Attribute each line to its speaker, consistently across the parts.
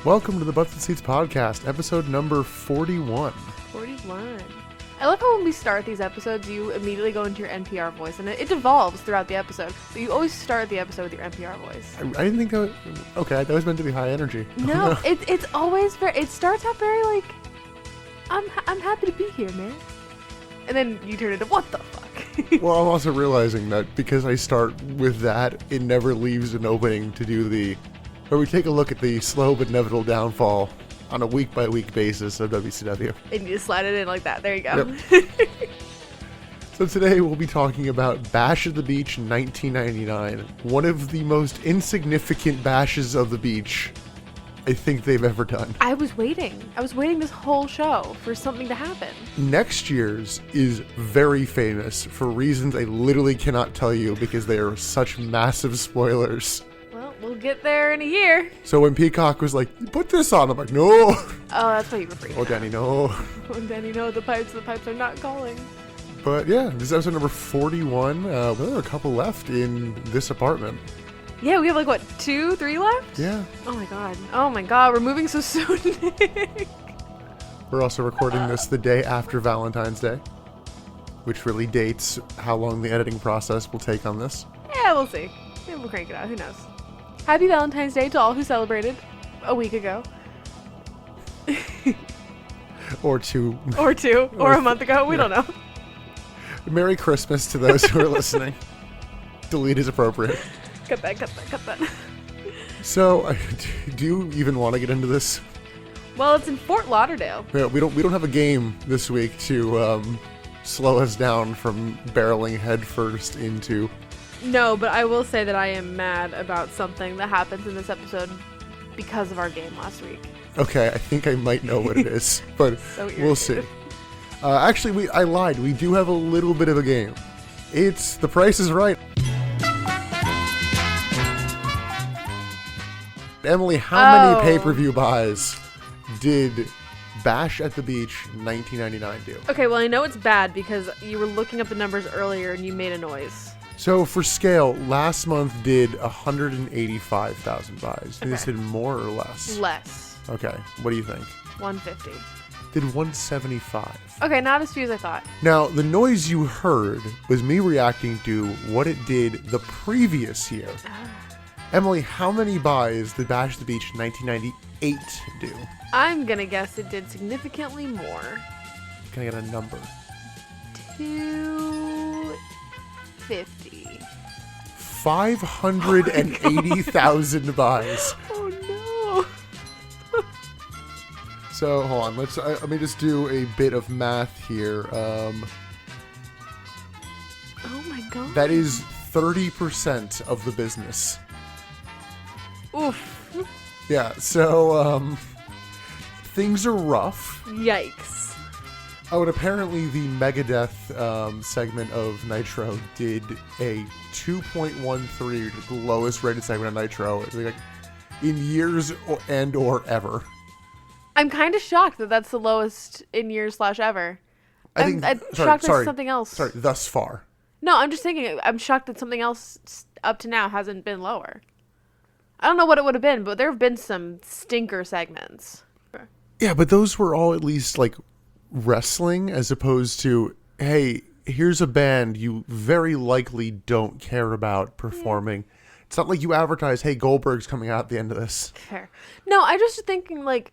Speaker 1: Welcome to the Butts and Seats Podcast, episode number 41.
Speaker 2: 41. I love how when we start these episodes, you immediately go into your NPR voice, and it devolves throughout the episode, but you always start the episode with your NPR voice.
Speaker 1: I didn't think that was... Okay, that was meant to be high energy.
Speaker 2: No, it's always very... It starts out very like, I'm happy to be here, man. And then you turn into, what the fuck?
Speaker 1: Well, I'm also realizing that because I start with that, it never leaves an opening to do the... Where we take a look at the slow but inevitable downfall on a week-by-week basis of WCW.
Speaker 2: And you just slide it in like that. There you go.
Speaker 1: Yep. So today we'll be talking about Bash at the Beach 1999. One of the most insignificant bashes of the beach I think they've ever done.
Speaker 2: I was waiting this whole show for something to happen.
Speaker 1: Next year's is very famous for reasons I literally cannot tell you because they are such massive spoilers.
Speaker 2: Well, we'll get there in a year.
Speaker 1: So when Peacock was like, put this on, I'm like, no.
Speaker 2: Oh, that's why you were freaking out.
Speaker 1: Danny, no.
Speaker 2: Oh, Danny, no, the pipes are not calling.
Speaker 1: But yeah, this is episode number 41. We only have a couple left in this apartment.
Speaker 2: Yeah, we have like, what, 2, 3 left?
Speaker 1: Yeah.
Speaker 2: Oh my god, we're moving so soon.
Speaker 1: We're also recording this the day after Valentine's Day, which really dates how long the editing process will take on this.
Speaker 2: Yeah, we'll see. Maybe we'll crank it out, who knows. Happy Valentine's Day to all who celebrated a week ago.
Speaker 1: Or two.
Speaker 2: Or a month ago, we don't know.
Speaker 1: Merry Christmas to those who are listening. Delete is appropriate.
Speaker 2: Cut that.
Speaker 1: So, do you even want to get into this?
Speaker 2: Well, it's in Fort Lauderdale.
Speaker 1: Yeah, we don't have a game this week to slow us down from barreling headfirst into.
Speaker 2: No, but I will say that I am mad about something that happens in this episode because of our game last week.
Speaker 1: Okay, I think I might know what it is, but
Speaker 2: So
Speaker 1: we'll see. Actually, I lied. We do have a little bit of a game. It's The Price is Right. Emily, how many pay-per-view buys did Bash at the Beach 1999 do?
Speaker 2: Okay, well, I know it's bad because you were looking up the numbers earlier and you made a noise.
Speaker 1: So for scale, last month did 185,000 buys.
Speaker 2: Okay.
Speaker 1: Did this did more or less?
Speaker 2: Less.
Speaker 1: Okay, what do you think?
Speaker 2: 150.
Speaker 1: Did 175.
Speaker 2: Okay, not as few as I thought.
Speaker 1: Now, the noise you heard was me reacting to what it did the previous year. Emily, how many buys did Bash at the Beach 1998 do?
Speaker 2: I'm gonna guess it did significantly more.
Speaker 1: Can I get a number?
Speaker 2: 250.
Speaker 1: 580,000 buys.
Speaker 2: Oh no.
Speaker 1: So, hold on. Let me just do a bit of math here.
Speaker 2: Oh my god.
Speaker 1: That is 30% of the business.
Speaker 2: Oof.
Speaker 1: Yeah, so, things are rough.
Speaker 2: Yikes.
Speaker 1: Oh, and apparently the Megadeth segment of Nitro did a 2.13, the lowest rated segment of Nitro, like in years or ever.
Speaker 2: I'm kind of shocked that that's the lowest in years / ever. I'm shocked that something else.
Speaker 1: Sorry, thus far.
Speaker 2: No, I'm just thinking, I'm shocked that something else up to now hasn't been lower. I don't know what it would have been, but there have been some stinker segments.
Speaker 1: Yeah, but those were all at least like wrestling as opposed to, hey, here's a band you very likely don't care about performing. Yeah. It's not like you advertise, hey, Goldberg's coming out at the end of this.
Speaker 2: Fair. No, I just thinking like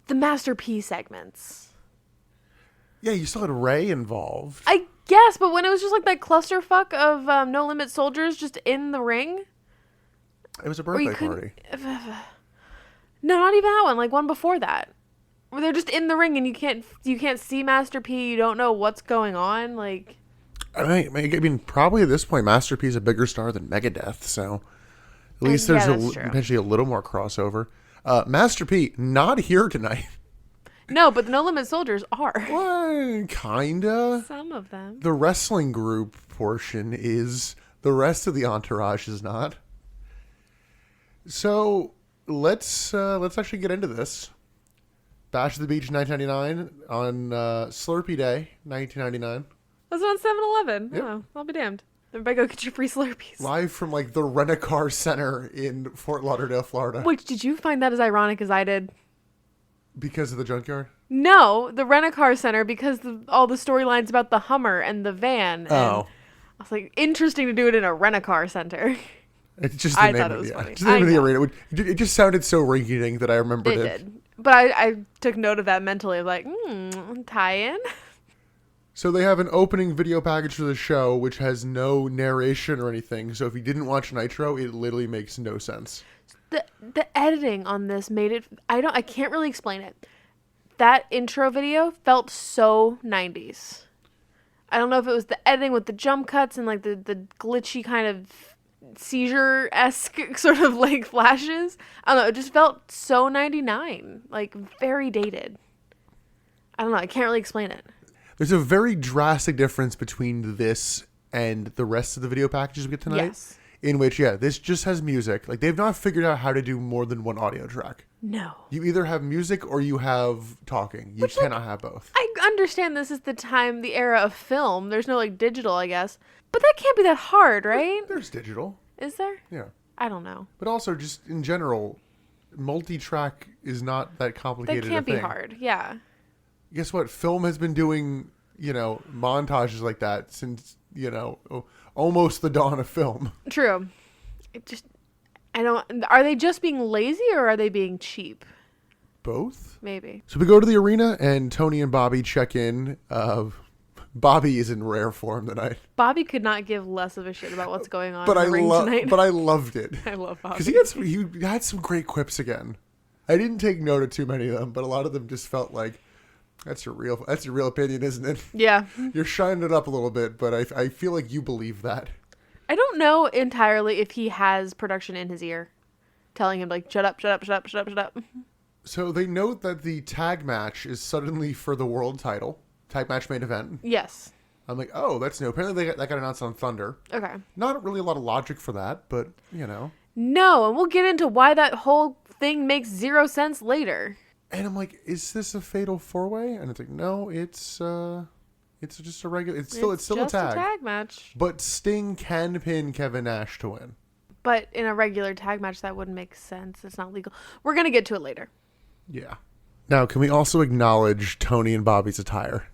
Speaker 2: the Master P segments.
Speaker 1: Yeah, you still had Ray involved.
Speaker 2: I guess, but when it was just like that clusterfuck of No Limit Soldiers just in the ring.
Speaker 1: It was a birthday party.
Speaker 2: No, not even that one. Like one before that, where they're just in the ring and you can't see Master P. You don't know what's going on. Like,
Speaker 1: I mean, probably at this point, Master P is a bigger star than Megadeth, so at least there's potentially a little more crossover. Master P not here tonight.
Speaker 2: No, but the No Limit Soldiers are.
Speaker 1: Well, kinda.
Speaker 2: Some of them.
Speaker 1: The wrestling group portion is. The rest of the entourage is not. So let's actually get into this. Bash at the Beach 1999 on Slurpee Day 1999.
Speaker 2: Was it on 7-Eleven?
Speaker 1: Yep.
Speaker 2: Oh, I'll be damned. Everybody go get your free Slurpees.
Speaker 1: Live from like the Rent-A-Car Center in Fort Lauderdale, Florida.
Speaker 2: Which, did you find that as ironic as I did?
Speaker 1: Because of the junkyard?
Speaker 2: No, the Rent-A-Car Center, because all the storylines about the Hummer and the van. And
Speaker 1: Oh.
Speaker 2: I was like, interesting to do it in a Rent-A-Car Center.
Speaker 1: It's just the
Speaker 2: I
Speaker 1: name
Speaker 2: thought it
Speaker 1: of
Speaker 2: was
Speaker 1: the,
Speaker 2: funny.
Speaker 1: just the name
Speaker 2: I
Speaker 1: of the
Speaker 2: know.
Speaker 1: arena. It just sounded so rinky-dink that I remembered
Speaker 2: It
Speaker 1: it.
Speaker 2: did. But I took note of that mentally. Of like, tie-in?
Speaker 1: So they have an opening video package for the show, which has no narration or anything. So if you didn't watch Nitro, it literally makes no sense.
Speaker 2: The editing on this made it... I can't really explain it. That intro video felt so 90s. I don't know if it was the editing with the jump cuts and like the glitchy kind of seizure-esque sort of like flashes. I don't know. It just felt so 99. Like very dated. I don't know. I can't really explain it.
Speaker 1: There's a very drastic difference between this and the rest of the video packages we get tonight.
Speaker 2: Yes.
Speaker 1: In which, yeah, this just has music. Like, they've not figured out how to do more than one audio track.
Speaker 2: No.
Speaker 1: You either have music or you have talking. You cannot have both.
Speaker 2: I understand this is the era of film. There's no like digital, I guess. But that can't be that hard, right?
Speaker 1: There's digital.
Speaker 2: Is there?
Speaker 1: Yeah.
Speaker 2: I don't know.
Speaker 1: But also, just in general, multi-track is not that complicated.
Speaker 2: That can't be hard. Yeah.
Speaker 1: Guess what? Film has been doing, montages like that since, almost the dawn of film.
Speaker 2: True. Are they just being lazy or are they being cheap?
Speaker 1: Both?
Speaker 2: Maybe.
Speaker 1: So we go to the arena and Tony and Bobby check in. Bobby is in rare form tonight.
Speaker 2: Bobby could not give less of a shit about what's going on
Speaker 1: But
Speaker 2: in the ring tonight.
Speaker 1: But I loved it.
Speaker 2: I love Bobby.
Speaker 1: Because he had some great quips again. I didn't take note of too many of them, but a lot of them just felt like, that's your real opinion, isn't it?
Speaker 2: Yeah.
Speaker 1: You're shining it up a little bit, but I feel like you believe that.
Speaker 2: I don't know entirely if he has production in his ear telling him like, shut up, shut up, shut up, shut up, shut up.
Speaker 1: So they note that the tag match is suddenly for the world title. Tag match main event.
Speaker 2: Yes.
Speaker 1: I'm like, oh, that's new. Apparently that got announced on Thunder.
Speaker 2: Okay.
Speaker 1: Not really a lot of logic for that, but,
Speaker 2: No, and we'll get into why that whole thing makes zero sense later.
Speaker 1: And I'm like, is this a fatal four-way? And it's like, no, it's just a regular. It's still
Speaker 2: just
Speaker 1: a tag.
Speaker 2: A tag match.
Speaker 1: But Sting can pin Kevin Nash to win.
Speaker 2: But in a regular tag match, that wouldn't make sense. It's not legal. We're gonna get to it later.
Speaker 1: Yeah. Now, can we also acknowledge Tony and Bobby's attire?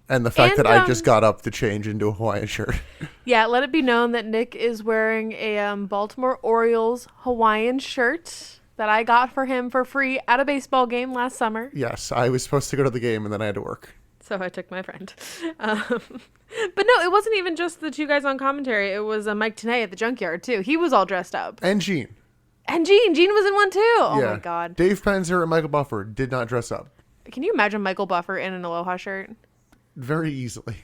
Speaker 1: And the fact that I just got up to change into a Hawaiian shirt.
Speaker 2: Yeah, let it be known that Nick is wearing a Baltimore Orioles Hawaiian shirt that I got for him for free at a baseball game last summer.
Speaker 1: Yes, I was supposed to go to the game and then I had to work.
Speaker 2: So I took my friend. But no, it wasn't even just the two guys on commentary. It was Mike Tenay at the Junkyard, too. He was all dressed up.
Speaker 1: And Gene.
Speaker 2: And Gene. Gene was in one, too. Oh,
Speaker 1: Yeah.
Speaker 2: my God.
Speaker 1: Dave Penzer and Michael Buffer did not dress up.
Speaker 2: Can you imagine Michael Buffer in an Aloha shirt?
Speaker 1: Very easily.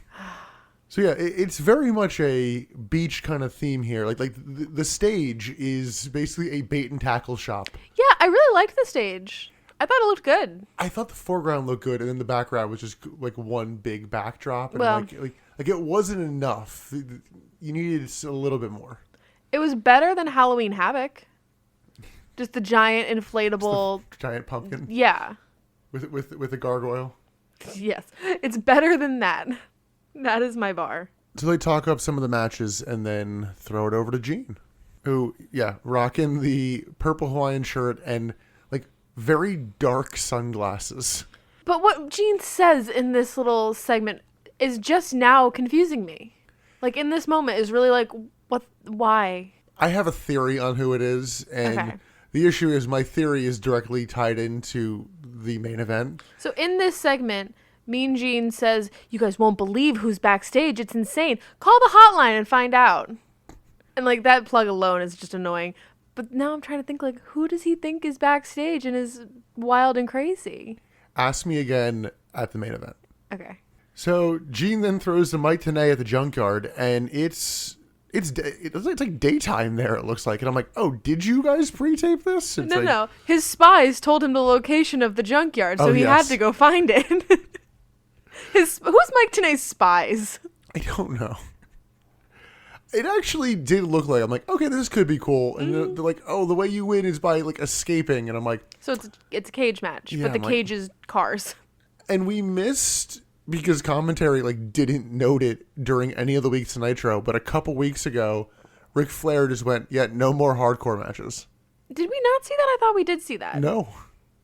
Speaker 1: So yeah, it's very much a beach kind of theme here. Like the stage is basically a bait and tackle shop.
Speaker 2: Yeah, I really liked the stage. I thought it looked good.
Speaker 1: I thought the foreground looked good, and then the background was just like one big backdrop, and
Speaker 2: Well-
Speaker 1: like it wasn't enough. You needed a little bit more.
Speaker 2: It was better than Halloween Havoc. Just the giant inflatable.
Speaker 1: Giant pumpkin
Speaker 2: Yeah.
Speaker 1: with a gargoyle.
Speaker 2: Yes. It's better than that. That is my bar.
Speaker 1: So they talk up some of the matches and then throw it over to Gene, who, rocking the purple Hawaiian shirt and like very dark sunglasses.
Speaker 2: But what Gene says in this little segment is just now confusing me. Like in this moment is really like, why?
Speaker 1: I have a theory on who it is, and
Speaker 2: Okay.
Speaker 1: the issue is my theory is directly tied into the main event.
Speaker 2: So in this segment, Mean Gene says, you guys won't believe who's backstage. It's insane. Call the hotline and find out. And like that plug alone is just annoying. But now I'm trying to think like, who does he think is backstage and is wild and crazy?
Speaker 1: Ask me again at the main event.
Speaker 2: Okay.
Speaker 1: So Gene then throws the Mike Tenay at the Junkyard, and it's like daytime there, it looks like. And I'm like, oh, did you guys pre-tape this? It's like,
Speaker 2: No. His spies told him the location of the Junkyard, so
Speaker 1: Oh,
Speaker 2: he
Speaker 1: yes.
Speaker 2: had to go find it. Who's Mike Tenay's spies?
Speaker 1: I don't know. It actually did look like, I'm like, okay, this could be cool. And they're like, oh, the way you win is by like escaping. And I'm like,
Speaker 2: So it's a cage match,
Speaker 1: Yeah,
Speaker 2: but the
Speaker 1: I'm like-
Speaker 2: cage is cars.
Speaker 1: and we missed because commentary like didn't note it during any of the weeks of Nitro, but a couple weeks ago, Ric Flair just went, yeah, no more hardcore matches.
Speaker 2: Did we not see that? I thought we did see that.
Speaker 1: No,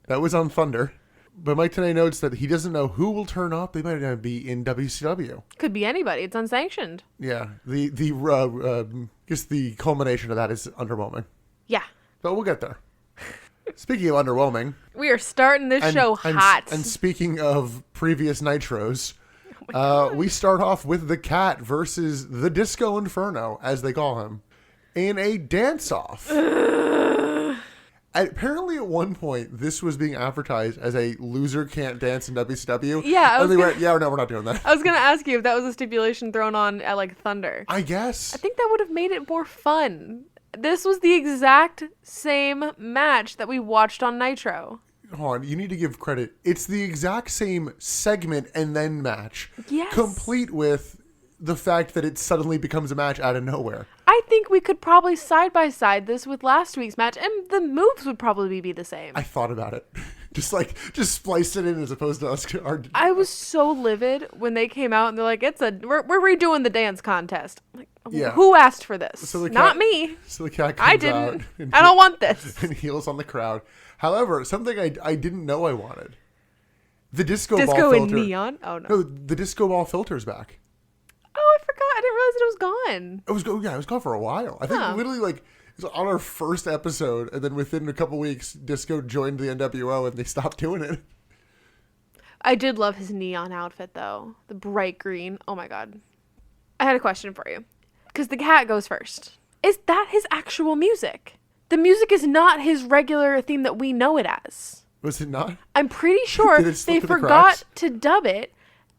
Speaker 1: that was on Thunder. But Mike Tenay notes that he doesn't know who will turn up. They might not be in WCW.
Speaker 2: Could be anybody. It's unsanctioned.
Speaker 1: Yeah, just the culmination of that is underwhelming.
Speaker 2: Yeah.
Speaker 1: But we'll get there. Speaking of underwhelming,
Speaker 2: We are starting this show hot.
Speaker 1: And speaking of previous Nitros, we start off with the Cat versus the Disco Inferno, as they call him, in a dance-off. Apparently, at one point, this was being advertised as a loser can't dance in WCW.
Speaker 2: Yeah,
Speaker 1: and they went, yeah, no, we're not doing that.
Speaker 2: I was going to ask you if that was a stipulation thrown on at like Thunder.
Speaker 1: I guess.
Speaker 2: I think that would have made it more fun. This was the exact same match that we watched on Nitro.
Speaker 1: Hold on, you need to give credit. It's the exact same segment and then match.
Speaker 2: Yes.
Speaker 1: Complete with the fact that it suddenly becomes a match out of nowhere.
Speaker 2: I think we could probably side by side this with last week's match, and the moves would probably be the same.
Speaker 1: I thought about it. just spliced it in as opposed to us.
Speaker 2: I was so livid when they came out and they're like, we're redoing the dance contest. I'm like,
Speaker 1: yeah.
Speaker 2: Who asked for this?
Speaker 1: So the
Speaker 2: Not
Speaker 1: cat,
Speaker 2: me.
Speaker 1: So the Cat comes
Speaker 2: I
Speaker 1: out.
Speaker 2: didn't. I don't want this.
Speaker 1: And heels on the crowd. However, something I didn't know I wanted. The disco ball
Speaker 2: Disco
Speaker 1: filter.
Speaker 2: in neon? Oh, no.
Speaker 1: No, the disco ball filter's back.
Speaker 2: Oh, I forgot. I didn't realize that it was gone.
Speaker 1: It was gone for a while. I think literally like it was on our first episode, and then within a couple weeks, Disco joined the NWO, and they stopped doing it.
Speaker 2: I did love his neon outfit, though. The bright green. Oh, my God. I had a question for you. Because the Cat goes first. Is that his actual music? The music is not his regular theme that we know it as.
Speaker 1: Was it not?
Speaker 2: I'm pretty sure
Speaker 1: Did it slip
Speaker 2: they
Speaker 1: through the
Speaker 2: forgot
Speaker 1: cracks?
Speaker 2: to dub it,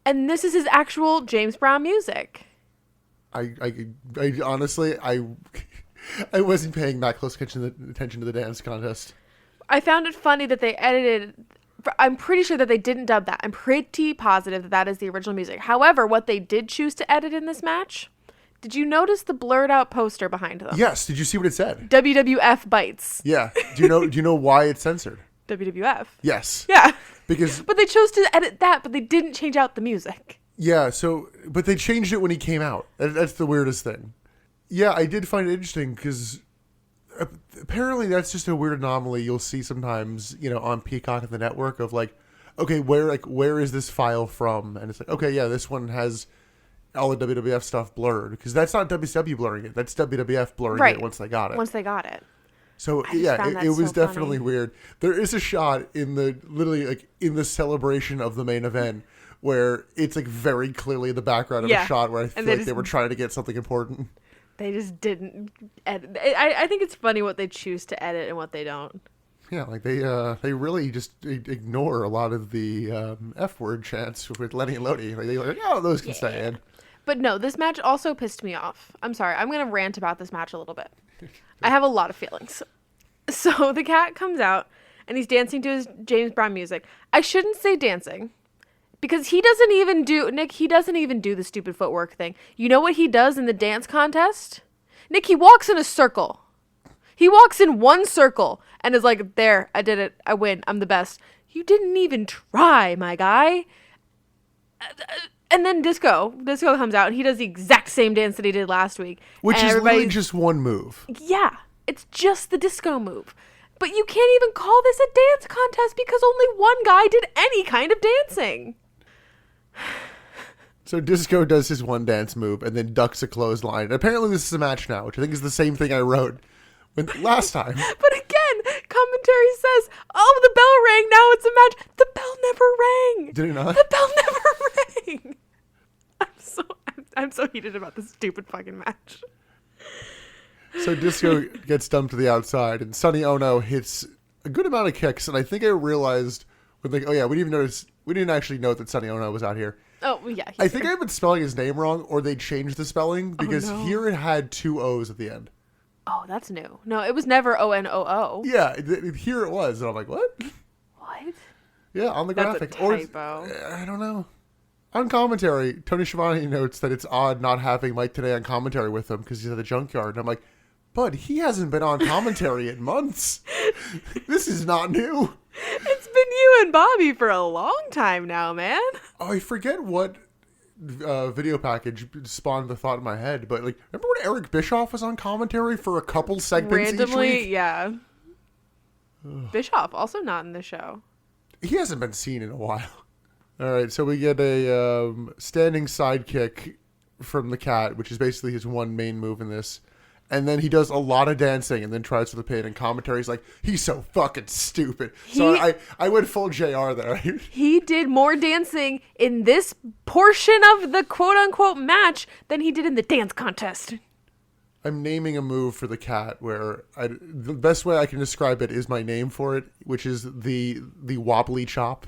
Speaker 2: and this is his actual James Brown music.
Speaker 1: I honestly, I wasn't paying that close attention to the dance contest.
Speaker 2: I found it funny that they edited. I'm pretty sure that they didn't dub that. I'm pretty positive that that is the original music. However, what they did choose to edit in this match, did you notice the blurred out poster behind them?
Speaker 1: Yes. Did you see what it said?
Speaker 2: WWF bites.
Speaker 1: Yeah. Do you know why it's censored?
Speaker 2: WWF.
Speaker 1: Yes.
Speaker 2: Yeah.
Speaker 1: Because
Speaker 2: But they chose to edit that, but they didn't change out the music.
Speaker 1: yeah. So, but they changed it when he came out. That's the weirdest thing. Yeah, I did find it interesting because apparently that's just a weird anomaly you'll see sometimes, on Peacock and the network of like, okay, where is this file from? And it's like, okay, yeah, this one has all the WWF stuff blurred because that's not WCW blurring it. That's WWF blurring it once they got it.
Speaker 2: Once they got it.
Speaker 1: So
Speaker 2: found
Speaker 1: it was
Speaker 2: so
Speaker 1: definitely
Speaker 2: funny.
Speaker 1: weird. There is a shot in the celebration of the main event where it's like very clearly the background of a shot where I feel like they were trying to get something important.
Speaker 2: They just didn't edit. I think it's funny what they choose to edit and what they don't.
Speaker 1: Yeah, like they really just ignore a lot of the F word chants with Lenny and Lodi. Like they're like, oh, those can stay in.
Speaker 2: But no, this match also pissed me off. I'm sorry. I'm going to rant about this match a little bit. I have a lot of feelings. So the Cat comes out and he's dancing to his James Brown music. I shouldn't say dancing because he doesn't even do the stupid footwork thing. You know what he does in the dance contest? Nick, he walks in a circle. He walks in one circle and is like, there, I did it. I win. I'm the best. You didn't even try, my guy. And then Disco comes out and he does the exact same dance that he did last week.
Speaker 1: Which
Speaker 2: and
Speaker 1: is literally just one move.
Speaker 2: Yeah, it's just the disco move. But you can't even call this a dance contest because only one guy did any kind of dancing.
Speaker 1: So Disco does his one dance move and then ducks a clothesline. And apparently this is a match now, which I think is the same thing I wrote last time.
Speaker 2: But again, commentary says, oh, the bell rang, now it's a match. The bell never rang.
Speaker 1: Did it not?
Speaker 2: The bell never rang. I'm so heated about this stupid fucking match.
Speaker 1: So Disco gets dumped to the outside, and Sonny Ono hits a good amount of kicks. And I think I realized we didn't actually note that Sonny Ono was out here.
Speaker 2: Oh yeah.
Speaker 1: I think I've been spelling his name wrong, or they changed the spelling because
Speaker 2: no.
Speaker 1: here it had two O's at the end.
Speaker 2: Oh, that's new. No, it was never O-N-O-O.
Speaker 1: Yeah, here it was, and I'm like, what?
Speaker 2: What?
Speaker 1: Yeah, on the
Speaker 2: That's
Speaker 1: graphic.
Speaker 2: a typo.
Speaker 1: I don't know. On commentary, Tony Schiavone notes that it's odd not having Mike today on commentary with him because he's at the Junkyard. And I'm like, bud, he hasn't been on commentary in months. This is not new.
Speaker 2: It's been you and Bobby for a long time now, man.
Speaker 1: Oh, I forget what video package spawned the thought in my head, but like, remember when Eric Bischoff was on commentary for a couple segments
Speaker 2: Randomly,
Speaker 1: each week?
Speaker 2: yeah. Bischoff also not in the show.
Speaker 1: He hasn't been seen in a while. All right, so we get a standing sidekick from the cat, which is basically his one main move in this. And then he does a lot of dancing and then tries for the pin. And commentary's like, he's so fucking stupid. So I went full JR there.
Speaker 2: He did more dancing in this portion of the quote-unquote match than he did in the dance contest.
Speaker 1: I'm naming a move for the cat where the best way I can describe it is my name for it, which is the wobbly chop.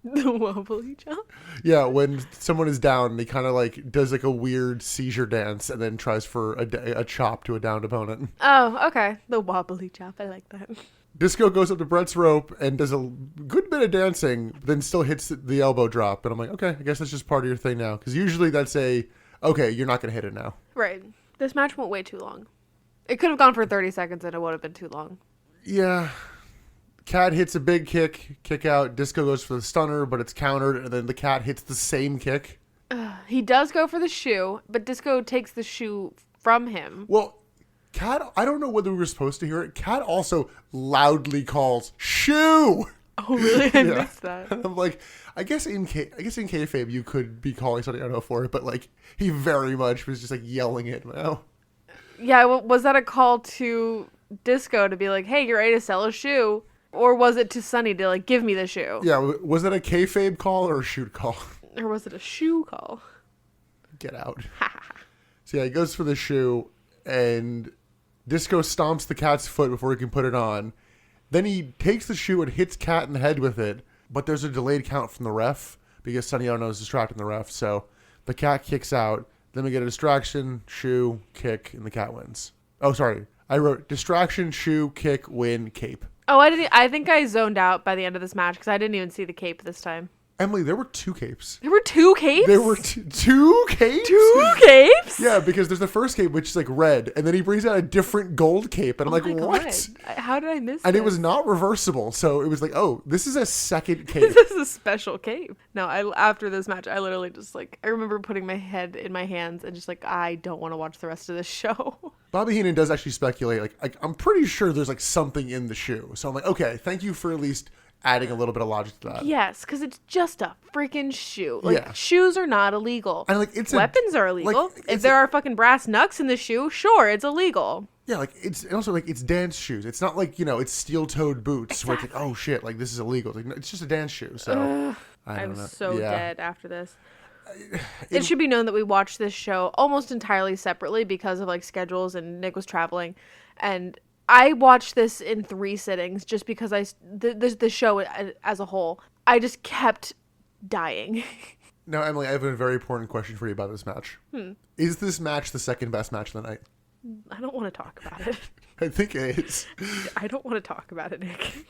Speaker 2: The wobbly chop?
Speaker 1: Yeah, when someone is down, he kind of like does like a weird seizure dance and then tries for a chop to a downed opponent.
Speaker 2: Oh, okay. The wobbly chop. I like that.
Speaker 1: Disco goes up to Brett's rope and does a good bit of dancing, then still hits the elbow drop. And I'm like, okay, I guess that's just part of your thing now. Because usually that's okay, you're not going to hit it now.
Speaker 2: Right. This match went way too long. It could have gone for 30 seconds and it would have been too long.
Speaker 1: Yeah. Cat hits a big kick out. Disco goes for the stunner, but it's countered, and then the cat hits the same kick.
Speaker 2: He does go for the shoe, but Disco takes the shoe from him.
Speaker 1: Well, Cat, I don't know whether we were supposed to hear it. Cat also loudly calls, "Shoe!"
Speaker 2: Oh, really? I missed that.
Speaker 1: And I'm like, I guess in kayfabe you could be calling something out for it, but like he very much was just like yelling it now.
Speaker 2: Yeah, was that a call to Disco to be like, hey, you're ready to sell a shoe? Or was it to Sonny to like, give me the shoe?
Speaker 1: Yeah, was that a kayfabe call or a shoot call?
Speaker 2: Or was it a shoe call?
Speaker 1: Get out. So yeah, he goes for the shoe, and Disco stomps the cat's foot before he can put it on. Then he takes the shoe and hits Cat in the head with it, but there's a delayed count from the ref because Sonny Ono is distracting the ref. So the cat kicks out. Then we get a distraction, shoe, kick, and the cat wins. Oh, sorry. I wrote distraction, shoe, kick, win, cape.
Speaker 2: Oh, I think I zoned out by the end of this match because I didn't even see the cape this time.
Speaker 1: Emily, there were 2 capes.
Speaker 2: There were 2 capes?
Speaker 1: There were two capes?
Speaker 2: 2 capes?
Speaker 1: Yeah, because there's the first cape, which is like red, and then he brings out a different gold cape, and I'm like,
Speaker 2: my
Speaker 1: what?
Speaker 2: God. How did I miss
Speaker 1: And
Speaker 2: this?
Speaker 1: it was not reversible, so it was like, oh, this is a second cape.
Speaker 2: This is a special cape. No, after this match, I literally just like, I remember putting my head in my hands and just like, I don't want to watch the rest of this show.
Speaker 1: Bobby Heenan does actually speculate, like I'm pretty sure there's like something in the shoe. So I'm like, okay, thank you for at least adding a little bit of logic to that.
Speaker 2: Yes, because it's just a freaking shoe. Like,
Speaker 1: Yeah.
Speaker 2: shoes are not illegal.
Speaker 1: And like it's
Speaker 2: Weapons are illegal.
Speaker 1: like,
Speaker 2: If there are fucking brass knucks in the shoe, sure, it's illegal.
Speaker 1: Yeah, like it's and also like it's dance shoes. It's not like, it's steel-toed boots where it's like, oh shit, like this is illegal. It's like, no, it's just a dance shoe. So I don't know.
Speaker 2: I'm so
Speaker 1: Yeah.
Speaker 2: dead after this. It should be known that we watched this show almost entirely separately because of like schedules and Nick was traveling, and I watched this in 3 sittings just because the show as a whole, I just kept dying.
Speaker 1: Now, Emily, I have a very important question for you about this match. Is this match the second best match of the night?
Speaker 2: I don't want to talk about it.
Speaker 1: I think it is.
Speaker 2: I don't want to talk about it, Nick.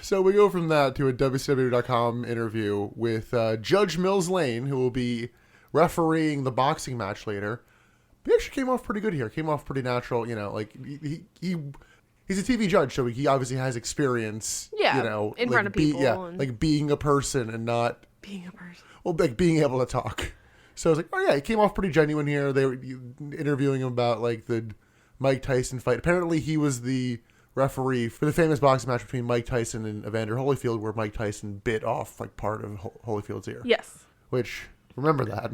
Speaker 1: So we go from that to a WCW.com interview with Judge Mills Lane, who will be refereeing the boxing match later. He actually came off pretty good here. Came off pretty natural. Like he's a TV judge, so he obviously has experience.
Speaker 2: Yeah, in
Speaker 1: like
Speaker 2: front of people.
Speaker 1: like being a person and not
Speaker 2: Being a person.
Speaker 1: well, like being able to talk. So I was like, oh yeah, he came off pretty genuine here. They were interviewing him about like the Mike Tyson fight. Apparently, he was the referee for the famous boxing match between Mike Tyson and Evander Holyfield, where Mike Tyson bit off like part of Holyfield's ear.
Speaker 2: Yes.
Speaker 1: Which, remember that.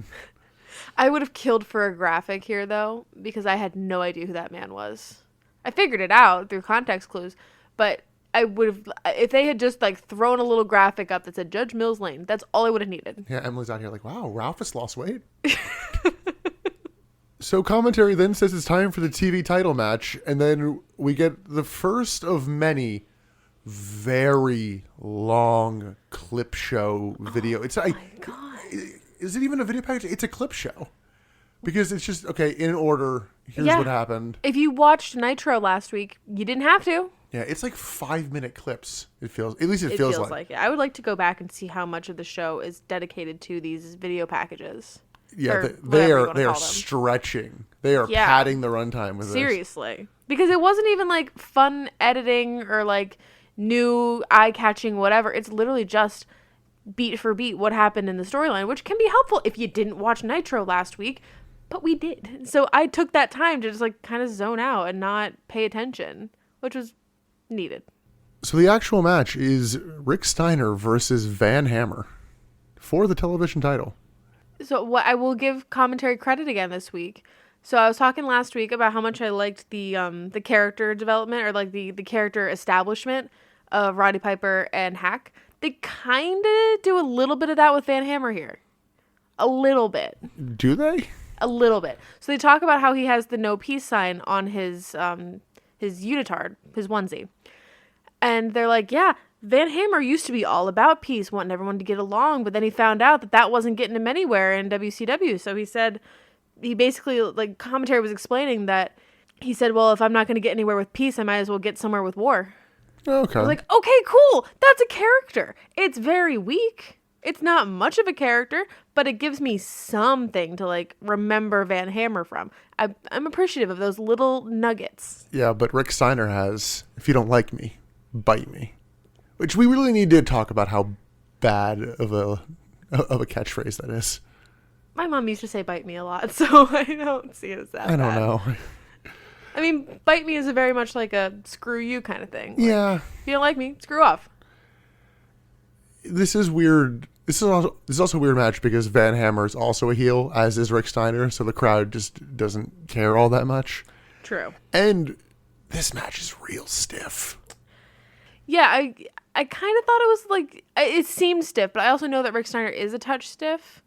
Speaker 2: I would have killed for a graphic here, though, because I had no idea who that man was. I figured it out through context clues, but I would have, if they had just like thrown a little graphic up that said Judge Mills Lane, that's all I would have needed.
Speaker 1: Yeah, Emily's out here like, wow, Ralph has lost weight. So commentary then says it's time for the TV title match, and then we get the first of many very long clip show video. It's like,
Speaker 2: God.
Speaker 1: is it even a video package? It's a clip show. Because it's just, okay, in order, here's
Speaker 2: Yeah.
Speaker 1: what happened.
Speaker 2: If you watched Nitro last week, you didn't have to.
Speaker 1: Yeah, it's like 5-minute clips, it feels. At least it
Speaker 2: It
Speaker 1: feels
Speaker 2: feels
Speaker 1: like.
Speaker 2: like it. I would like to go back and see how much of the show is dedicated to these video packages.
Speaker 1: Yeah,
Speaker 2: Or
Speaker 1: they
Speaker 2: whatever you
Speaker 1: are
Speaker 2: wanna
Speaker 1: they are
Speaker 2: call them.
Speaker 1: stretching. They are
Speaker 2: Yeah.
Speaker 1: padding the runtime with this.
Speaker 2: Seriously. Because it wasn't even like fun editing or like new eye-catching whatever. It's literally just beat for beat what happened in the storyline, which can be helpful if you didn't watch Nitro last week, but we did. So I took that time to just like kind of zone out and not pay attention, which was needed.
Speaker 1: So the actual match is Rick Steiner versus Van Hammer for the television title.
Speaker 2: So what I will give commentary credit again this week. So I was talking last week about how much I liked the character development, or like the character establishment of Roddy Piper and Hack. They kind of do a little bit of that with Van Hammer here. A little bit.
Speaker 1: Do they?
Speaker 2: A little bit. So they talk about how he has the no peace sign on his unitard, his onesie. And they're like, yeah, Van Hammer used to be all about peace, wanting everyone to get along, but then he found out that that wasn't getting him anywhere in WCW. So he said, he basically, like, commentary was explaining that he said, well, if I'm not going to get anywhere with peace, I might as well get somewhere with war.
Speaker 1: Okay.
Speaker 2: I was like, okay, cool. That's a character. It's very weak. It's not much of a character, but it gives me something to, like, remember Van Hammer from. I'm appreciative of those little nuggets.
Speaker 1: Yeah, but Rick Steiner has, if you don't like me, bite me. Which we really need to talk about how bad of a catchphrase that is.
Speaker 2: My mom used to say bite me a lot, so I don't see it as that
Speaker 1: I don't
Speaker 2: bad.
Speaker 1: know.
Speaker 2: I mean, bite me is a very much like a screw you kind of thing. Like,
Speaker 1: Yeah.
Speaker 2: if you don't like me, screw off.
Speaker 1: This is weird. This is also a weird match because Van Hammer is also a heel, as is Rick Steiner, so the crowd just doesn't care all that much.
Speaker 2: True.
Speaker 1: And this match is real stiff.
Speaker 2: Yeah, I kind of thought it was like, it seemed stiff, but I also know that Rick Steiner is a touch stiff.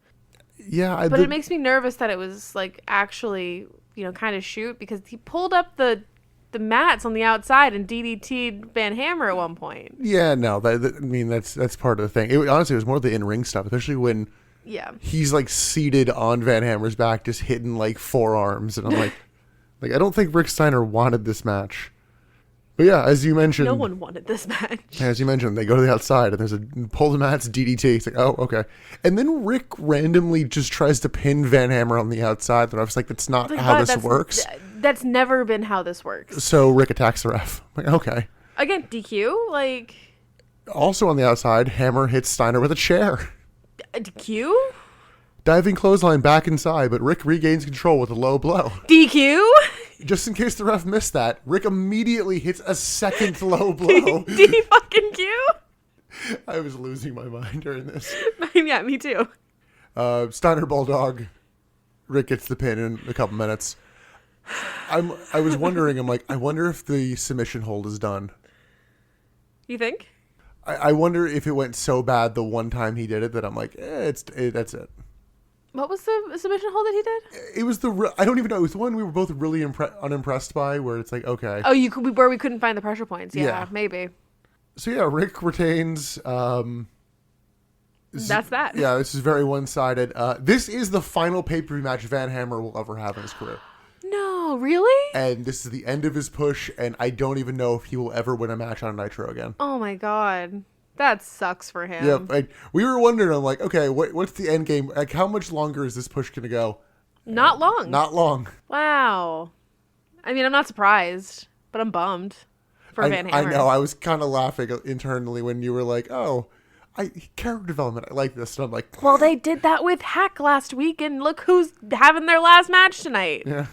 Speaker 1: Yeah.
Speaker 2: But it makes me nervous that it was like actually, you know, kind of shoot, because he pulled up the mats on the outside and DDT'd Van Hammer at one point.
Speaker 1: Yeah, no, I mean, that's part of the thing. Honestly, it was more the in-ring stuff, especially when he's like seated on Van Hammer's back, just hitting like forearms. And I'm like, I don't think Rick Steiner wanted this match. But yeah, as you mentioned,
Speaker 2: no one wanted this match.
Speaker 1: As you mentioned, they go to the outside and there's a pull the mats DDT. It's like, oh, okay. And then Rick randomly just tries to pin Van Hammer on the outside. And I was like, that's not how this works.
Speaker 2: That's never been how this works.
Speaker 1: So Rick attacks the ref. I'm like, okay.
Speaker 2: Again, DQ? Like...
Speaker 1: Also on the outside, Hammer hits Steiner with a chair.
Speaker 2: DQ?
Speaker 1: Diving clothesline back inside, but Rick regains control with a low blow.
Speaker 2: DQ?
Speaker 1: Just in case the ref missed that, Rick immediately hits a second low blow.
Speaker 2: D fucking Q?
Speaker 1: I was losing my mind during this.
Speaker 2: Yeah, me too.
Speaker 1: Steiner Bulldog. Rick gets the pin in a couple minutes. I was wondering, I wonder if the submission hold is done.
Speaker 2: You think?
Speaker 1: I wonder if it went so bad the one time he did it that I'm like, that's it.
Speaker 2: What was the submission hold that he did?
Speaker 1: It was I don't even know. It was the one we were both really unimpressed by, where it's like, okay.
Speaker 2: Oh, where we couldn't find the pressure points. Yeah, maybe.
Speaker 1: So yeah, Rick retains.
Speaker 2: That's that.
Speaker 1: Yeah, this is very one-sided. This is the final pay-per-view match Van Hammer will ever have in his career.
Speaker 2: No, really?
Speaker 1: And this is the end of his push, and I don't even know if he will ever win a match on Nitro again.
Speaker 2: Oh my god. That sucks for him.
Speaker 1: Yeah, we were wondering, I'm like, okay, what's the end game? Like, how much longer is this push going to go?
Speaker 2: Not long.
Speaker 1: Not long.
Speaker 2: Wow. I mean, I'm not surprised, but I'm bummed for Van Hammer.
Speaker 1: I know. I was kind of laughing internally when you were like, oh, character development, I like this. And I'm like,
Speaker 2: well, they did that with Hack last week, and look who's having their last match tonight.
Speaker 1: Yeah.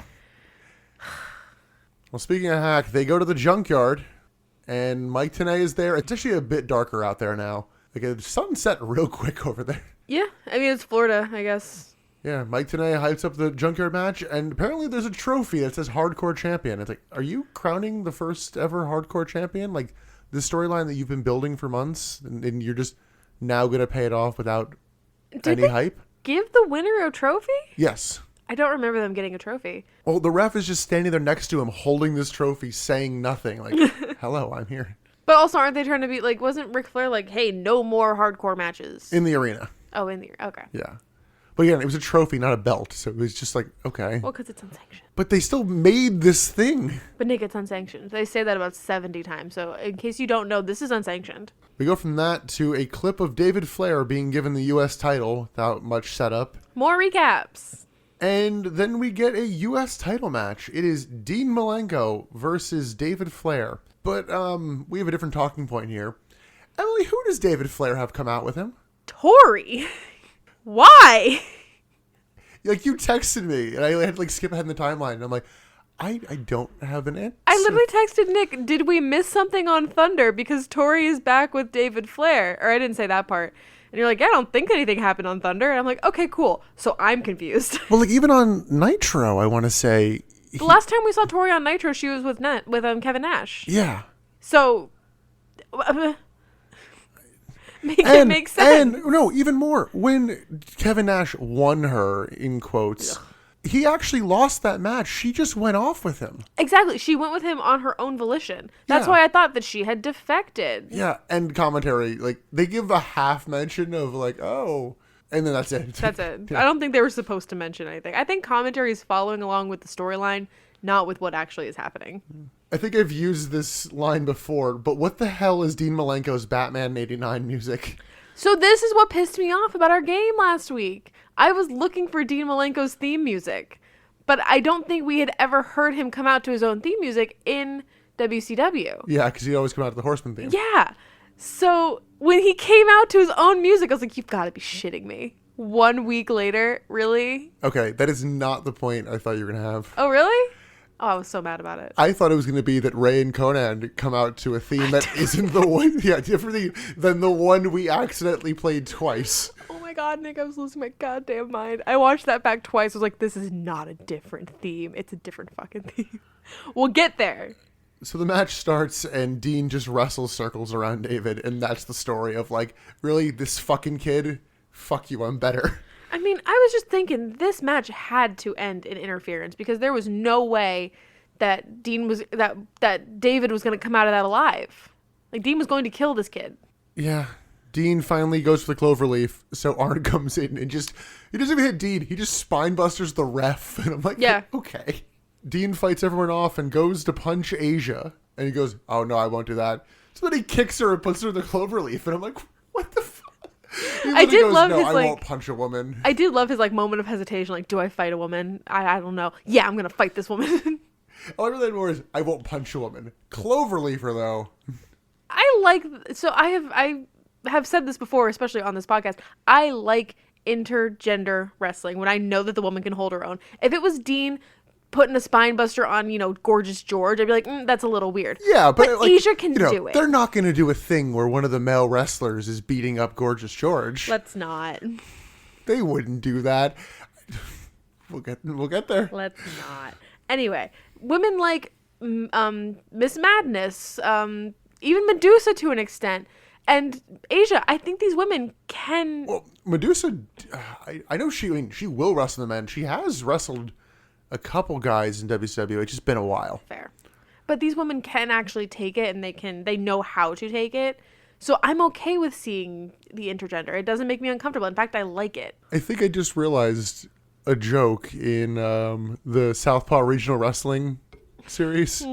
Speaker 1: Well, speaking of Hack, they go to the Junkyard, and Mike Tenay is there. It's actually a bit darker out there now. Like, the sun set real quick over there.
Speaker 2: Yeah, I mean, it's Florida, I guess.
Speaker 1: Yeah, Mike Tenay hypes up the Junkyard match, and apparently there's a trophy that says Hardcore Champion. It's like, are you crowning the first ever Hardcore Champion? Like, the storyline that you've been building for months, and you're just now going to pay it off without any hype?
Speaker 2: Give the winner a trophy?
Speaker 1: Yes.
Speaker 2: I don't remember them getting a trophy.
Speaker 1: Well, the ref is just standing there next to him, holding this trophy, saying nothing. Like, hello, I'm here.
Speaker 2: But also, aren't they trying to be, like, wasn't Ric Flair like, hey, no more hardcore matches?
Speaker 1: In the arena.
Speaker 2: Oh, in the arena. Okay.
Speaker 1: Yeah. But again, it was a trophy, not a belt. So it was just like, okay.
Speaker 2: Well, because it's unsanctioned.
Speaker 1: But they still made this thing.
Speaker 2: But Nick, it's unsanctioned. They say that about 70 times. So in case you don't know, this is unsanctioned.
Speaker 1: We go from that to a clip of David Flair being given the U.S. title without much setup.
Speaker 2: More recaps.
Speaker 1: And then we get a U.S. title match. It is Dean Malenko versus David Flair. But we have a different talking point here. Emily, who does David Flair have come out with him?
Speaker 2: Tori, why?
Speaker 1: Like, you texted me, and I had to, like, skip ahead in the timeline, and I'm like, I don't have an answer.
Speaker 2: I literally texted Nick, did we miss something on Thunder? Because Tori is back with David Flair. Or I didn't say that part. And you're like, yeah, I don't think anything happened on Thunder. And I'm like, okay, cool. So I'm confused.
Speaker 1: Well, like, even on Nitro, I want to say...
Speaker 2: The last time we saw Tori on Nitro, she was with Kevin Nash.
Speaker 1: Yeah.
Speaker 2: So... it makes sense.
Speaker 1: And, no, even more. When Kevin Nash won her, in quotes... Ugh. He actually lost that match. She just went off with him.
Speaker 2: Exactly. She went with him on her own volition. That's why I thought that she had defected.
Speaker 1: Yeah, and commentary, like, they give a half mention of, like, oh, and then that's it.
Speaker 2: That's it.
Speaker 1: Yeah.
Speaker 2: I don't think they were supposed to mention anything. I think commentary is following along with the storyline, not with what actually is happening.
Speaker 1: I think I've used this line before, but what the hell is Dean Malenko's Batman '89 music?
Speaker 2: So this is what pissed me off about our game last week. I was looking for Dean Malenko's theme music, but I don't think we had ever heard him come out to his own theme music in WCW.
Speaker 1: Yeah, because he'd always come out to the Horseman theme.
Speaker 2: Yeah. So when he came out to his own music, I was like, you've got to be shitting me. 1 week later? Really?
Speaker 1: Okay, that is not the point I thought you were going to have.
Speaker 2: Oh, really? Oh, I was so mad about it.
Speaker 1: I thought it was going to be that Ray and Conan come out to a theme that isn't the one, different than the one we accidentally played twice.
Speaker 2: Oh my god, Nick, I was losing my goddamn mind. I watched that back twice. I was like, this is not a different theme. It's a different fucking theme. We'll get there.
Speaker 1: So the match starts and Dean just wrestles circles around David, and that's the story of, like, really, this fucking kid? Fuck you, I'm better.
Speaker 2: I mean, I was just thinking this match had to end in interference because there was no way that that David was going to come out of that alive. Like, Dean was going to kill this kid.
Speaker 1: Yeah. Dean finally goes for the cloverleaf, so Arn comes in and he doesn't even hit Dean, he just spinebusters the ref. And I'm like, yeah, okay. Dean fights everyone off and goes to punch Asia, and he goes, oh no, I won't do that. So then he kicks her and puts her in the cloverleaf, and I'm like, what the fuck?
Speaker 2: I did love his,
Speaker 1: I
Speaker 2: like,
Speaker 1: won't punch a woman.
Speaker 2: I did love his, like, moment of hesitation, like, do I fight a woman? I don't know. Yeah, I'm gonna fight this woman.
Speaker 1: All I really more is, I won't punch a woman. Cloverleafer, though.
Speaker 2: I have said this before, especially on this podcast. I like intergender wrestling when I know that the woman can hold her own. If it was Dean putting a spine buster on, Gorgeous George, I'd be like, that's a little weird.
Speaker 1: Yeah, but like,
Speaker 2: Asia can do it.
Speaker 1: They're not going to do a thing where one of the male wrestlers is beating up Gorgeous George.
Speaker 2: Let's not.
Speaker 1: They wouldn't do that. We'll get there.
Speaker 2: Let's not. Anyway, women like Miss Madness, even Medusa to an extent, and Asia. I think these women can.
Speaker 1: Well, Medusa, I know she will wrestle the men. She has wrestled a couple guys in WCW. It's just been a while.
Speaker 2: Fair. But these women can actually take it, and they know how to take it. So I'm okay with seeing the intergender. It doesn't make me uncomfortable. In fact, I like it.
Speaker 1: I think I just realized a joke in the Southpaw Regional Wrestling series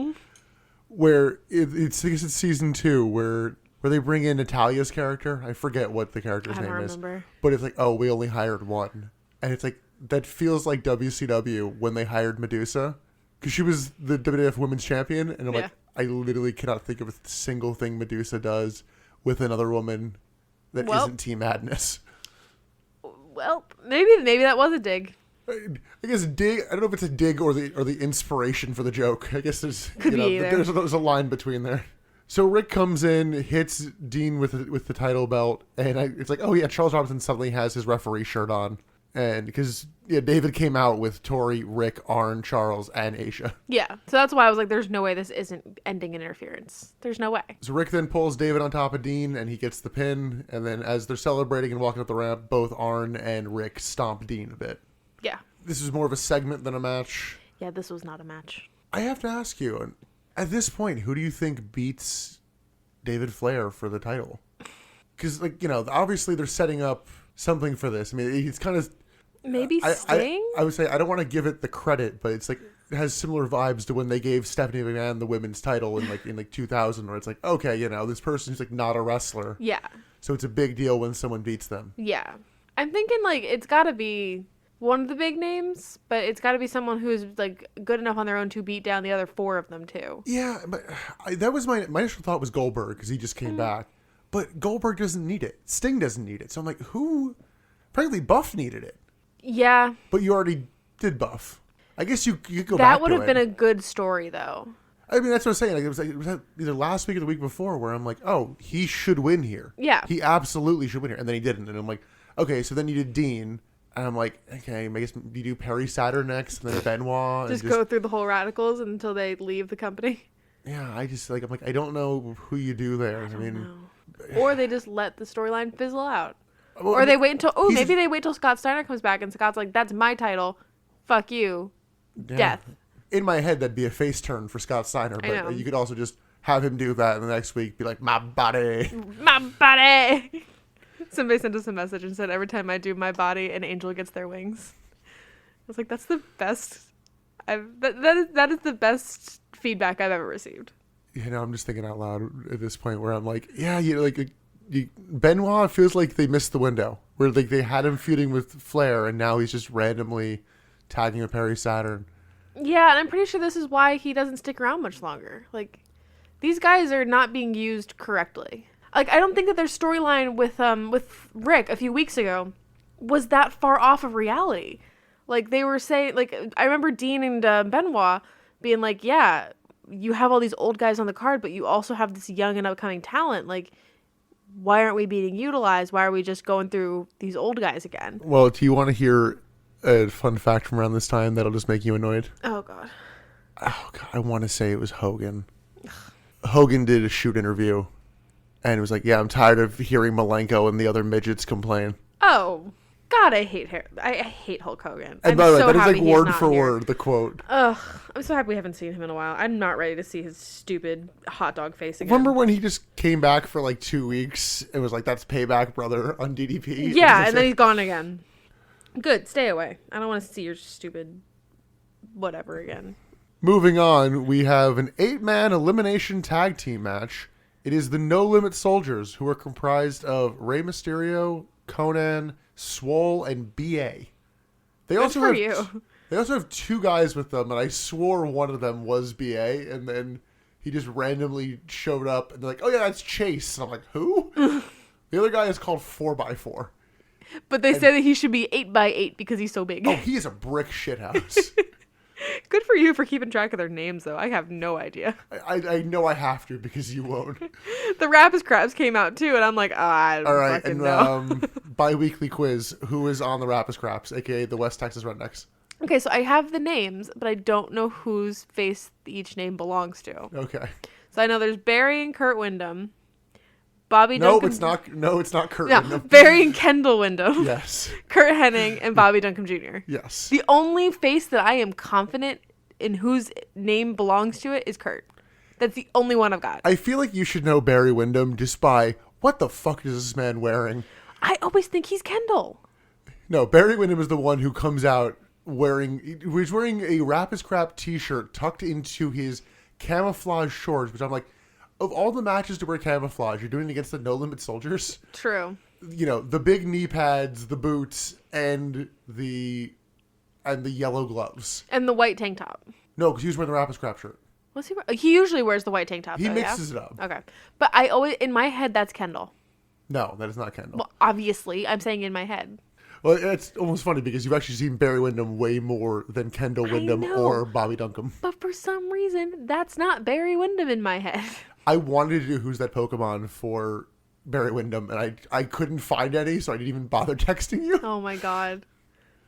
Speaker 1: where it's I guess it's season 2 where they bring in Natalia's character. I forget what the character's name is. But it's like, oh, we only hired one. And it's like, that feels like WCW when they hired Medusa, because she was the WWF Women's Champion, and I'm like, I literally cannot think of a single thing Medusa does with another woman that isn't Team Madness.
Speaker 2: Well, maybe that was a dig.
Speaker 1: I guess dig. I don't know if it's a dig or the inspiration for the joke. I guess there's there's a line between there. So Rick comes in, hits Dean with the title belt, and it's like, oh yeah, Charles Robinson suddenly has his referee shirt on. And because David came out with Tori, Rick, Arn, Charles, and Asia. Yeah,
Speaker 2: so that's why I was like, there's no way this isn't ending in interference. There's no way.
Speaker 1: So Rick then pulls David on top of Dean, and he gets the pin. And then as they're celebrating and walking up the ramp, both Arn and Rick stomp Dean a bit.
Speaker 2: Yeah.
Speaker 1: This is more of a segment than a match.
Speaker 2: Yeah, this was not a match.
Speaker 1: I have to ask you, at this point, who do you think beats David Flair for the title? Because, obviously they're setting up something for this. I mean, it's kind of...
Speaker 2: Maybe Sting?
Speaker 1: I would say, I don't want to give it the credit, but it's like, it has similar vibes to when they gave Stephanie McMahon the women's title in 2000, where it's like, okay, this person's like not a wrestler.
Speaker 2: Yeah.
Speaker 1: So it's a big deal when someone beats them.
Speaker 2: Yeah. I'm thinking it's got to be one of the big names, but it's got to be someone who's good enough on their own to beat down the other 4 of them too.
Speaker 1: Yeah, but that was my initial thought was Goldberg, because he just came back. But Goldberg doesn't need it. Sting doesn't need it. So I'm like, who? Frankly, Buff needed it.
Speaker 2: Yeah.
Speaker 1: But you already did Buff. I guess you could go back to it.
Speaker 2: That would have been a good story, though.
Speaker 1: I mean, that's what I'm saying. Like, it was either last week or the week before where I'm like, oh, he should win here.
Speaker 2: Yeah.
Speaker 1: He absolutely should win here. And then he didn't. And I'm like, okay, so then you did Dean. And I'm like, okay, I guess you do Perry Saturn next and then Benoit.
Speaker 2: Just go through the whole Radicals until they leave the company.
Speaker 1: Yeah, I'm like, I don't know who you do there. I mean,
Speaker 2: or they just let the storyline fizzle out.
Speaker 1: Well,
Speaker 2: Or they wait until, maybe they wait till Scott Steiner comes back and Scott's like, that's my title. Fuck you.
Speaker 1: yeah.
Speaker 2: Death.
Speaker 1: In my head, that'd be a face turn for Scott Steiner. But you could also just have him do that and the next week be like, my body.
Speaker 2: My body. Somebody sent us a message and said, every time I do my body, an angel gets their wings. I was like, that's the best. That is the best feedback I've ever received.
Speaker 1: You know, I'm just thinking out loud at this point where I'm like, yeah, Benoit feels like they missed the window where like they had him feuding with Flair and now he's just randomly tagging with Perry Saturn.
Speaker 2: Yeah, and I'm pretty sure this is why he doesn't stick around much longer. Like, these guys are not being used correctly. Like, I don't think that their storyline with Rick a few weeks ago was that far off of reality. Like, they were saying, like, I remember Dean and Benoit being like, yeah, you have all these old guys on the card, but you also have this young and upcoming talent. Like, why aren't we being utilized? Why are we just going through these old guys again?
Speaker 1: Well, do you want to hear a fun fact from around this time that'll just make you annoyed?
Speaker 2: Oh, God.
Speaker 1: I want to say it was Hogan. Hogan did a shoot interview. And it was like, yeah, I'm tired of hearing Malenko and the other midgets complain.
Speaker 2: Oh, God, I hate her. I hate Hulk Hogan.
Speaker 1: And by the way, that is like word for word, the quote.
Speaker 2: Ugh, I'm so happy we haven't seen him in a while. I'm not ready to see his stupid hot dog face again.
Speaker 1: Remember when he just came back for like 2 weeks and was like, that's payback, brother, on DDP?
Speaker 2: Yeah, and then he's gone again. Good, stay away. I don't want to see your stupid whatever again.
Speaker 1: Moving on, we have an 8-man elimination tag team match. It is the No Limit Soldiers, who are comprised of Rey Mysterio, Conan, Swole, and B.A. They also have 2 guys with them, and I swore one of them was B.A., and then he just randomly showed up, and they're like, oh yeah, that's Chase. And I'm like, who? The other guy is called 4x4.
Speaker 2: But they say that he should be 8x8 because he's so big.
Speaker 1: Oh, he is a brick shithouse.
Speaker 2: Good for you for keeping track of their names, though. I have no idea.
Speaker 1: I know I have to because you won't.
Speaker 2: The Rapist Crabs came out, too, and I'm like, I don't fucking know.
Speaker 1: Bi-weekly quiz. Who is on the Rapist Crabs, a.k.a. the West Texas Rednecks?
Speaker 2: Okay, so I have the names, but I don't know whose face each name belongs to.
Speaker 1: Okay.
Speaker 2: So I know there's Barry and Kurt Windham. Bobby
Speaker 1: No,
Speaker 2: Duncombe.
Speaker 1: It's not Kurt
Speaker 2: No,
Speaker 1: Windham.
Speaker 2: Barry and Kendall Windham.
Speaker 1: Yes.
Speaker 2: Kurt Hennig and Bobby Duncombe Jr.
Speaker 1: Yes.
Speaker 2: The only face that I am confident in whose name belongs to it is Kurt. That's the only one I've got.
Speaker 1: I feel like you should know Barry Windham just by, what the fuck is this man wearing?
Speaker 2: I always think he's Kendall.
Speaker 1: No, Barry Windham is the one who comes out he's wearing a Rapist Crap t-shirt tucked into his camouflage shorts, which I'm like, of all the matches to wear camouflage, you're doing it against the No Limit Soldiers.
Speaker 2: True.
Speaker 1: You know, the big knee pads, the boots, and the yellow gloves.
Speaker 2: And the white tank top.
Speaker 1: No, because he was wearing the Rapist Crap shirt.
Speaker 2: What's he usually wears the white tank top.
Speaker 1: He
Speaker 2: though,
Speaker 1: mixes
Speaker 2: yeah?
Speaker 1: it up.
Speaker 2: Okay. But I always, in my head, that's Kendall.
Speaker 1: No, that is not Kendall.
Speaker 2: Well, obviously, I'm saying in my head.
Speaker 1: Well, it's almost funny because you've actually seen Barry Windham way more than Kendall Windham or Bobby Duncombe.
Speaker 2: But for some reason, that's not Barry Windham in my head.
Speaker 1: I wanted to do Who's That Pokemon for Barry Windham, and I couldn't find any, so I didn't even bother texting you.
Speaker 2: Oh my god.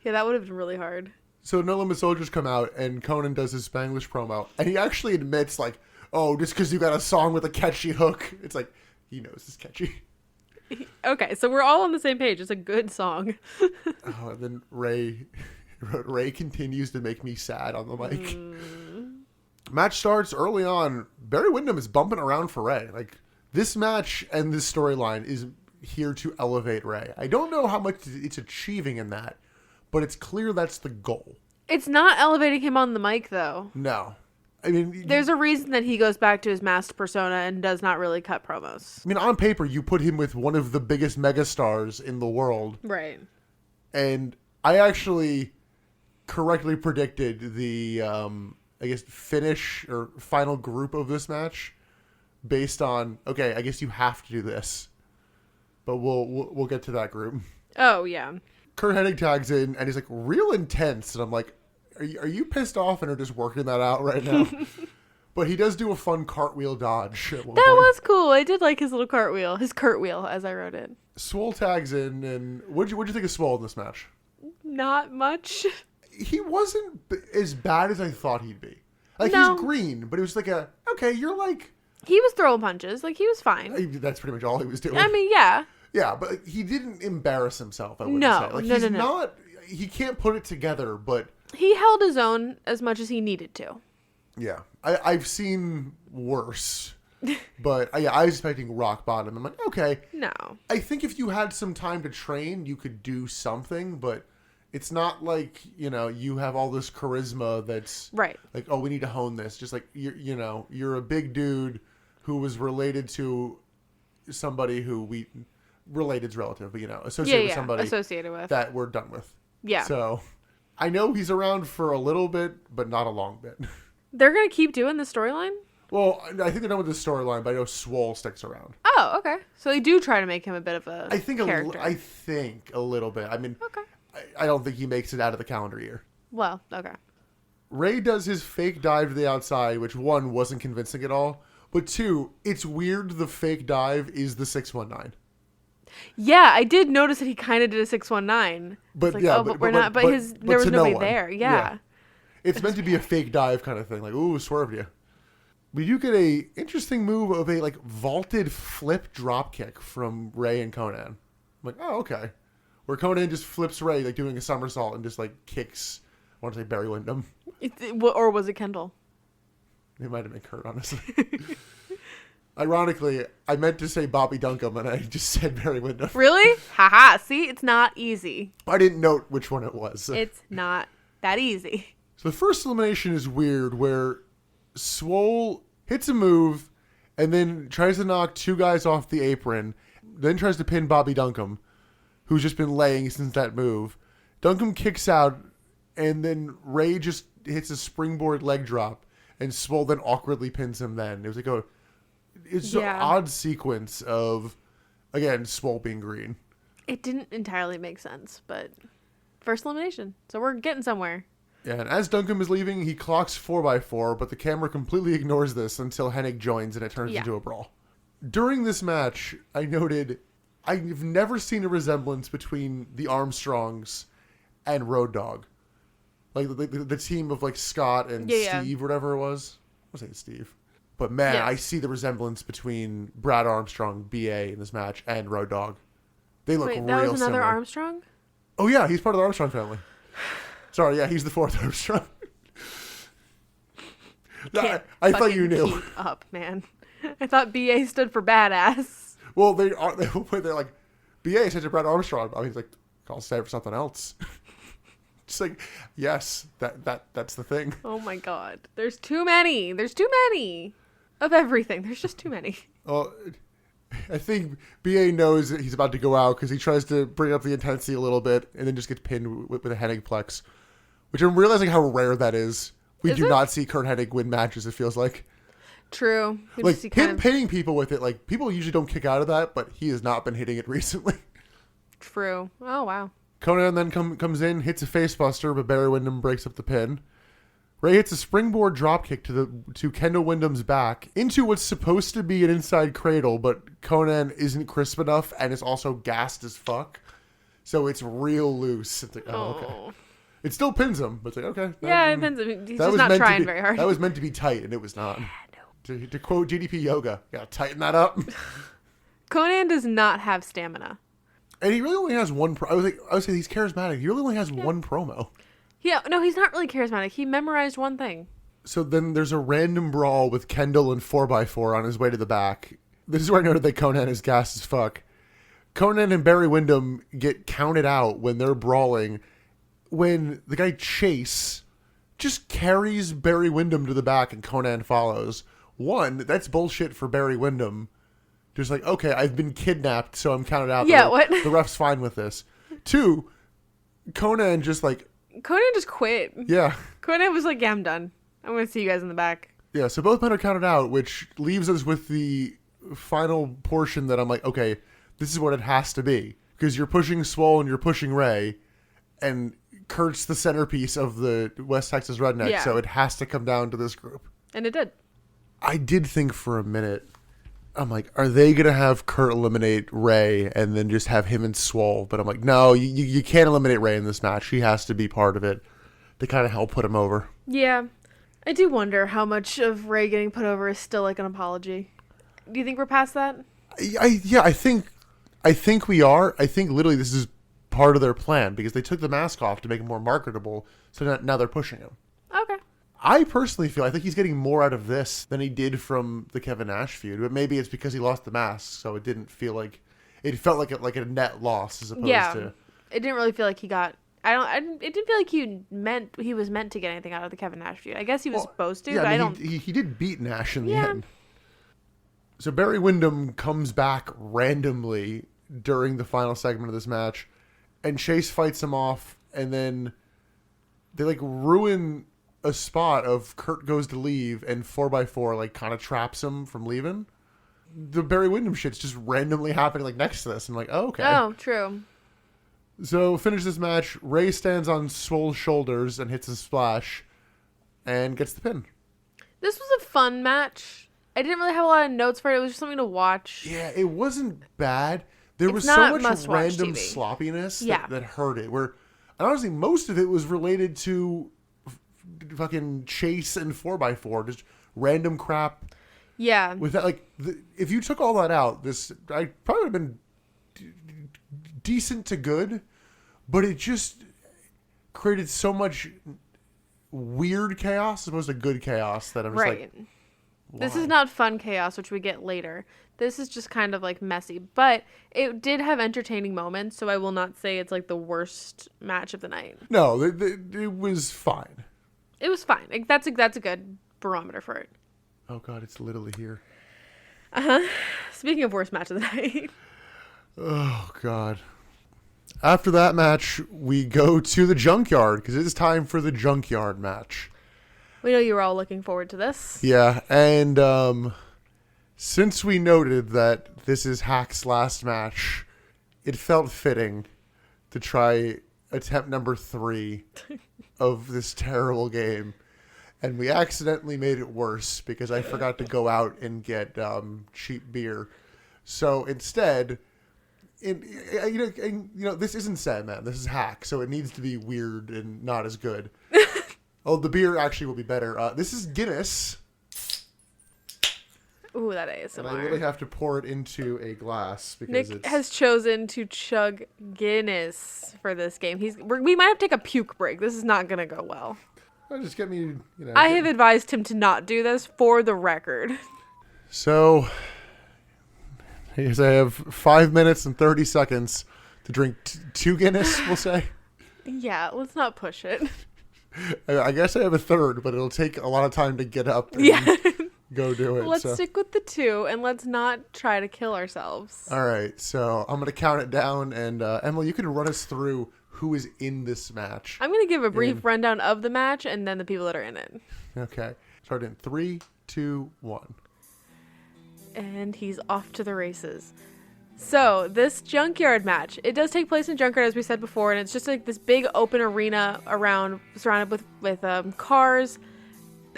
Speaker 2: Yeah, that would have been really hard.
Speaker 1: So No Limit Soldiers come out, and Conan does his Spanglish promo, and he actually admits, like, oh, just because you got a song with a catchy hook. It's like, he knows it's catchy.
Speaker 2: Okay, so we're all on the same page. It's a good song.
Speaker 1: Oh, and then Ray continues to make me sad on the mic. Match starts early on. Barry Windham is bumping around for Ray. Like, this match and this storyline is here to elevate Ray. I don't know how much it's achieving in that, but it's clear that's the goal.
Speaker 2: It's not elevating him on the mic, though.
Speaker 1: No. I mean,
Speaker 2: there's a reason that he goes back to his masked persona and does not really cut promos.
Speaker 1: I mean, on paper, you put him with one of the biggest megastars in the world.
Speaker 2: Right.
Speaker 1: And I actually correctly predicted the, I guess, finish or final group of this match based on, okay, I guess you have to do this. but we'll get to that group.
Speaker 2: Oh, yeah.
Speaker 1: Kurt Hennig tags in, and he's like real intense, and I'm like, are you pissed off and are just working that out right now? But he does do a fun cartwheel dodge at one
Speaker 2: That
Speaker 1: point.
Speaker 2: was cool. I did like his little cartwheel. His cartwheel, as I wrote it.
Speaker 1: Swole tags in, and what'd you think of Swole in this match?
Speaker 2: Not much.
Speaker 1: He wasn't as bad as I thought he'd be. Like,
Speaker 2: No.
Speaker 1: he's green, but it was like okay, you're like...
Speaker 2: He was throwing punches. Like, he was fine.
Speaker 1: That's pretty much all he was doing.
Speaker 2: I mean, yeah.
Speaker 1: Yeah, but like, he didn't embarrass himself, I wouldn't
Speaker 2: No,
Speaker 1: say. Like,
Speaker 2: no,
Speaker 1: he's
Speaker 2: no, no.
Speaker 1: not... He can't put it together, but...
Speaker 2: He held his own as much as he needed to.
Speaker 1: Yeah. I've seen worse. But, I was expecting rock bottom. I'm like, okay.
Speaker 2: No.
Speaker 1: I think if you had some time to train, you could do something, but... It's not like, you have all this charisma that's
Speaker 2: Right.
Speaker 1: like, oh, we need to hone this. Just like, you're a big dude who was related to somebody who related's relative, but, associated with somebody
Speaker 2: associated with.
Speaker 1: that we're done with.
Speaker 2: Yeah.
Speaker 1: So I know he's around for a little bit, but not a long bit.
Speaker 2: They're going to keep doing the storyline?
Speaker 1: Well, I think they're done with the storyline, but I know Swole sticks around.
Speaker 2: Oh, okay. So they do try to make him a bit of a character.
Speaker 1: I think a little bit. I mean,
Speaker 2: Okay.
Speaker 1: I don't think he makes it out of the calendar year.
Speaker 2: Well, okay.
Speaker 1: Ray does his fake dive to the outside, which one, wasn't convincing at all. But two, it's weird the fake dive is the 619.
Speaker 2: Yeah, I did notice that he kind of did a 619.
Speaker 1: But
Speaker 2: It's like,
Speaker 1: yeah,
Speaker 2: oh, but we're not. But there was
Speaker 1: to
Speaker 2: nobody
Speaker 1: no one.
Speaker 2: there. Yeah.
Speaker 1: It's meant to be a fake dive kind of thing. Like, ooh, swerved you. We do get a interesting move of a vaulted flip drop kick from Ray and Conan. I'm like, oh, okay. Where Conan just flips Ray, doing a somersault and just, kicks, I want to say Barry Windham.
Speaker 2: Or was it Kendall?
Speaker 1: It might have been Kurt, honestly. Ironically, I meant to say Bobby Duncombe, and I just said Barry Windham.
Speaker 2: Really? Haha. See, it's not easy.
Speaker 1: I didn't note which one it was.
Speaker 2: It's not that easy.
Speaker 1: So the first elimination is weird, where Swole hits a move and then tries to knock two guys off the apron, then tries to pin Bobby Duncombe, who's just been laying since that move. Duncombe kicks out, and then Ray just hits a springboard leg drop, and Swole then awkwardly pins him then. It was it's an odd sequence of, again, Swole being green.
Speaker 2: It didn't entirely make sense, but first elimination. So we're getting somewhere.
Speaker 1: Yeah, and as Duncombe is leaving, he clocks 4x4, but the camera completely ignores this until Hennig joins, and it turns into a brawl. During this match, I noted... I've never seen a resemblance between the Armstrongs and Road Dogg. The team of Scott and Steve, whatever it was. I was saying Steve. But man,
Speaker 2: Yes.
Speaker 1: I see the resemblance between Brad Armstrong, BA in this match, and Road Dogg. They look real similar.
Speaker 2: That was another Armstrong?
Speaker 1: Oh yeah, he's part of the Armstrong family. Sorry, yeah, he's the fourth Armstrong. I thought you knew.
Speaker 2: Keep up, man. I thought BA stood for badass.
Speaker 1: Well, they're like, BA said to Brad Armstrong. I mean, he's like, I'll say it for something else. Just yes, that's the thing.
Speaker 2: Oh my god. There's too many. There's too many of everything. There's just too many.
Speaker 1: Well, I think BA knows that he's about to go out because he tries to bring up the intensity a little bit and then just gets pinned with a Hennig plex, which I'm realizing how rare that is. We do not see Kurt Hennig win matches, it feels like.
Speaker 2: True.
Speaker 1: Him pinning people with it, people usually don't kick out of that, but he has not been hitting it recently.
Speaker 2: True. Oh, wow.
Speaker 1: Conan then comes in, hits a facebuster, but Barry Windham breaks up the pin. Ray hits a springboard dropkick to Kendall Windham's back into what's supposed to be an inside cradle, but Conan isn't crisp enough and is also gassed as fuck. So it's real loose. It's like, okay. It still pins him, but it's like, okay.
Speaker 2: Yeah, it pins him. He's just not trying very hard.
Speaker 1: That was meant to be tight, and it was not. To quote GDP Yoga, gotta tighten that up.
Speaker 2: Conan does not have stamina.
Speaker 1: And he really only has one. I would say he's charismatic. He really only has one promo.
Speaker 2: Yeah, no, he's not really charismatic. He memorized one thing.
Speaker 1: So then there's a random brawl with Kendall and 4x4 on his way to the back. This is where I noted that Conan is gassed as fuck. Conan and Barry Windham get counted out when they're brawling. When the guy Chase just carries Barry Windham to the back and Conan follows. One, that's bullshit for Barry Windham. Just okay, I've been kidnapped, so I'm counted out.
Speaker 2: Yeah, what?
Speaker 1: The ref's fine with this. Two, Conan just
Speaker 2: Conan just quit.
Speaker 1: Yeah.
Speaker 2: Conan was like, yeah, I'm done. I'm going to see you guys in the back.
Speaker 1: Yeah, so both men are counted out, which leaves us with the final portion that I'm like, okay, this is what it has to be. Because you're pushing Swole and you're pushing Ray, and Kurt's the centerpiece of the West Texas Redneck,
Speaker 2: Yeah.
Speaker 1: so it has to come down to this group.
Speaker 2: And it did.
Speaker 1: I did think for a minute, I'm like, are they going to have Kurt eliminate Ray and then just have him and Swole? But I'm like, no, you can't eliminate Ray in this match. He has to be part of it to kind of help put him over.
Speaker 2: Yeah. I do wonder how much of Ray getting put over is still like an apology. Do you think we're past that?
Speaker 1: I think we are. I think literally this is part of their plan because they took the mask off to make him more marketable. So now they're pushing him.
Speaker 2: Okay.
Speaker 1: I personally I think he's getting more out of this than he did from the Kevin Nash feud. But maybe it's because he lost the mask, so it didn't feel like it felt like a net loss as opposed to.
Speaker 2: It didn't really feel like he got. It didn't feel like he was meant to get anything out of the Kevin Nash feud. I guess he was supposed to,
Speaker 1: Yeah,
Speaker 2: but
Speaker 1: I
Speaker 2: I
Speaker 1: mean,
Speaker 2: don't.
Speaker 1: He did beat Nash in the end. So Barry Windham comes back randomly during the final segment of this match, and Chase fights him off, and then they like ruin a spot of Kurt goes to leave, and 4x4 like kind of traps him from leaving. The Barry Windham shit's just randomly happening like next to this. I'm like, oh, okay.
Speaker 2: Oh, true.
Speaker 1: So finish this match. Ray stands on Swole's shoulders and hits a splash, and gets the pin.
Speaker 2: This was a fun match. I didn't really have a lot of notes for it. It was just something to watch.
Speaker 1: Yeah, it wasn't bad. There was
Speaker 2: It's
Speaker 1: so
Speaker 2: not
Speaker 1: much
Speaker 2: must-watch
Speaker 1: random
Speaker 2: TV.
Speaker 1: sloppiness
Speaker 2: Yeah.
Speaker 1: that hurt it. Where, and honestly, most of it was related to fucking Chase and 4x4, just random crap.
Speaker 2: Yeah.
Speaker 1: With that, like, if you took all that out, I probably would have been decent to good, but it just created so much weird chaos as opposed to good chaos that I'm just like,
Speaker 2: This
Speaker 1: why?
Speaker 2: is not fun chaos, which we get later. This is just kind of like messy, but it did have entertaining moments, so I will not say it's like the worst match of the night.
Speaker 1: No, it was fine.
Speaker 2: It was fine. Like, that's a good barometer for it.
Speaker 1: Oh god, it's literally here.
Speaker 2: Speaking of worst match of the night.
Speaker 1: Oh god. After that match, we go to the Junkyard because it is time for the Junkyard match.
Speaker 2: We know you were all looking forward to this.
Speaker 1: Yeah, and since we noted that this is Hack's last match, it felt fitting to try attempt number 3 of this terrible game. And we accidentally made it worse because I forgot to go out and get cheap beer. So instead, this isn't Sandman. This is Hack, so it needs to be weird and not as good. Oh, the beer actually will be better. This is Guinness.
Speaker 2: Ooh, that ASMR.
Speaker 1: And I really have to pour it into a glass because
Speaker 2: Nick
Speaker 1: it's...
Speaker 2: has chosen to chug Guinness for this game. We might have to take a puke break. This is not going to go well.
Speaker 1: Just get me,
Speaker 2: I have advised him to not do this for the record.
Speaker 1: So, I guess I have 5 minutes and 30 seconds to drink 2 Guinness, we'll say.
Speaker 2: Yeah, let's not push it.
Speaker 1: I guess I have a third, but it'll take a lot of time to get up and go do it.
Speaker 2: Let's stick with the 2 and let's not try to kill ourselves.
Speaker 1: All right, so I'm going to count it down, and Emily, you can run us through who is in this match.
Speaker 2: I'm going to give a brief rundown of the match and then the people that are in it.
Speaker 1: Okay. Start in 3, 2, 1.
Speaker 2: And he's off to the races. So, this Junkyard match, it does take place in Junkyard, as we said before, and it's just like this big open arena surrounded with cars.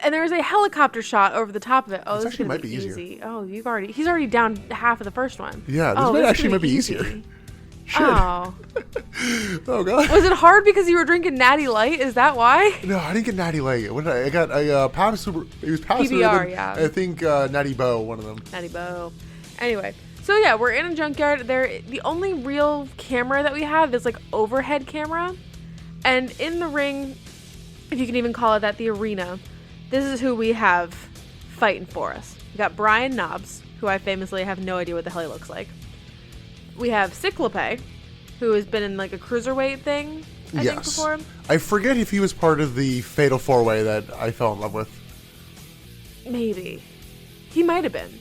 Speaker 2: And there's a helicopter shot over the top of it. Oh, this
Speaker 1: actually
Speaker 2: is
Speaker 1: might
Speaker 2: be
Speaker 1: be easier.
Speaker 2: easy. Oh, he's already down half of the first one.
Speaker 1: Yeah, this actually might be easier. Shit.
Speaker 2: Oh.
Speaker 1: Oh, God.
Speaker 2: Was it hard because you were drinking Natty Light? Is that why?
Speaker 1: No, I didn't get Natty Light. What did I got? Pabst Super. It was Pabst
Speaker 2: PBR,
Speaker 1: Super,
Speaker 2: yeah.
Speaker 1: I think Natty Bow, one of them.
Speaker 2: Natty Bow. Anyway, so yeah, we're in a junkyard. The only real camera that we have is like overhead camera. And in the ring, if you can even call it that, the arena, this is who we have fighting for us. We got Brian Knobs, who I famously have no idea what the hell he looks like. We have Cyclope, who has been in like a cruiserweight thing, I think, before.
Speaker 1: I forget if he was part of the Fatal 4-Way that I fell in love with.
Speaker 2: Maybe. He might have been.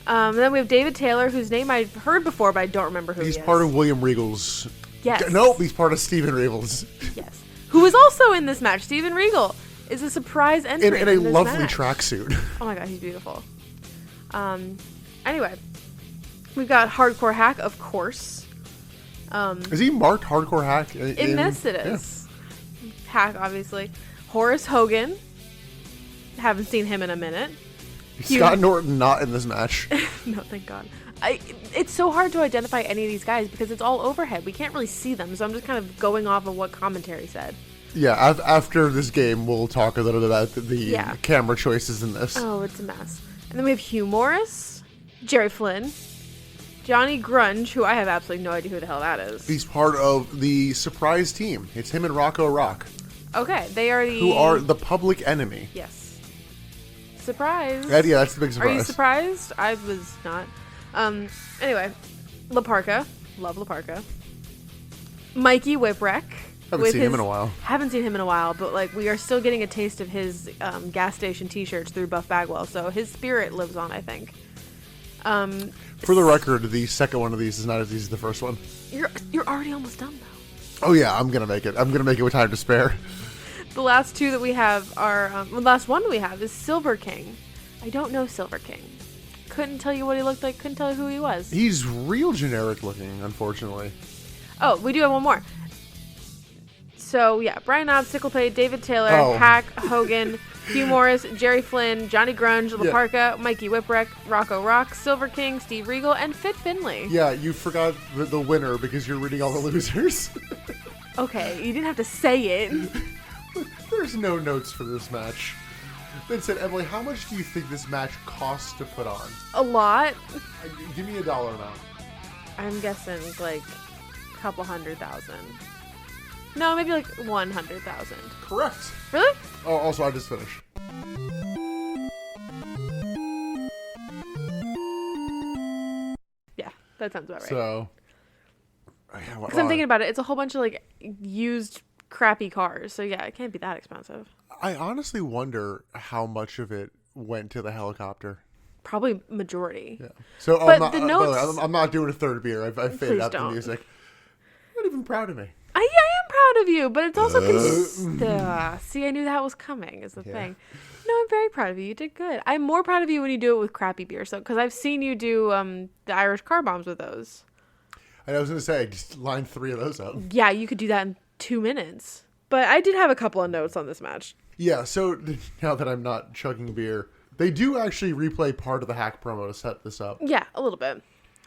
Speaker 2: Then we have David Taylor, whose name I've heard before, but I don't remember who he is.
Speaker 1: He's part of William Regal's...
Speaker 2: Yes.
Speaker 1: Nope, he's part of Steven Regal's.
Speaker 2: Yes. Who is also in this match. Steven Regal is a surprise entrant
Speaker 1: In a lovely
Speaker 2: match.
Speaker 1: tracksuit.
Speaker 2: Oh my god, he's beautiful. Anyway. We've got Hardcore Hack, of course.
Speaker 1: Is he marked Hardcore Hack?
Speaker 2: In this it is. Yeah. Hack, obviously. Horace Hogan. Haven't seen him in a minute.
Speaker 1: Scott Norton not in this match.
Speaker 2: No, thank God. It's so hard to identify any of these guys because it's all overhead. We can't really see them, so I'm just kind of going off of what commentary said.
Speaker 1: Yeah, after this game, we'll talk a little bit about the camera choices in this.
Speaker 2: Oh, it's a mess. And then we have Hugh Morris, Jerry Flynn, Johnny Grunge, who I have absolutely no idea who the hell that is.
Speaker 1: He's part of the surprise team. It's him and Rocco Rock.
Speaker 2: Okay, they are
Speaker 1: who are the public enemy.
Speaker 2: Yes. Surprise.
Speaker 1: Yeah, that's the big surprise.
Speaker 2: Are you surprised? I was not. Anyway, La Parka. Love La Parka. Mikey Whipwreck.
Speaker 1: Haven't seen him in a while.
Speaker 2: Haven't seen him in a while, but like we are still getting a taste of his gas station t-shirts through Buff Bagwell, so his spirit lives on, I think.
Speaker 1: For the record, the second one of these is not as easy as the first one.
Speaker 2: You're already almost done, though.
Speaker 1: Oh yeah, I'm gonna make it. I'm gonna make it with time to spare.
Speaker 2: The last two that we have are the last one that we have is Silver King. I don't know Silver King. Couldn't tell you what he looked like. Couldn't tell you who he was.
Speaker 1: He's real generic looking, unfortunately.
Speaker 2: Oh, we do have one more. So yeah, Brian Knobbs, Sickle Pay, David Taylor, Hack, Hogan, Hugh Morris, Jerry Flynn, Johnny Grunge, La Parka, Mikey Whipwreck, Rocco Rock, Silver King, Steve Regal, and Fit Finlay.
Speaker 1: Yeah, you forgot the winner because you're reading all the losers.
Speaker 2: Okay, you didn't have to say it.
Speaker 1: There's no notes for this match. Then said, Emily, how much do you think this match costs to put on?
Speaker 2: A lot.
Speaker 1: Give me a dollar amount.
Speaker 2: I'm guessing like a couple $100,000. No, maybe like 100,000.
Speaker 1: Correct.
Speaker 2: Really?
Speaker 1: Oh, also, I just finished.
Speaker 2: Yeah, that sounds about right.
Speaker 1: So,
Speaker 2: because I'm thinking about it, it's a whole bunch of like used crappy cars. So yeah, it can't be that expensive.
Speaker 1: I honestly wonder how much of it went to the helicopter.
Speaker 2: Probably majority.
Speaker 1: Yeah. So, I'm not doing a third beer. I've faded out the music. You're not even proud of me.
Speaker 2: I am proud of you, but it's also see, I knew that was coming is the thing. No, I'm very proud of you. You did good. I'm more proud of you when you do it with crappy beer. So, because I've seen you do the Irish car bombs with those.
Speaker 1: And I was going to say, just line 3 of those up.
Speaker 2: Yeah, you could do that in 2 minutes. But I did have a couple of notes on this match.
Speaker 1: Yeah, so now that I'm not chugging beer, they do actually replay part of the Hack promo to set this up.
Speaker 2: Yeah, a little bit.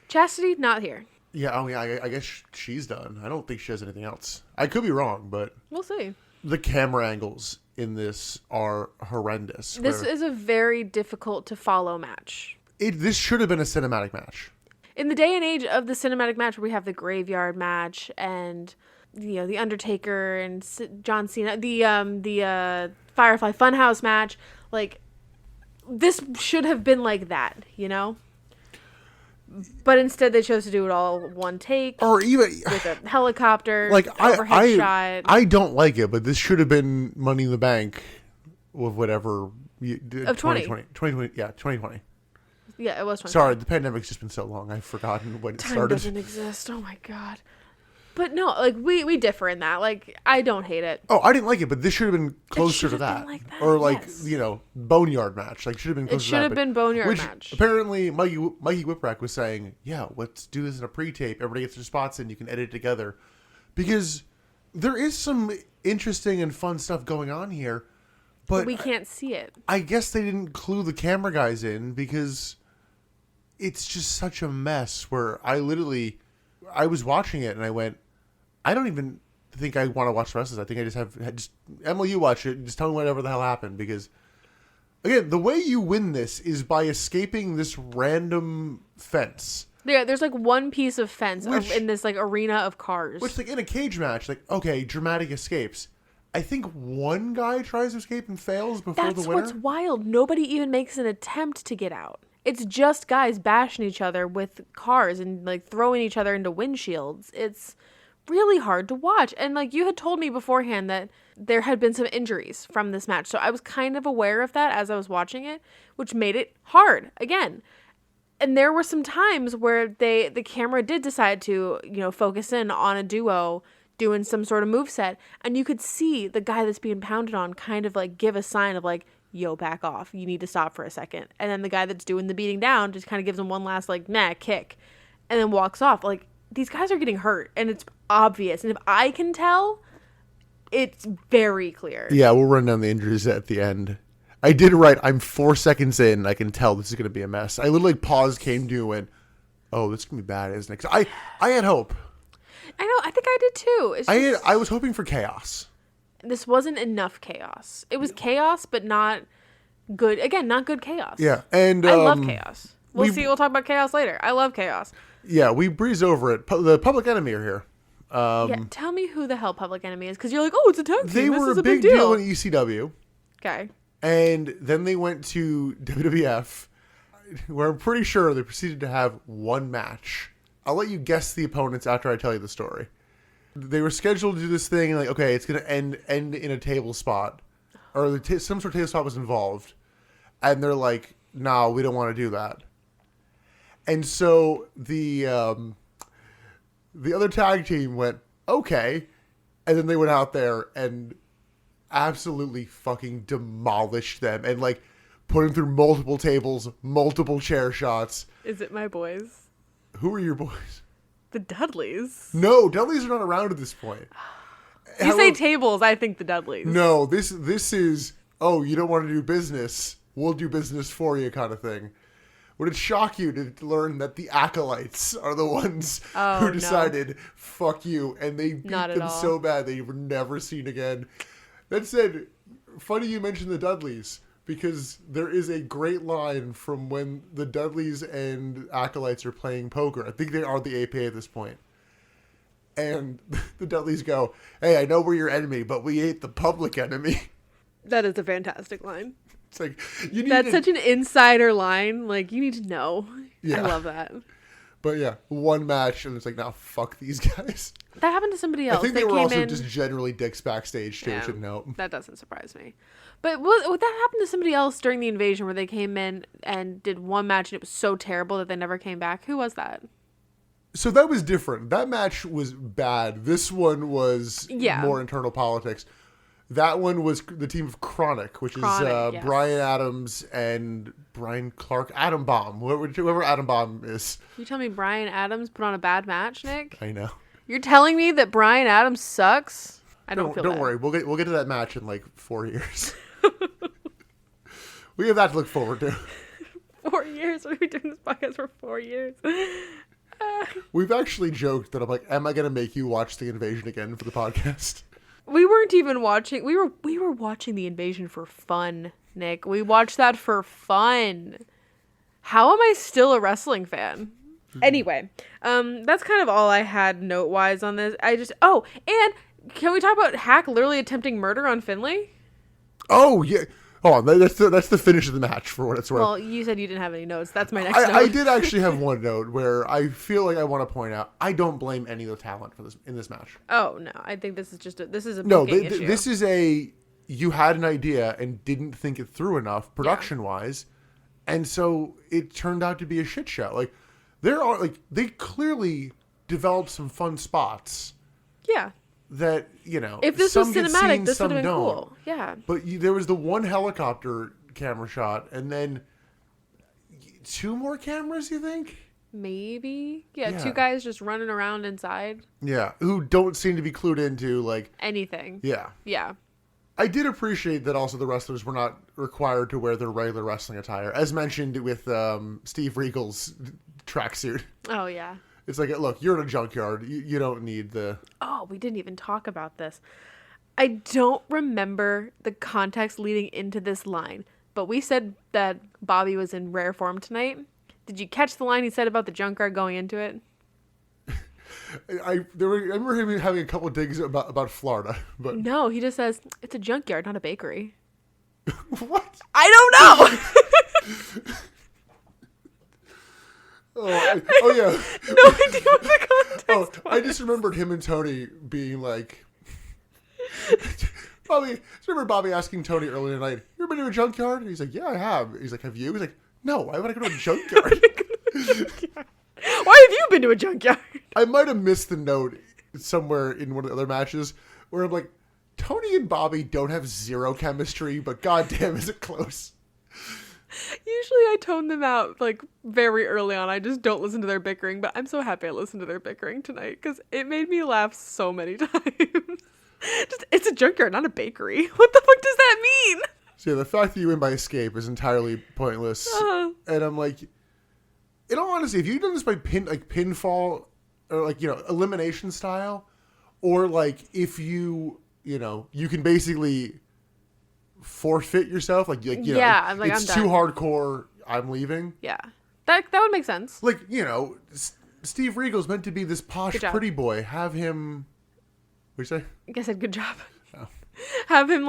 Speaker 2: Chastity, not here.
Speaker 1: Yeah, I guess she's done. I don't think she has anything else. I could be wrong, but...
Speaker 2: We'll see.
Speaker 1: The camera angles in this are horrendous.
Speaker 2: This is a very difficult to follow match.
Speaker 1: This should have been a cinematic match.
Speaker 2: In the day and age of the cinematic match, where we have the graveyard match and... the Undertaker and John Cena, the Firefly Funhouse match, like, this should have been like that, But instead, they chose to do it all one take, or even with a helicopter,
Speaker 1: like
Speaker 2: overhead shot.
Speaker 1: I don't like it, but this should have been Money in the Bank with whatever
Speaker 2: of
Speaker 1: 2020. Yeah, 2020.
Speaker 2: Yeah, it was 2020.
Speaker 1: Sorry, the pandemic's just been so long. I've forgotten when it started.
Speaker 2: Time doesn't exist. Oh my god. But no, like we differ in that. Like I don't hate it.
Speaker 1: Oh, I didn't like it, but this should have been closer to that. Or like,
Speaker 2: yes.
Speaker 1: Boneyard match. Like should have been closer to that.
Speaker 2: It should have been Boneyard match.
Speaker 1: Apparently Mikey Whipwreck was saying, yeah, let's do this in a pre-tape. Everybody gets their spots in, you can edit it together. Because there is some interesting and fun stuff going on here. But
Speaker 2: we can't see it.
Speaker 1: I guess they didn't clue the camera guys in because it's just such a mess where I was watching it and I went, I don't even think I want to watch the rest of this. I think I just Emily, you watch it and just tell me whatever the hell happened. Because, again, the way you win this is by escaping this random fence.
Speaker 2: Yeah, there's like one piece of fence in this like arena of cars.
Speaker 1: Which, like, in a cage match, like, okay, dramatic escapes. I think one guy tries to escape and fails before the winner.
Speaker 2: That's what's wild. Nobody even makes an attempt to get out. It's just guys bashing each other with cars and like throwing each other into windshields. It's really hard to watch. And like you had told me beforehand that there had been some injuries from this match. So I was kind of aware of that as I was watching it, which made it hard again. And there were some times where the camera did decide to, focus in on a duo doing some sort of moveset. And you could see the guy that's being pounded on kind of like give a sign of like, yo, back off. You need to stop for a second. And then the guy that's doing the beating down just kind of gives him one last, like, nah, kick. And then walks off. Like, these guys are getting hurt. And it's obvious. And if I can tell, it's very clear.
Speaker 1: Yeah, we'll run down the injuries at the end. I did write, I'm 4 seconds in. I can tell this is going to be a mess. I literally paused, came to, and went, oh, this is going to be bad, isn't it? 'Cause I had hope.
Speaker 2: I know. I think I did too. It's just,
Speaker 1: I was hoping for chaos.
Speaker 2: this wasn't enough chaos. It was chaos, but not good. Again, not good chaos.
Speaker 1: Yeah, and
Speaker 2: I love chaos. We'll talk about chaos later. I love chaos.
Speaker 1: Yeah, we breeze over it. The Public Enemy are here.
Speaker 2: Yeah, tell me who the hell Public Enemy is, because you're like, oh, it's a tag team.
Speaker 1: They
Speaker 2: this
Speaker 1: were
Speaker 2: is
Speaker 1: a big deal in ECW.
Speaker 2: Okay.
Speaker 1: And then they went to WWF, where I'm pretty sure they proceeded to have one match. I'll let you guess the opponents after I tell you the story. They were scheduled to do this thing, and like, okay, it's going to end in a table spot. Or some sort of table spot was involved. And they're like, no, we don't want to do that. And so the other tag team went, okay. And then they went out there and absolutely fucking demolished them and like put them through multiple tables, multiple chair shots.
Speaker 2: Is it my boys?
Speaker 1: Who are your boys?
Speaker 2: The Dudleys.
Speaker 1: No, Dudleys are not around at this point.
Speaker 2: You say tables, I think the Dudleys.
Speaker 1: No, this is, oh, you don't want to do business. We'll do business for you kind of thing. Would it shock you to learn that the Acolytes are the ones who decided, fuck you, and they beat them so bad they were never seen again? That said, funny you mentioned the Dudleys, because there is a great line from when the Dudleys and Acolytes are playing poker. I think they are the APA at this point. And the Dudleys go, hey, I know we're your enemy, but we ain't the Public Enemy.
Speaker 2: That is a fantastic line.
Speaker 1: It's like,
Speaker 2: that's such an insider line. Like, you need to know. Yeah. I love that.
Speaker 1: But yeah, one match, and it's like, now fuck these guys.
Speaker 2: That happened to somebody else.
Speaker 1: I think they were also just generally dicks backstage, too. Yeah, no.
Speaker 2: That doesn't surprise me. But what that happened to somebody else during the invasion where they came in and did one match and it was so terrible that they never came back? Who was that?
Speaker 1: So that was different. That match was bad. This one was more internal politics. That one was the team of Chronic, which is yes. Brian Adams and Brian Clark, Adam Bomb, whoever Adam Bomb is.
Speaker 2: You tell me Brian Adams put on a bad match, Nick?
Speaker 1: I know.
Speaker 2: You're telling me that Brian Adams sucks? I don't feel
Speaker 1: Don't
Speaker 2: bad.
Speaker 1: worry. We'll get to that match in like 4 years. We have that to look forward to.
Speaker 2: 4 years? What are we doing this podcast for 4 years?
Speaker 1: We've actually joked that I'm like, am I going to make you watch The Invasion again for the podcast?
Speaker 2: We weren't even watching. We were watching The Invasion for fun, Nick. We watched that for fun. How am I still a wrestling fan? Anyway, that's kind of all I had note-wise on this. And can we talk about Hack literally attempting murder on Finlay?
Speaker 1: Oh, yeah. Oh, that's the finish of the match for what it's worth.
Speaker 2: Well, you said you didn't have any notes. That's my next note.
Speaker 1: I did actually have one note where I feel like I want to point out I don't blame any of the talent for this in this match.
Speaker 2: Oh no, I think this is just a booking issue.
Speaker 1: This is you had an idea and didn't think it through enough production wise, and so it turned out to be a shit show. Like they clearly developed some fun spots.
Speaker 2: Yeah.
Speaker 1: That, you know,
Speaker 2: if this was cinematic, this would have been cool. Yeah.
Speaker 1: But there was the one helicopter camera shot, and then 2 more cameras, you think?
Speaker 2: Maybe. Yeah, 2 guys just running around inside.
Speaker 1: Yeah, who don't seem to be clued into, like...
Speaker 2: anything.
Speaker 1: Yeah.
Speaker 2: Yeah.
Speaker 1: I did appreciate that also the wrestlers were not required to wear their regular wrestling attire, as mentioned with Steve Regal's tracksuit.
Speaker 2: Oh, yeah.
Speaker 1: It's like, look, you're in a junkyard. You don't need the...
Speaker 2: Oh, we didn't even talk about this. I don't remember the context leading into this line, but we said that Bobby was in rare form tonight. Did you catch the line he said about the junkyard going into it?
Speaker 1: I remember him having a couple of digs about Florida, but...
Speaker 2: No, he just says, it's a junkyard, not a bakery.
Speaker 1: What?
Speaker 2: I don't know!
Speaker 1: Oh yeah.
Speaker 2: No idea what the context was.
Speaker 1: I just remembered him and Tony being like, Bobby. I remember Bobby asking Tony earlier tonight, "You ever been to a junkyard?" And he's like, "Yeah, I have." He's like, "Have you?" He's like, "No. Why would I go to a junkyard?"
Speaker 2: Why have you been to a junkyard?
Speaker 1: I might have missed the note somewhere in one of the other matches where I'm like, Tony and Bobby don't have zero chemistry, but goddamn, is it close?
Speaker 2: Usually I tone them out like very early on. I just don't listen to their bickering, but I'm so happy I listened to their bickering tonight because it made me laugh so many times. Just, it's a junkyard, not a bakery. What the fuck does that mean?
Speaker 1: So yeah, the fact that you win by escape is entirely pointless. And I'm like, in all honesty, if you'd done this by pinfall or like, elimination style, or like if you can basically forfeit yourself, it's
Speaker 2: I'm
Speaker 1: too
Speaker 2: done.
Speaker 1: hardcore, I'm leaving.
Speaker 2: Yeah. That would make sense.
Speaker 1: Like, Steve Regal's meant to be this posh pretty boy. Have him, what'd you say?
Speaker 2: I guess I said good job.
Speaker 1: Oh.
Speaker 2: Have him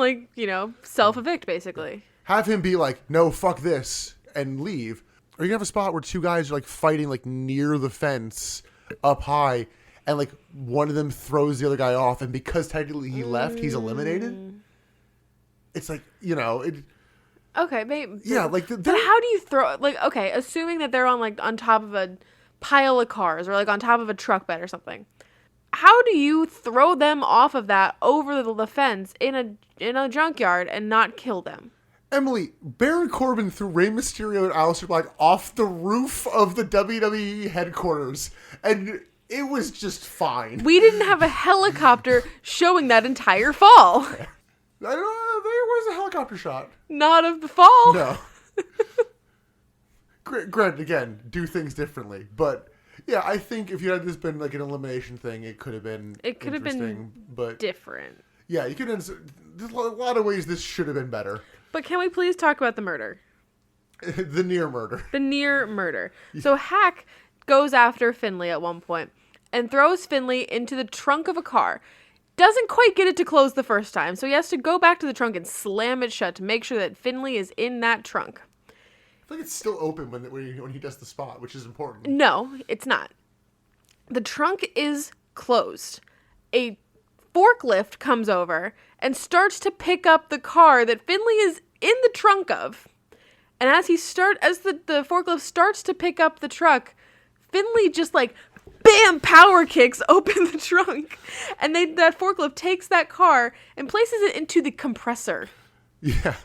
Speaker 2: self-evict basically.
Speaker 1: Have him be like, no, fuck this, and leave. Or you can have a spot where two guys are like fighting like near the fence up high, and like one of them throws the other guy off, and because technically he left, he's eliminated. It's like,
Speaker 2: Okay, maybe.
Speaker 1: Yeah, like
Speaker 2: but how do you throw assuming that they're on top of a pile of cars or like on top of a truck bed or something. How do you throw them off of that over the fence in a junkyard and not kill them?
Speaker 1: Emily, Baron Corbin threw Rey Mysterio and Aleister Black off the roof of the WWE headquarters, and it was just fine.
Speaker 2: We didn't have a helicopter showing that entire fall.
Speaker 1: I don't know, there was a helicopter shot.
Speaker 2: Not of the fall.
Speaker 1: No. Granted, again, do things differently. But, yeah, I think if you had this been like an elimination thing, it could have been but
Speaker 2: different.
Speaker 1: Yeah, you could have... There's a lot of ways this should have been better.
Speaker 2: But can we please talk about the murder?
Speaker 1: The near murder.
Speaker 2: The near murder. So Hack goes after Finley at one point and throws Finley into the trunk of a car. Doesn't quite get it to close the first time, so he has to go back to the trunk and slam it shut to make sure that Finley is in that trunk.
Speaker 1: I feel like it's still open when he does the spot, which is important.
Speaker 2: No, it's not. The trunk is closed. A forklift comes over and starts to pick up the car that Finley is in the trunk of. And as the forklift starts to pick up the truck, Finley just bam, power kicks open the trunk. And that forklift takes that car and places it into the compressor.
Speaker 1: Yeah.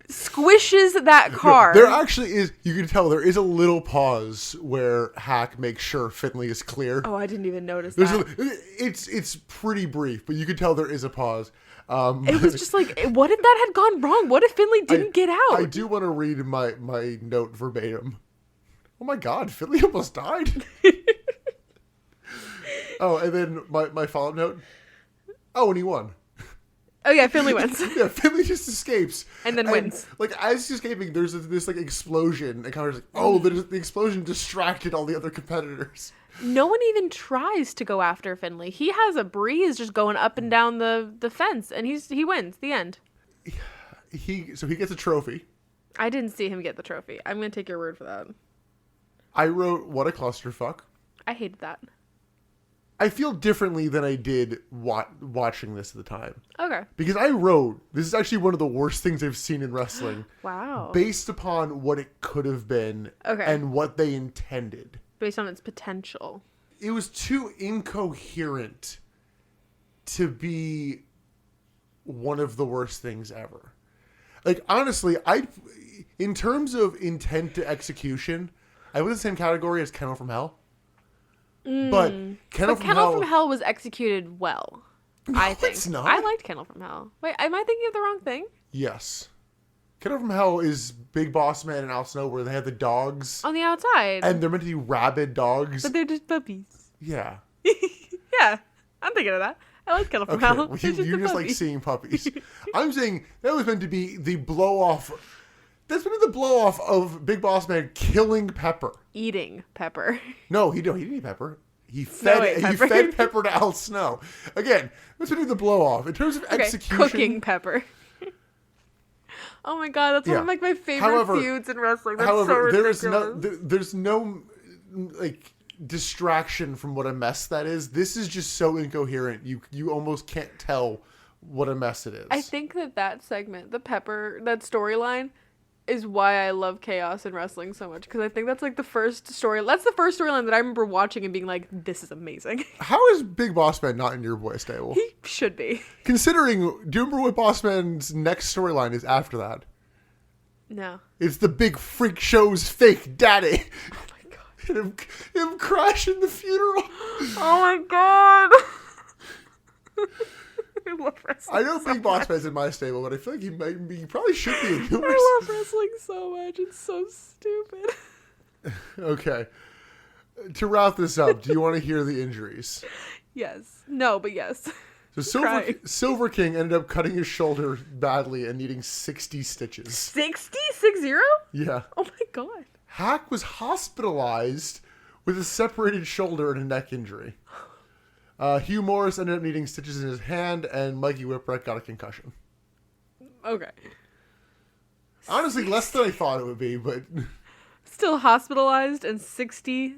Speaker 2: Squishes that car.
Speaker 1: There actually is, you can tell there is a little pause where Hack makes sure Finley is clear.
Speaker 2: Oh, I didn't even notice that.
Speaker 1: It's pretty brief, but you can tell there is a pause.
Speaker 2: It was just like, what if that had gone wrong? What if Finley didn't get out?
Speaker 1: I do want to read my note verbatim. Oh my god, Finley almost died. Oh, and then my follow-up note. Oh, and he won.
Speaker 2: Oh yeah, Finley wins.
Speaker 1: Yeah, Finley just escapes.
Speaker 2: And then wins.
Speaker 1: As he's escaping, there's this explosion. And Connor's like, oh, the explosion distracted all the other competitors.
Speaker 2: No one even tries to go after Finley. He has a breeze just going up and down the fence, and he wins. The end.
Speaker 1: So he gets a trophy.
Speaker 2: I didn't see him get the trophy. I'm going to take your word for that.
Speaker 1: I wrote, what a clusterfuck.
Speaker 2: I hated that.
Speaker 1: I feel differently than I did watching this at the time.
Speaker 2: Okay.
Speaker 1: Because I wrote, this is actually one of the worst things I've seen in wrestling.
Speaker 2: Wow.
Speaker 1: Based upon what it could have been and what they intended.
Speaker 2: Based on its potential.
Speaker 1: It was too incoherent to be one of the worst things ever. Like, honestly, in terms of intent to execution, I put the same category as Kennel from Hell. But Kennel from
Speaker 2: Hell was executed well.
Speaker 1: No,
Speaker 2: I think.
Speaker 1: It's not.
Speaker 2: I liked Kennel from Hell. Wait, am I thinking of the wrong thing?
Speaker 1: Yes. Kennel from Hell is Big Boss Man and Al Snow, where they have the dogs
Speaker 2: on the outside.
Speaker 1: And they're meant to be rabid dogs.
Speaker 2: But they're just puppies.
Speaker 1: Yeah.
Speaker 2: Yeah. I'm thinking of that. I like Kennel from Hell.
Speaker 1: Well, you just like seeing puppies. I'm saying that was meant to be the blow-off. That's meant to be the blow-off of Big Boss Man killing Pepper.
Speaker 2: Eating Pepper.
Speaker 1: No, he didn't eat Pepper. He fed Pepper to Al Snow. Again, that's meant to be the blow-off. In terms of execution.
Speaker 2: Cooking Pepper. Oh my god, that's one of my favorite feuds in wrestling. That's so ridiculous.
Speaker 1: There's no distraction from what a mess that is. This is just so incoherent. You almost can't tell what a mess it is.
Speaker 2: I think that segment, that storyline, is why I love chaos in wrestling so much, because I think that's like the first story. That's the first storyline that I remember watching and being like, "This is amazing."
Speaker 1: How is Big Boss Man not in your boy stable?
Speaker 2: He should be.
Speaker 1: Considering, do you remember what Boss Man's next storyline is after that?
Speaker 2: No.
Speaker 1: It's the Big Freak Show's fake daddy.
Speaker 2: Oh my god.
Speaker 1: And him crashing the funeral.
Speaker 2: Oh my god. I love wrestling.
Speaker 1: I know Big Boss Man's in my stable, but I feel like he probably should be in yours.
Speaker 2: I love wrestling so much. It's so stupid.
Speaker 1: Okay. To wrap this up, do you want to hear the injuries?
Speaker 2: Yes. No, but yes.
Speaker 1: So Silver King ended up cutting his shoulder badly and needing 60 stitches.
Speaker 2: 60? 60?
Speaker 1: Yeah.
Speaker 2: Oh my god.
Speaker 1: Hack was hospitalized with a separated shoulder and a neck injury. Hugh Morris ended up needing stitches in his hand, and Mikey Whipwreck got a concussion.
Speaker 2: Okay.
Speaker 1: Honestly, less than I thought it would be, but...
Speaker 2: Still hospitalized and 60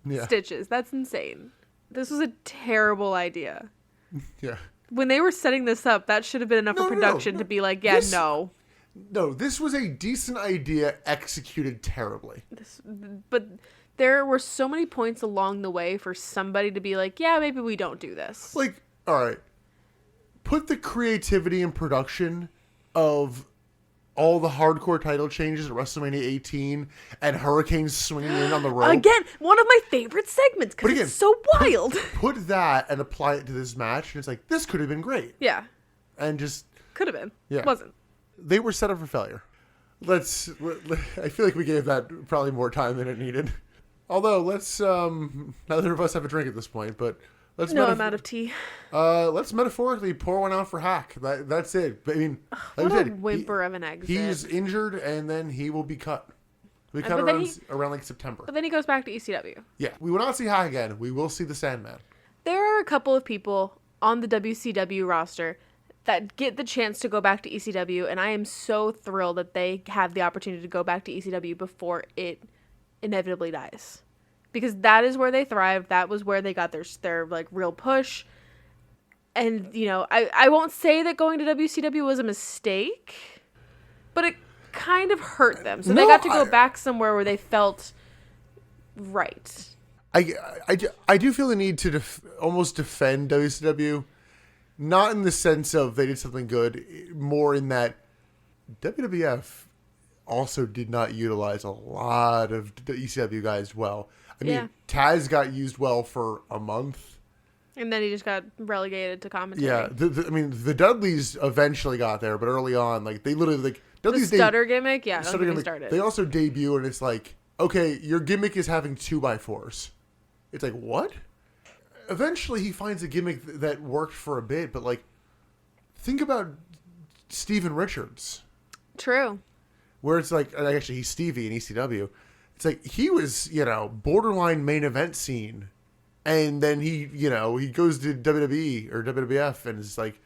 Speaker 1: Yeah.
Speaker 2: stitches. That's insane. This was a terrible idea.
Speaker 1: Yeah.
Speaker 2: When they were setting this up, that should have been enough for production to be like, yeah, no.
Speaker 1: No, this was a decent idea executed terribly.
Speaker 2: But there were so many points along the way for somebody to be like, yeah, maybe we don't do this.
Speaker 1: Like, all right. Put the creativity and production of all the hardcore title changes at WrestleMania 18 and Hurricanes swinging in on the rope.
Speaker 2: Again, one of my favorite segments because it's so wild.
Speaker 1: Put that and apply it to this match, and it's like, this could have been great.
Speaker 2: Yeah.
Speaker 1: And just...
Speaker 2: Could have been.
Speaker 1: Yeah.
Speaker 2: Wasn't.
Speaker 1: They were set up for failure. I feel like we gave that probably more time than it needed. Although, let's... neither of us have a drink at this point, but...
Speaker 2: I'm out of tea.
Speaker 1: Let's metaphorically pour one out for Hack. That's it. I mean,
Speaker 2: what a whimper of an exit.
Speaker 1: He's injured, and then he will be cut. We cut around like September.
Speaker 2: But then he goes back to ECW.
Speaker 1: Yeah, we will not see Hack again. We will see the Sandman.
Speaker 2: There are a couple of people on the WCW roster that get the chance to go back to ECW, and I am so thrilled that they have the opportunity to go back to ECW before it inevitably dies. Because that is where they thrived. That was where they got their like real push. And, you know, I won't say that going to WCW was a mistake, but it kind of hurt them. So they got to go back somewhere where they felt right.
Speaker 1: I do feel the need to almost defend WCW, not in the sense of they did something good, more in that WWF also did not utilize a lot of the ECW guys well. I mean, Taz got used well for a month.
Speaker 2: And then he just got relegated to commentary.
Speaker 1: Yeah, the Dudleys eventually got there, but early on, like, they literally, like... Dudley's
Speaker 2: the stutter gimmick? Yeah, that's when they started.
Speaker 1: They also debut, and it's like, okay, your gimmick is having 2x4s. It's like, what? Eventually, he finds a gimmick that worked for a bit, but, like, think about Steven Richards.
Speaker 2: True.
Speaker 1: Where it's like, actually, he's Stevie in ECW. It's like, he was, borderline main event scene. And then he goes to WWE or WWF and it's like,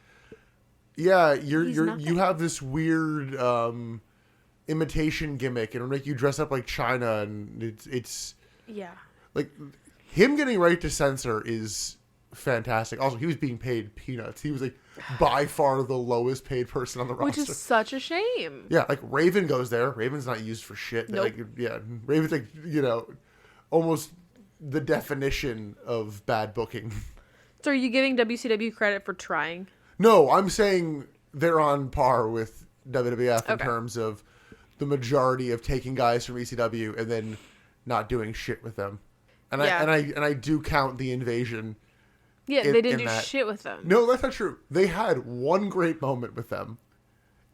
Speaker 1: yeah, you have this weird imitation gimmick and it'll make you dress up like China and it's like him getting right to censor is fantastic. Also, he was being paid peanuts. He was like by far the lowest paid person on the roster.
Speaker 2: Which is such a shame.
Speaker 1: Yeah, like Raven goes there. Raven's not used for shit.
Speaker 2: Nope.
Speaker 1: Like, yeah, Raven's like, almost the definition of bad booking.
Speaker 2: So are you giving WCW credit for trying?
Speaker 1: No, I'm saying they're on par with WWF in terms of the majority of taking guys from ECW and then not doing shit with them. And I do count the Invasion.
Speaker 2: Yeah, they didn't do shit with them.
Speaker 1: No, that's not true. They had one great moment with them.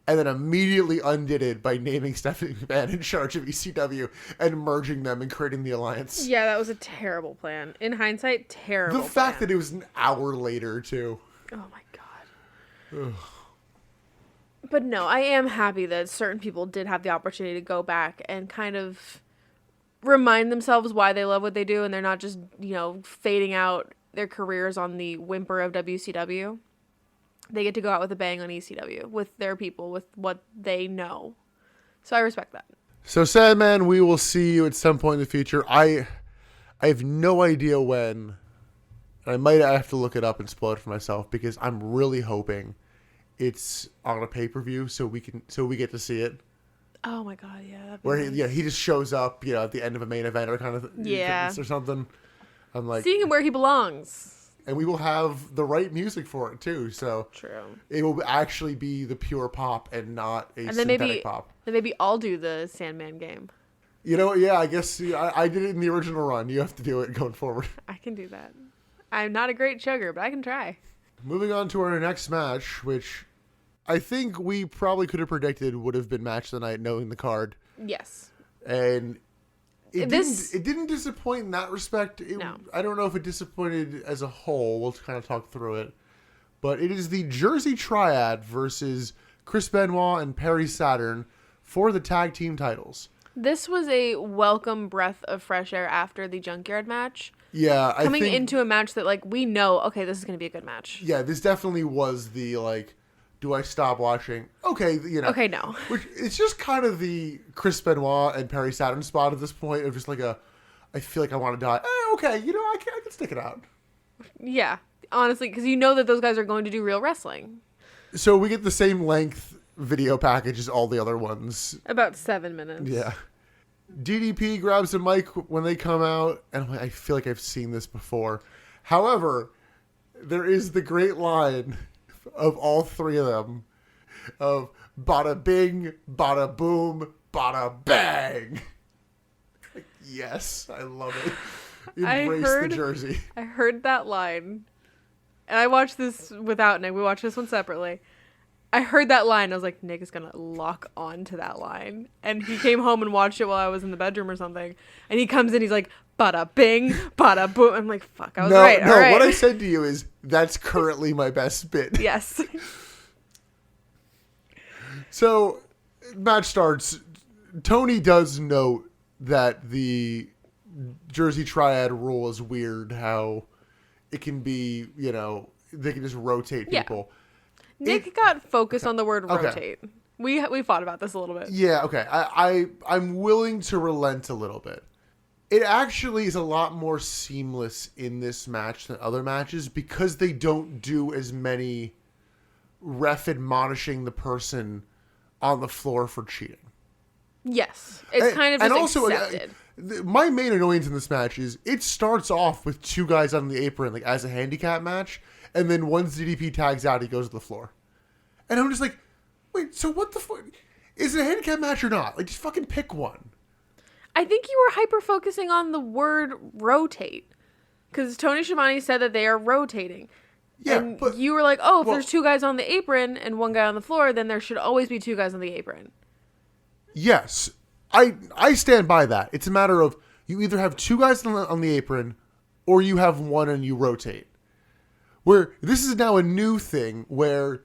Speaker 1: And then immediately undid it by naming Stephanie McMahon in charge of ECW and merging them and creating the alliance.
Speaker 2: Yeah, that was a terrible plan. In hindsight, terrible
Speaker 1: The fact that it was an hour later, too.
Speaker 2: Oh, my God. Ugh. But no, I am happy that certain people did have the opportunity to go back and kind of remind themselves why they love what they do and they're not just, fading out their careers on the whimper of WCW. They get to go out with a bang on ECW with their people, with what they know. So I respect that.
Speaker 1: So Sandman, we will see you at some point in the future. I have no idea when. I might have to look it up and spoil it for myself because I'm really hoping it's on a pay-per-view so we get to see it.
Speaker 2: Oh my god, yeah. That'd be
Speaker 1: Where
Speaker 2: nice.
Speaker 1: he just shows up, at the end of a main event or kind of
Speaker 2: Yeah.
Speaker 1: or something. I'm like,
Speaker 2: Seeing him where he belongs.
Speaker 1: and we will have the right music for it too. So
Speaker 2: True.
Speaker 1: it will actually be the pure pop and not a synthetic pop.
Speaker 2: Then maybe I'll do the Sandman game.
Speaker 1: Yeah, I guess I did it in the original run. You have to do it going forward.
Speaker 2: I can do that. I'm not a great chugger, but I can try.
Speaker 1: Moving on to our next match, which I think we probably could have predicted would have been match of the night, knowing the card.
Speaker 2: Yes.
Speaker 1: And it
Speaker 2: This-
Speaker 1: didn't disappoint in that respect.
Speaker 2: No.
Speaker 1: I don't know if it disappointed as a whole. We'll kind of talk through it. But it is the Jersey Triad versus Chris Benoit and Perry Saturn for the tag team titles.
Speaker 2: This was a welcome breath of fresh air after the Junkyard match.
Speaker 1: Yeah,
Speaker 2: Coming into a match that, like, we know, okay, this is going to be a good match.
Speaker 1: Yeah, this definitely was the, like, do I stop watching? Okay,
Speaker 2: Okay, no.
Speaker 1: Which, it's just kind of the Chris Benoit and Perry Saturn spot at this point of just like I feel like I want to die. Okay, I can stick it out.
Speaker 2: Yeah, honestly, because you know that those guys are going to do real wrestling.
Speaker 1: So we get the same length video package as all the other ones.
Speaker 2: About 7 minutes.
Speaker 1: Yeah. DDP grabs a mic when they come out, and I'm like, I feel like I've seen this before. However, there is the great line of all three of them of bada bing, bada boom, bada bang. Like, yes, I love it. Embrace the Jersey.
Speaker 2: I heard that line, and I watched this without Nick. We watched this one separately. I heard that line. I was like, Nick is going to lock on to that line. And he came home and watched it while I was in the bedroom or something. And he comes in, he's like, bada bing, bada boom. I'm like, fuck, I was right.
Speaker 1: No,
Speaker 2: all right.
Speaker 1: what I said to you is, that's currently my best bit.
Speaker 2: Yes.
Speaker 1: So, match starts. Tony does note that the Jersey Triad rule is weird, how it can be, they can just rotate
Speaker 2: Yeah.
Speaker 1: people.
Speaker 2: Nick got focused on the word
Speaker 1: Okay.
Speaker 2: rotate. We fought about this a little bit.
Speaker 1: Yeah, okay. I'm willing to relent a little bit. It actually is a lot more seamless in this match than other matches because they don't do as many ref admonishing the person on the floor for cheating.
Speaker 2: Yes. It's kind of just
Speaker 1: also,
Speaker 2: accepted.
Speaker 1: My main annoyance in this match is it starts off with two guys on the apron, like as a handicap match, and then once DDP tags out, he goes to the floor. And I'm just like, wait, so what the fuck? Is it a handicap match or not? Like, just fucking pick one.
Speaker 2: I think you were hyper-focusing on the word rotate. Because Tony Schiavone said that they are rotating.
Speaker 1: Yeah,
Speaker 2: and
Speaker 1: but
Speaker 2: you were like, if there's two guys on the apron and one guy on the floor, then there should always be two guys on the apron.
Speaker 1: yes, I stand by that. It's a matter of you either have two guys on the apron or you have one and you rotate. Where this is now a new thing where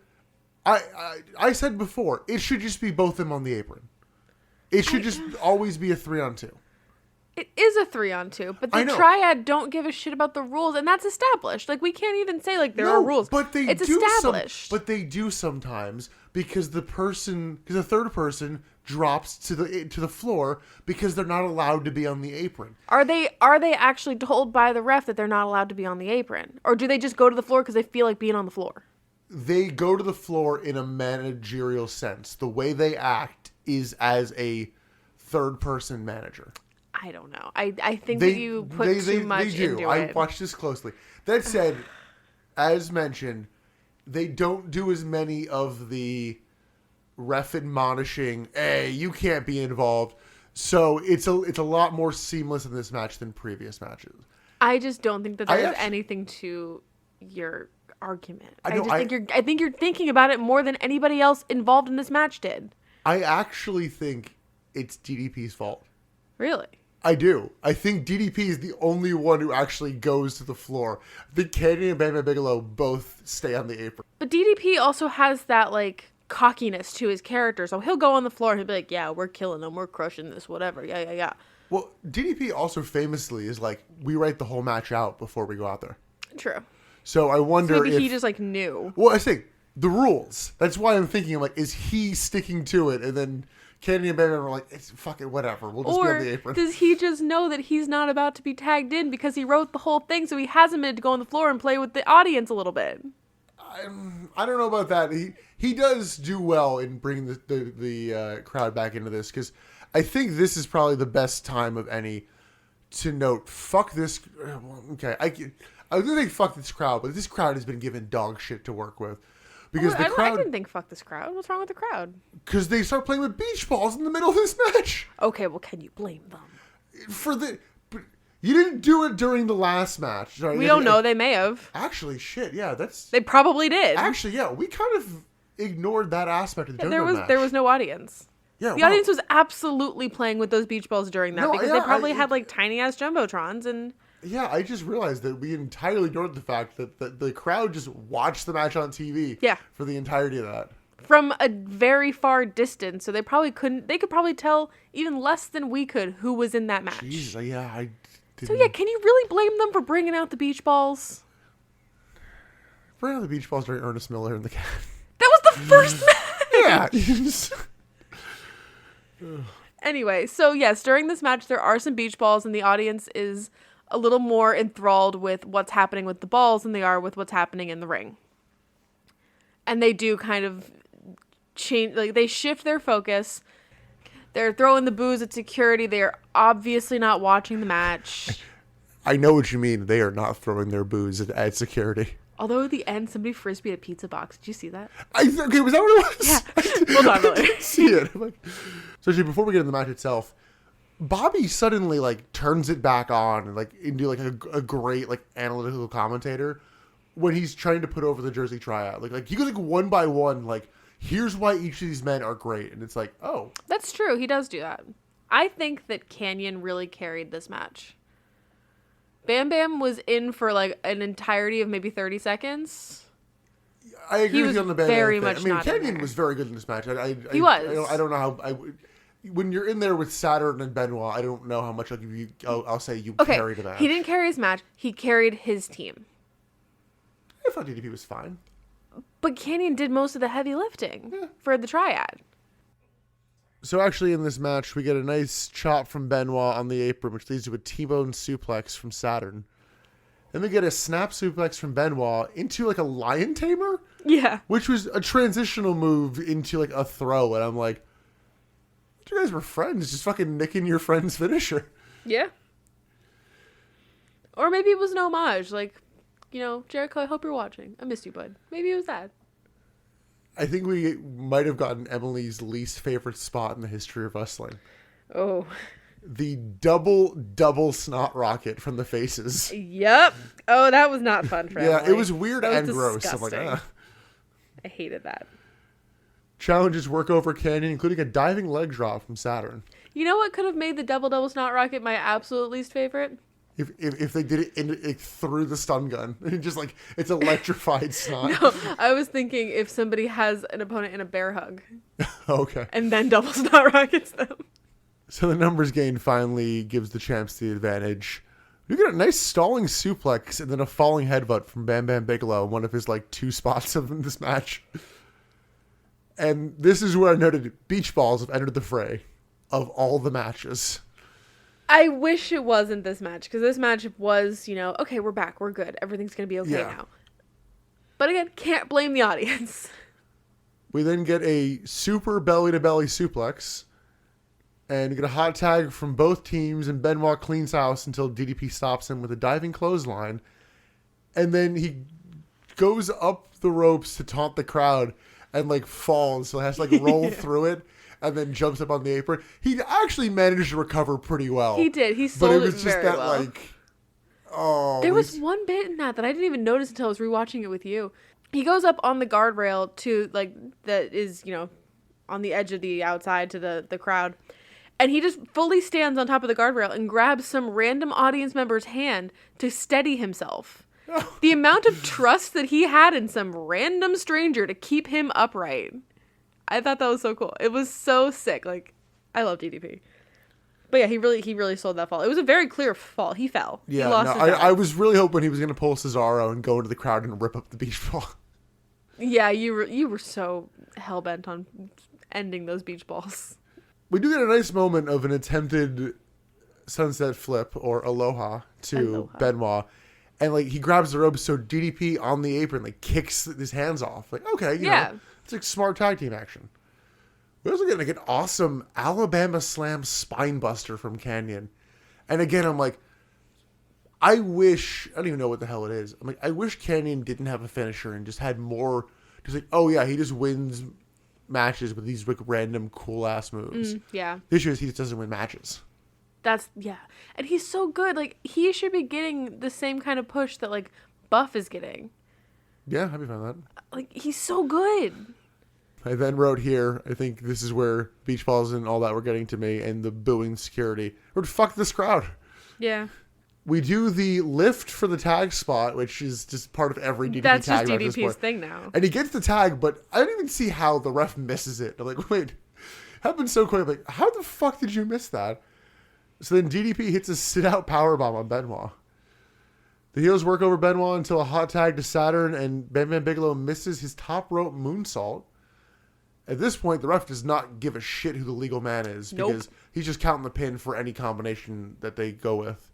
Speaker 1: I said before, it should just be both of them on the apron. It should just always be a 3-on-2.
Speaker 2: It is a 3-on-2, but
Speaker 1: I
Speaker 2: the
Speaker 1: know.
Speaker 2: Triad don't give a shit about the rules, and that's established. Like, we can't even say, like, there are rules.
Speaker 1: But
Speaker 2: it's established.
Speaker 1: But they do sometimes because the third person drops to the floor because they're not allowed to be on the apron.
Speaker 2: Are they actually told by the ref that they're not allowed to be on the apron? Or do they just go to the floor because they feel like being on the floor?
Speaker 1: They go to the floor in a managerial sense. The way they act is as a third-person manager.
Speaker 2: I don't know. I think that you put too much into it.
Speaker 1: I watched this closely. That said, as mentioned, they don't do as many of the ref admonishing, hey, you can't be involved. So it's a lot more seamless in this match than previous matches.
Speaker 2: I just don't think that there's anything to your argument. I think you're thinking about it more than anybody else involved in this match did.
Speaker 1: I actually think it's DDP's fault.
Speaker 2: Really?
Speaker 1: I do. I think DDP is the only one who actually goes to the floor. I think Canyon and Bam Bam Bigelow both stay on the apron.
Speaker 2: But DDP also has that, like, cockiness to his character. So he'll go on the floor and he'll be like, yeah, we're killing them. We're crushing this, whatever. Yeah.
Speaker 1: Well, DDP also famously is like, we write the whole match out before we go out there.
Speaker 2: True.
Speaker 1: So I wonder
Speaker 2: maybe he just, like, knew.
Speaker 1: Well, I think the rules. That's why I'm thinking, like, is he sticking to it? And then Candy and Bam Bam are like, it's fucking whatever. We'll just be on the apron.
Speaker 2: Does he just know that he's not about to be tagged in because he wrote the whole thing, so he has a minute to go on the floor and play with the audience a little bit?
Speaker 1: I don't know about that. He does do well in bringing the crowd back into this, because I think this is probably the best time of any to note, fuck this. Okay, I was going to think fuck this crowd, but this crowd has been given dog shit to work with. Because the crowd...
Speaker 2: I didn't think fuck this crowd. What's wrong with the crowd?
Speaker 1: Because they start playing with beach balls in the middle of this match.
Speaker 2: Okay, well, can you blame them?
Speaker 1: You didn't do it during the last match. Right?
Speaker 2: We don't know. They may have.
Speaker 1: Actually, shit, yeah, that's...
Speaker 2: They probably did.
Speaker 1: Actually, yeah, we kind of ignored that aspect of the match.
Speaker 2: There was no audience.
Speaker 1: Yeah,
Speaker 2: the audience was absolutely playing with those beach balls during that, because they probably had like tiny ass jumbotrons and.
Speaker 1: Yeah, I just realized that we entirely ignored the fact that the crowd just watched the match on TV.
Speaker 2: Yeah. For
Speaker 1: the entirety of that.
Speaker 2: From a very far distance, so they probably couldn't. They could probably tell even less than we could who was in that match.
Speaker 1: Jeez, yeah, I didn't.
Speaker 2: So yeah, can you really blame them for bringing out the beach balls?
Speaker 1: Bring out the beach balls during Ernest Miller and the Cat.
Speaker 2: That was the first match.
Speaker 1: Yeah.
Speaker 2: Anyway, so yes, during this match there are some beach balls, and the audience is a little more enthralled with what's happening with the balls than they are with what's happening in the ring. And they do kind of change, like they shift their focus. They're throwing the boos at security. They are obviously not watching the match.
Speaker 1: I know what you mean. They are not throwing their boos at security.
Speaker 2: Although at the end, somebody frisbeed a pizza box. Did you see that?
Speaker 1: Okay, was that what it was?
Speaker 2: Yeah. We'll talk about it.
Speaker 1: See it. So actually, before we get into the match itself, Bobby suddenly like turns it back on and like into like a great like analytical commentator when he's trying to put over the Jersey tryout. Like he goes like one by one, like here's why each of these men are great, and it's like, oh,
Speaker 2: that's true. He does do that. I think that Canyon really carried this match. Bam Bam was in for like an entirety of maybe 30 seconds.
Speaker 1: I agree with you on the Bam Bam
Speaker 2: very
Speaker 1: thing.
Speaker 2: much.
Speaker 1: I mean,
Speaker 2: not
Speaker 1: Canyon was very good in this match.
Speaker 2: He was.
Speaker 1: I don't know how. When you're in there with Saturn and Benoit, I don't know how much I'll say you carried the match.
Speaker 2: He didn't carry his match. He carried his team.
Speaker 1: I thought DDP was fine.
Speaker 2: But Canyon did most of the heavy lifting for the triad.
Speaker 1: So actually in this match, we get a nice chop from Benoit on the apron, which leads to a T-bone suplex from Saturn. Then we get a snap suplex from Benoit into like a lion tamer?
Speaker 2: Yeah.
Speaker 1: Which was a transitional move into like a throw. And I'm like, you guys were friends, just fucking nicking your friend's finisher.
Speaker 2: Yeah. Or maybe it was an homage, like, you know, Jericho, I hope you're watching. I missed you, bud. Maybe it was that.
Speaker 1: I think we might have gotten Emily's least favorite spot in the history of wrestling.
Speaker 2: Oh.
Speaker 1: The double snot rocket from the faces.
Speaker 2: Yep. Oh, that was not fun for Emily.
Speaker 1: Yeah, it was weird and gross.
Speaker 2: Disgusting.
Speaker 1: I'm like,
Speaker 2: I hated that.
Speaker 1: Challenges work over Canyon, including a diving leg drop from Saturn.
Speaker 2: You know what could have made the double snot rocket my absolute least favorite?
Speaker 1: If they did it through the stun gun. Just like, it's electrified snot.
Speaker 2: No, I was thinking if somebody has an opponent in a bear hug.
Speaker 1: Okay.
Speaker 2: And then double snot rockets them.
Speaker 1: So the numbers game finally gives the champs the advantage. We get a nice stalling suplex and then a falling headbutt from Bam Bam Bigelow, one of his like two spots of this match. And this is where I noted beach balls have entered the fray of all the matches.
Speaker 2: I wish it wasn't this match, because this match was, you know, okay, we're back, we're good, everything's going to be okay now. But again, can't blame the audience.
Speaker 1: We then get a super belly-to-belly suplex, and get a hot tag from both teams, and Benoit cleans house until DDP stops him with a diving clothesline. And then he goes up the ropes to taunt the crowd, and like falls, so he has to like roll through it. And then jumps up on the apron. He actually managed to recover pretty well.
Speaker 2: He did. He sold it very well. But it was just that, well.
Speaker 1: like, oh.
Speaker 2: There was one bit in that I didn't even notice until I was rewatching it with you. He goes up on the guardrail to, like, that is, you know, on the edge of the outside to the crowd. And he just fully stands on top of the guardrail and grabs some random audience member's hand to steady himself. The amount of trust that he had in some random stranger to keep him upright. I thought that was so cool. It was so sick. Like, I love DDP. But yeah, he really sold that fall. It was a very clear fall. He fell.
Speaker 1: Yeah,
Speaker 2: he lost his balance.
Speaker 1: I was really hoping he was going to pull Cesaro and go into the crowd and rip up the beach ball.
Speaker 2: Yeah, you were so hell-bent on ending those beach balls.
Speaker 1: We do get a nice moment of an attempted sunset flip or aloha to Benoit. And, like, he grabs the rope, so DDP on the apron, like, kicks his hands off. Like, okay, you know, it's like smart tag team action. We also get, like, an awesome Alabama Slam spine buster from Canyon. And again, I'm like, I don't even know what the hell it is. I'm like, I wish Canyon didn't have a finisher and just had more, just like, oh yeah, he just wins matches with these, like, random cool-ass moves.
Speaker 2: Yeah.
Speaker 1: The issue is he just doesn't win matches.
Speaker 2: And he's so good. Like, he should be getting the same kind of push that, like, Buff is getting.
Speaker 1: Yeah, I'd be fine with that.
Speaker 2: Like, he's so good.
Speaker 1: I then wrote here, I think this is where beach balls and all that were getting to me, and the booing security. Fuck this crowd.
Speaker 2: Yeah.
Speaker 1: We do the lift for the tag spot, which is just part of every DDP
Speaker 2: That's
Speaker 1: tag.
Speaker 2: just DDP's thing now.
Speaker 1: And he gets the tag, but I don't even see how the ref misses it. I'm like, wait, happened so quick. Like, how the fuck did you miss that? So then DDP hits a sit-out powerbomb on Benoit. The heels work over Benoit until a hot tag to Saturn, and Bam Bam Bigelow misses his top rope moonsault. At this point, the ref does not give a shit who the legal man is, because he's just counting the pin for any combination that they go with.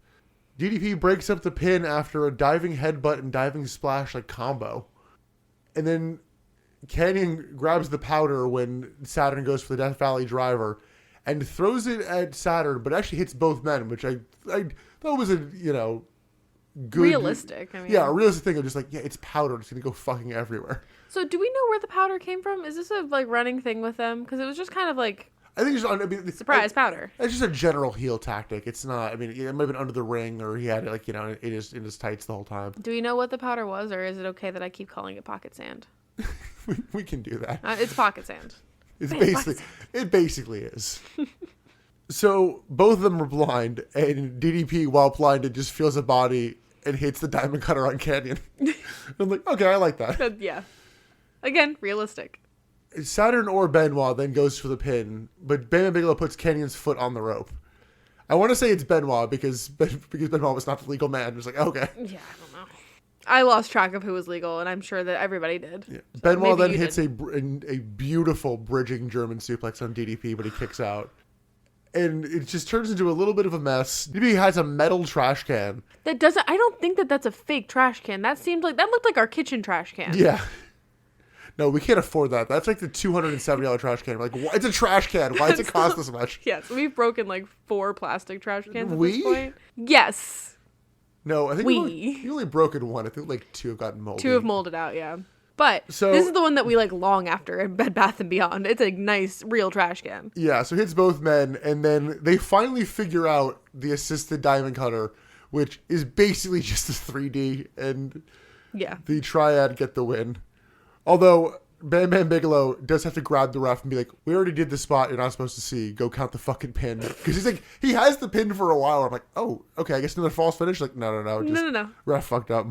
Speaker 1: DDP breaks up the pin after a diving headbutt and diving splash like combo. And then Canyon grabs the powder when Saturn goes for the Death Valley driver and throws it at Saturn, but actually hits both men, which I thought was a, you know, good...
Speaker 2: Realistic. I mean,
Speaker 1: yeah, a realistic thing of just like, yeah, it's powder. It's going to go fucking everywhere.
Speaker 2: So do we know where the powder came from? Is this a, like, running thing with them? Because it was just kind of like...
Speaker 1: I think it's
Speaker 2: surprise powder.
Speaker 1: It's just a general heel tactic. It's not, I mean, it might have been under the ring, or he had it, like, you know, in his tights the whole time.
Speaker 2: Do we know what the powder was, or is it okay that I keep calling it pocket sand?
Speaker 1: we can do that.
Speaker 2: It's pocket sand.
Speaker 1: It basically is. So both of them are blind, and DDP, while blinded, just feels a body and hits the diamond cutter on Canyon. I'm like, okay, I like that.
Speaker 2: Yeah. Again, realistic.
Speaker 1: Saturn or Benoit then goes for the pin, but Bam Bam Bigelow puts Canyon's foot on the rope. I want to say it's Benoit because Benoit was not the legal man. It was like, okay.
Speaker 2: Yeah, I don't know. I lost track of who was legal, and I'm sure that everybody did. Yeah.
Speaker 1: So Benoit then hits a beautiful bridging German suplex on DDP, but he kicks out. And it just turns into a little bit of a mess. DDP has a metal trash can.
Speaker 2: I don't think that's a fake trash can. That looked like our kitchen trash can.
Speaker 1: Yeah. No, we can't afford that. That's like the $270 trash can. We're like, it's a trash can. Why does it cost this much?
Speaker 2: Yes, we've broken like 4 plastic trash cans at this point. Yes.
Speaker 1: No, I think you only broken one. I think like 2 have gotten molded.
Speaker 2: 2 have molded out, yeah. But this is the one that we like long after in Bed Bath & Beyond. It's a nice, real trash can.
Speaker 1: Yeah, so it hits both men, and then they finally figure out the assisted diamond cutter, which is basically just a 3D, and the Triad get the win. Although Bam Bam Bigelow does have to grab the ref and be like, we already did the spot you're not supposed to see. Go count the fucking pin. Because he's like, he has the pin for a while. I'm like, oh, okay, I guess another false finish. Like, no.
Speaker 2: No.
Speaker 1: Ref fucked up.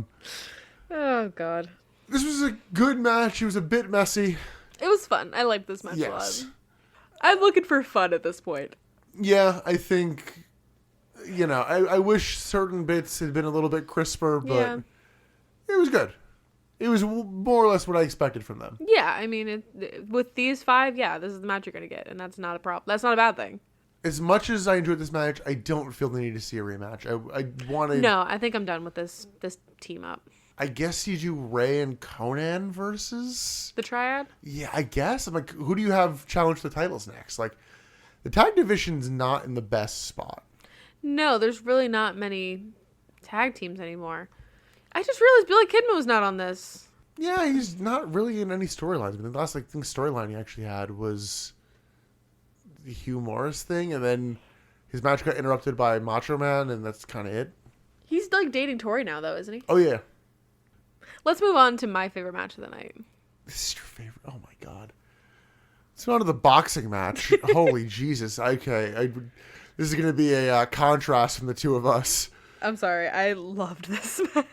Speaker 2: Oh, God.
Speaker 1: This was a good match. It was a bit messy.
Speaker 2: It was fun. I liked this match a lot. I'm looking for fun at this point.
Speaker 1: Yeah, I think, you know, I wish certain bits had been a little bit crisper, but it was good. It was more or less what I expected from them.
Speaker 2: Yeah, I mean, with these 5, this is the match you're going to get, and that's not a problem. That's not a bad thing.
Speaker 1: As much as I enjoyed this match, I don't feel the need to see a rematch. I want to...
Speaker 2: No, I think I'm done with this team up.
Speaker 1: I guess you do Ray and Conan versus...
Speaker 2: The Triad?
Speaker 1: Yeah, I guess. I'm like, who do you have challenge the titles next? Like, the tag division's not in the best spot.
Speaker 2: No, there's really not many tag teams anymore. I just realized Billy Kidman was not on this.
Speaker 1: Yeah, he's not really in any storylines. I mean, the last storyline he actually had was the Hugh Morris thing, and then his match got interrupted by Macho Man, and that's kind of it.
Speaker 2: He's like dating Tori now, though, isn't he?
Speaker 1: Oh, yeah.
Speaker 2: Let's move on to my favorite match of the night.
Speaker 1: This is your favorite? Oh, my God. Let's go on to the boxing match. Holy Jesus. Okay. This is going to be a contrast from the two of us.
Speaker 2: I'm sorry. I loved this match.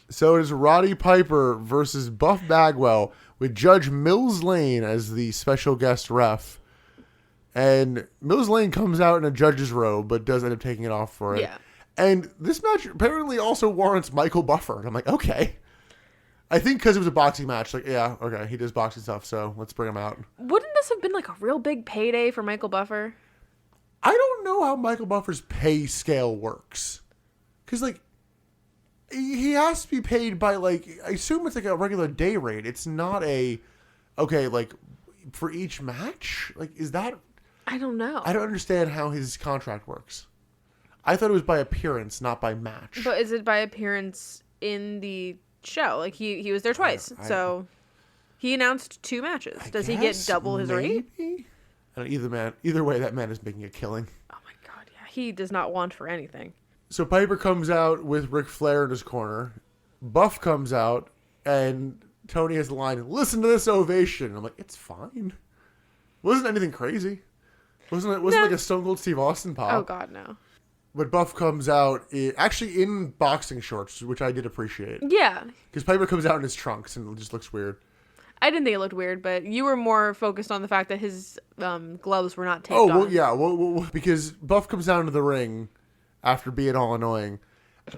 Speaker 1: So it is Roddy Piper versus Buff Bagwell with Judge Mills Lane as the special guest ref. And Mills Lane comes out in a judge's robe, but does end up taking it off for it. Yeah. And this match apparently also warrants Michael Buffer. And I'm like, okay. I think because it was a boxing match, like, yeah, okay, he does boxing stuff, so let's bring him out.
Speaker 2: Wouldn't this have been like a real big payday for Michael Buffer?
Speaker 1: I don't know how Michael Buffer's pay scale works. Because, like, he he has to be paid by, like, I assume it's like a regular day rate. It's not like, for each match? Like, is that...
Speaker 2: I don't know.
Speaker 1: I don't understand how his contract works. I thought it was by appearance, not by match.
Speaker 2: But is it by appearance in the show? Like, he was there twice. So he announced 2 matches. Does he get double his rate?
Speaker 1: Either way, that man is making a killing.
Speaker 2: Oh my god, yeah. He does not want for anything.
Speaker 1: So Piper comes out with Ric Flair in his corner. Buff comes out, and Tony has the line, "Listen to this ovation." I'm like, it's fine. Wasn't anything crazy. Wasn't like a Stone Cold Steve Austin pop.
Speaker 2: Oh god, no.
Speaker 1: But Buff comes out actually in boxing shorts, which I did appreciate.
Speaker 2: Yeah.
Speaker 1: Because Piper comes out in his trunks, and it just looks weird.
Speaker 2: I didn't think it looked weird, but you were more focused on the fact that his gloves were not taped
Speaker 1: on.
Speaker 2: on.
Speaker 1: Well, because Buff comes down to the ring after being all annoying,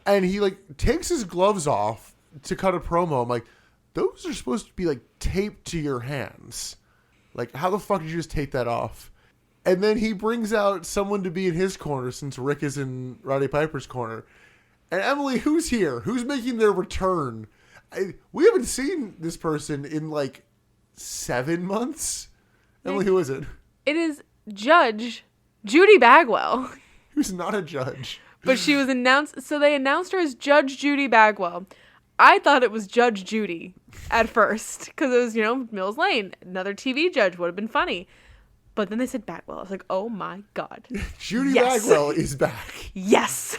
Speaker 1: and he, like, takes his gloves off to cut a promo. I'm like, those are supposed to be, like, taped to your hands. Like, how the fuck did you just take that off? And then he brings out someone to be in his corner since Rick is in Roddy Piper's corner. And Emily, who's here? Who's making their return? We haven't seen this person in, like, 7 months. Emily, who is it?
Speaker 2: It is Judge Judy Bagwell.
Speaker 1: Who's not a judge.
Speaker 2: But she was announced, so they announced her as Judge Judy Bagwell. I thought it was Judge Judy at first, because it was, Mills Lane. Another TV judge would have been funny. But then they said Bagwell. I was like, oh my god.
Speaker 1: Judy Bagwell is back.
Speaker 2: Yes.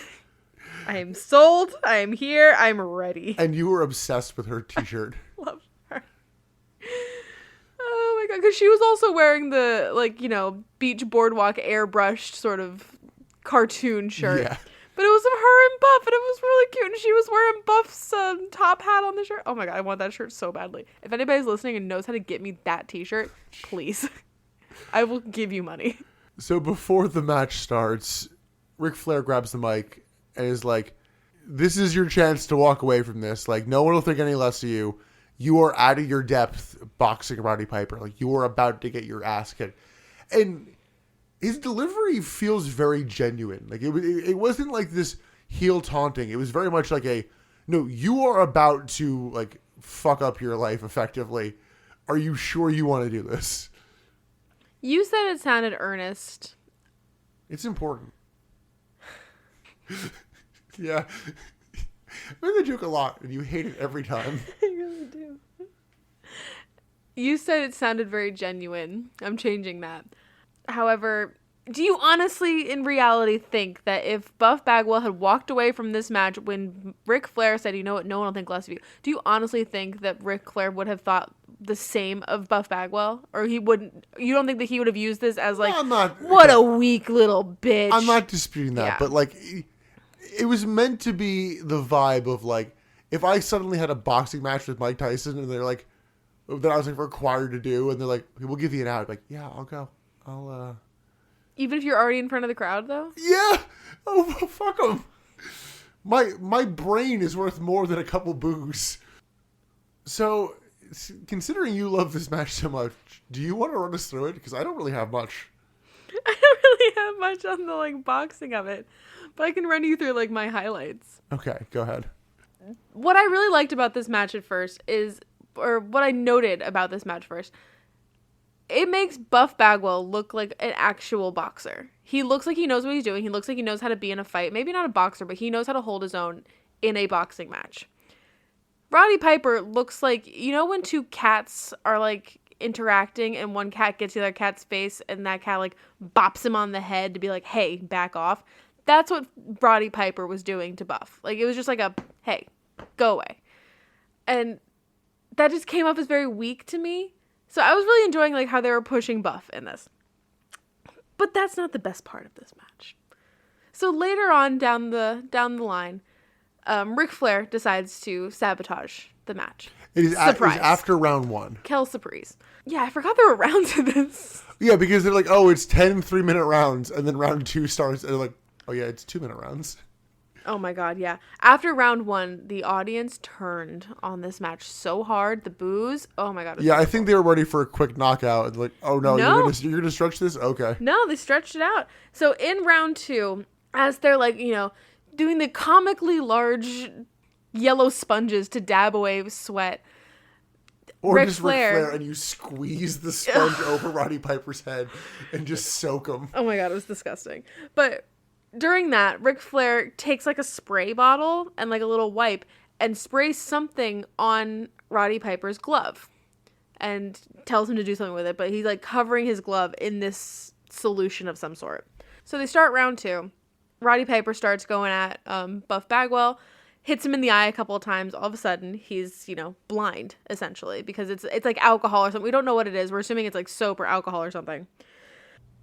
Speaker 2: I am sold. I am here. I'm ready.
Speaker 1: And you were obsessed with her t-shirt.
Speaker 2: Love her. Oh my god. Because she was also wearing the, beach boardwalk airbrushed sort of cartoon shirt.
Speaker 1: Yeah.
Speaker 2: But it was of her and Buff, and it was really cute. And she was wearing Buff's top hat on the shirt. Oh my god, I want that shirt so badly. If anybody's listening and knows how to get me that t-shirt, please. I will give you money.
Speaker 1: So before the match starts, Ric Flair grabs the mic and is like, this is your chance to walk away from this. Like, no one will think any less of you. You are out of your depth boxing Roddy Piper. Like, you are about to get your ass kicked. And his delivery feels very genuine. Like, it wasn't like this heel taunting. It was very much like no, you are about to, like, fuck up your life effectively. Are you sure you want to do this?
Speaker 2: You said it sounded earnest.
Speaker 1: It's important. Yeah. I make that joke a lot, and you hate it every time.
Speaker 2: I really do. You said it sounded very genuine. I'm changing that. However, do you honestly, in reality, think that if Buff Bagwell had walked away from this match when Ric Flair said, you know what, no one will think less of you, do you honestly think that Ric Flair would have thought the same of Buff Bagwell? Or he wouldn't, you don't think that he would have used this as like, what a weak little bitch?
Speaker 1: I'm not disputing that, but like, it was meant to be the vibe of like, if I suddenly had a boxing match with Mike Tyson and they're like, that I was like required to do, and they're like, we'll give you an out. Like, yeah, I'll go.
Speaker 2: Even if you're already in front of the crowd, though?
Speaker 1: Yeah. Oh, fuck them. My brain is worth more than a couple boos. So, considering you love this match so much, do you want to run us through it? Because I don't really have much.
Speaker 2: I don't really have much on the, like, boxing of it. But I can run you through, like, my highlights.
Speaker 1: Okay, go ahead.
Speaker 2: What I really liked about this match at first is, or what I noted about this match first, it makes Buff Bagwell look like an actual boxer. He looks like he knows what he's doing. He looks like he knows how to be in a fight. Maybe not a boxer, but he knows how to hold his own in a boxing match. Roddy Piper looks like, when two cats are like interacting and one cat gets the other cat's face and that cat like bops him on the head to be like, hey, back off. That's what Roddy Piper was doing to Buff. Like, it was just like a, hey, go away. And that just came off as very weak to me. So I was really enjoying like how they were pushing Buff in this. But that's not the best part of this match. So later on down the line, Ric Flair decides to sabotage the match.
Speaker 1: It is after round 1.
Speaker 2: Quelle surprise. Yeah, I forgot there were rounds of this.
Speaker 1: Yeah, because they're like, oh, it's 10 3-minute rounds, and then round 2 starts, and they're like, oh yeah, it's 2-minute rounds.
Speaker 2: Oh my god, yeah. After round 1, the audience turned on this match so hard. The boos. Oh my god.
Speaker 1: Yeah, I think they were ready for a quick knockout. And like, oh no, you're gonna stretch this? Okay.
Speaker 2: No, they stretched it out. So in round 2, as they're like, doing the comically large yellow sponges to dab away sweat.
Speaker 1: Or
Speaker 2: Ric
Speaker 1: just
Speaker 2: Flair.
Speaker 1: Ric Flair, and you squeeze the sponge over Roddy Piper's head and just soak him.
Speaker 2: Oh my God, it was disgusting. But during that, Ric Flair takes like a spray bottle and like a little wipe and sprays something on Roddy Piper's glove and tells him to do something with it. But he's like covering his glove in this solution of some sort. So they start round 2. Roddy Piper starts going at Buff Bagwell, hits him in the eye a couple of times. All of a sudden, he's, blind, essentially, because it's like alcohol or something. We don't know what it is. We're assuming it's like soap or alcohol or something.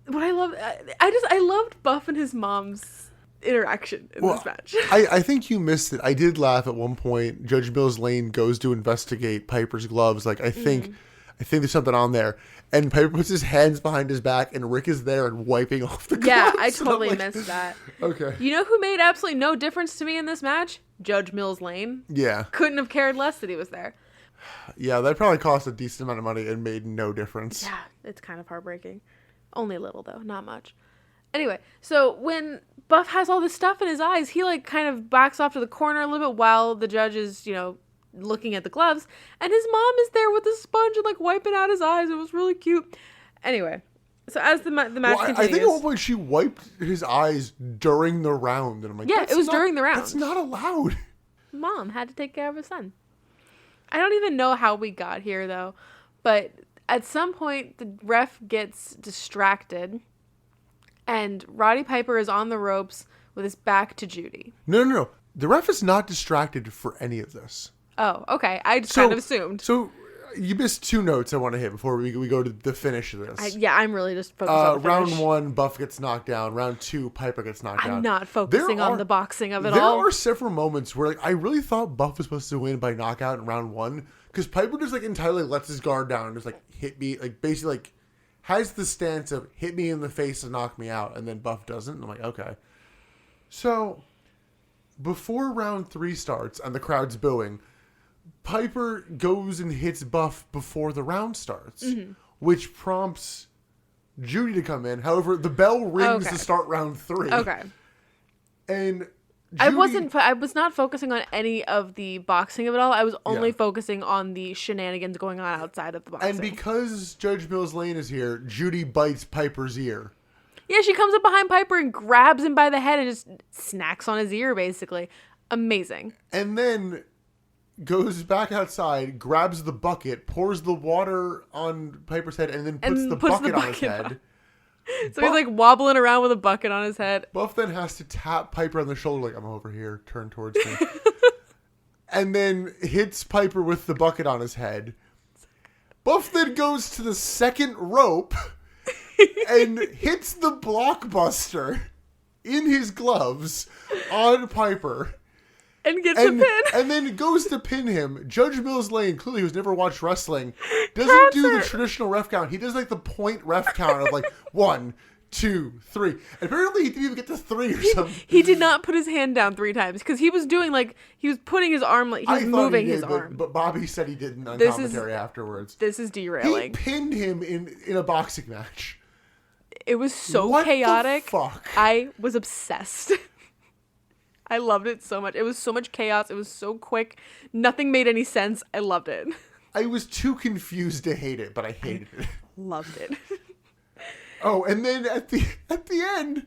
Speaker 2: What I love, I loved Buff and his mom's interaction in this match.
Speaker 1: I think you missed it. I did laugh at one point. Judge Mills Lane goes to investigate Piper's gloves. Like, I think there's something on there. And Piper puts his hands behind his back, and Rick is there and wiping off the gloves.
Speaker 2: Yeah, I totally missed that.
Speaker 1: Okay.
Speaker 2: You know who made absolutely no difference to me in this match? Judge Mills Lane.
Speaker 1: Yeah.
Speaker 2: Couldn't have cared less that he was there.
Speaker 1: Yeah, that probably cost a decent amount of money and made no difference.
Speaker 2: Yeah, it's kind of heartbreaking. Only a little, though. Not much. Anyway, so when Buff has all this stuff in his eyes, he, like, kind of backs off to the corner a little bit while the judge is, looking at the gloves, and his mom is there with the sponge and like wiping out his eyes. It was really cute. Anyway, so as the match continues,
Speaker 1: I think at one point she wiped his eyes during the round, and I'm like,
Speaker 2: yeah, it was during the round.
Speaker 1: That's not allowed.
Speaker 2: Mom had to take care of his son. I don't even know how we got here though, but at some point the ref gets distracted, and Roddy Piper is on the ropes with his back to Judy.
Speaker 1: No. The ref is not distracted for any of this.
Speaker 2: Oh, okay. I just kind of assumed.
Speaker 1: So you missed 2 notes I want to hit before we go to the finish of this.
Speaker 2: I'm really just focused on the finish.
Speaker 1: Round 1, Buff gets knocked down. Round 2, Piper gets knocked down.
Speaker 2: I'm not focusing on the boxing of it all.
Speaker 1: There are several moments where I really thought Buff was supposed to win by knockout in round 1, because Piper just entirely lets his guard down and just hit me, basically has the stance of hit me in the face and knock me out, and then Buff doesn't. And I'm like, okay. So before round 3 starts and the crowd's booing, Piper goes and hits Buff before the round starts, which prompts Judy to come in. However, the bell rings to start round 3.
Speaker 2: Okay.
Speaker 1: And
Speaker 2: Judy, I was not focusing on any of the boxing of it all. I was only focusing on the shenanigans going on outside of the boxing.
Speaker 1: And because Judge Mills Lane is here, Judy bites Piper's ear.
Speaker 2: Yeah, she comes up behind Piper and grabs him by the head and just snacks on his ear, basically. Amazing.
Speaker 1: And then goes back outside, grabs the bucket, pours the water on Piper's head, and then puts the bucket on his head.
Speaker 2: So he's wobbling around with a bucket on his head.
Speaker 1: Buff then has to tap Piper on the shoulder, I'm over here, turn towards me. And then hits Piper with the bucket on his head. Buff then goes to the second rope and hits the blockbuster in his gloves on Piper.
Speaker 2: And gets a pin.
Speaker 1: And then goes to pin him. Judge Mills Lane, clearly who's never watched wrestling, doesn't do the traditional ref count. He does the point ref count of 1, 2, 3. And apparently he didn't even get to 3 or something.
Speaker 2: He did not put his hand down 3 times because he was doing he was putting his arm he was moving his arm.
Speaker 1: But Bobby said he didn't on commentary afterwards.
Speaker 2: This is derailing.
Speaker 1: He pinned him in a boxing match.
Speaker 2: It was so
Speaker 1: what
Speaker 2: chaotic.
Speaker 1: The fuck?
Speaker 2: I was obsessed. I loved it so much. It was so much chaos. It was so quick. Nothing made any sense. I loved it.
Speaker 1: I was too confused to hate it, but I hated it.
Speaker 2: Loved it.
Speaker 1: Oh, and then at the end,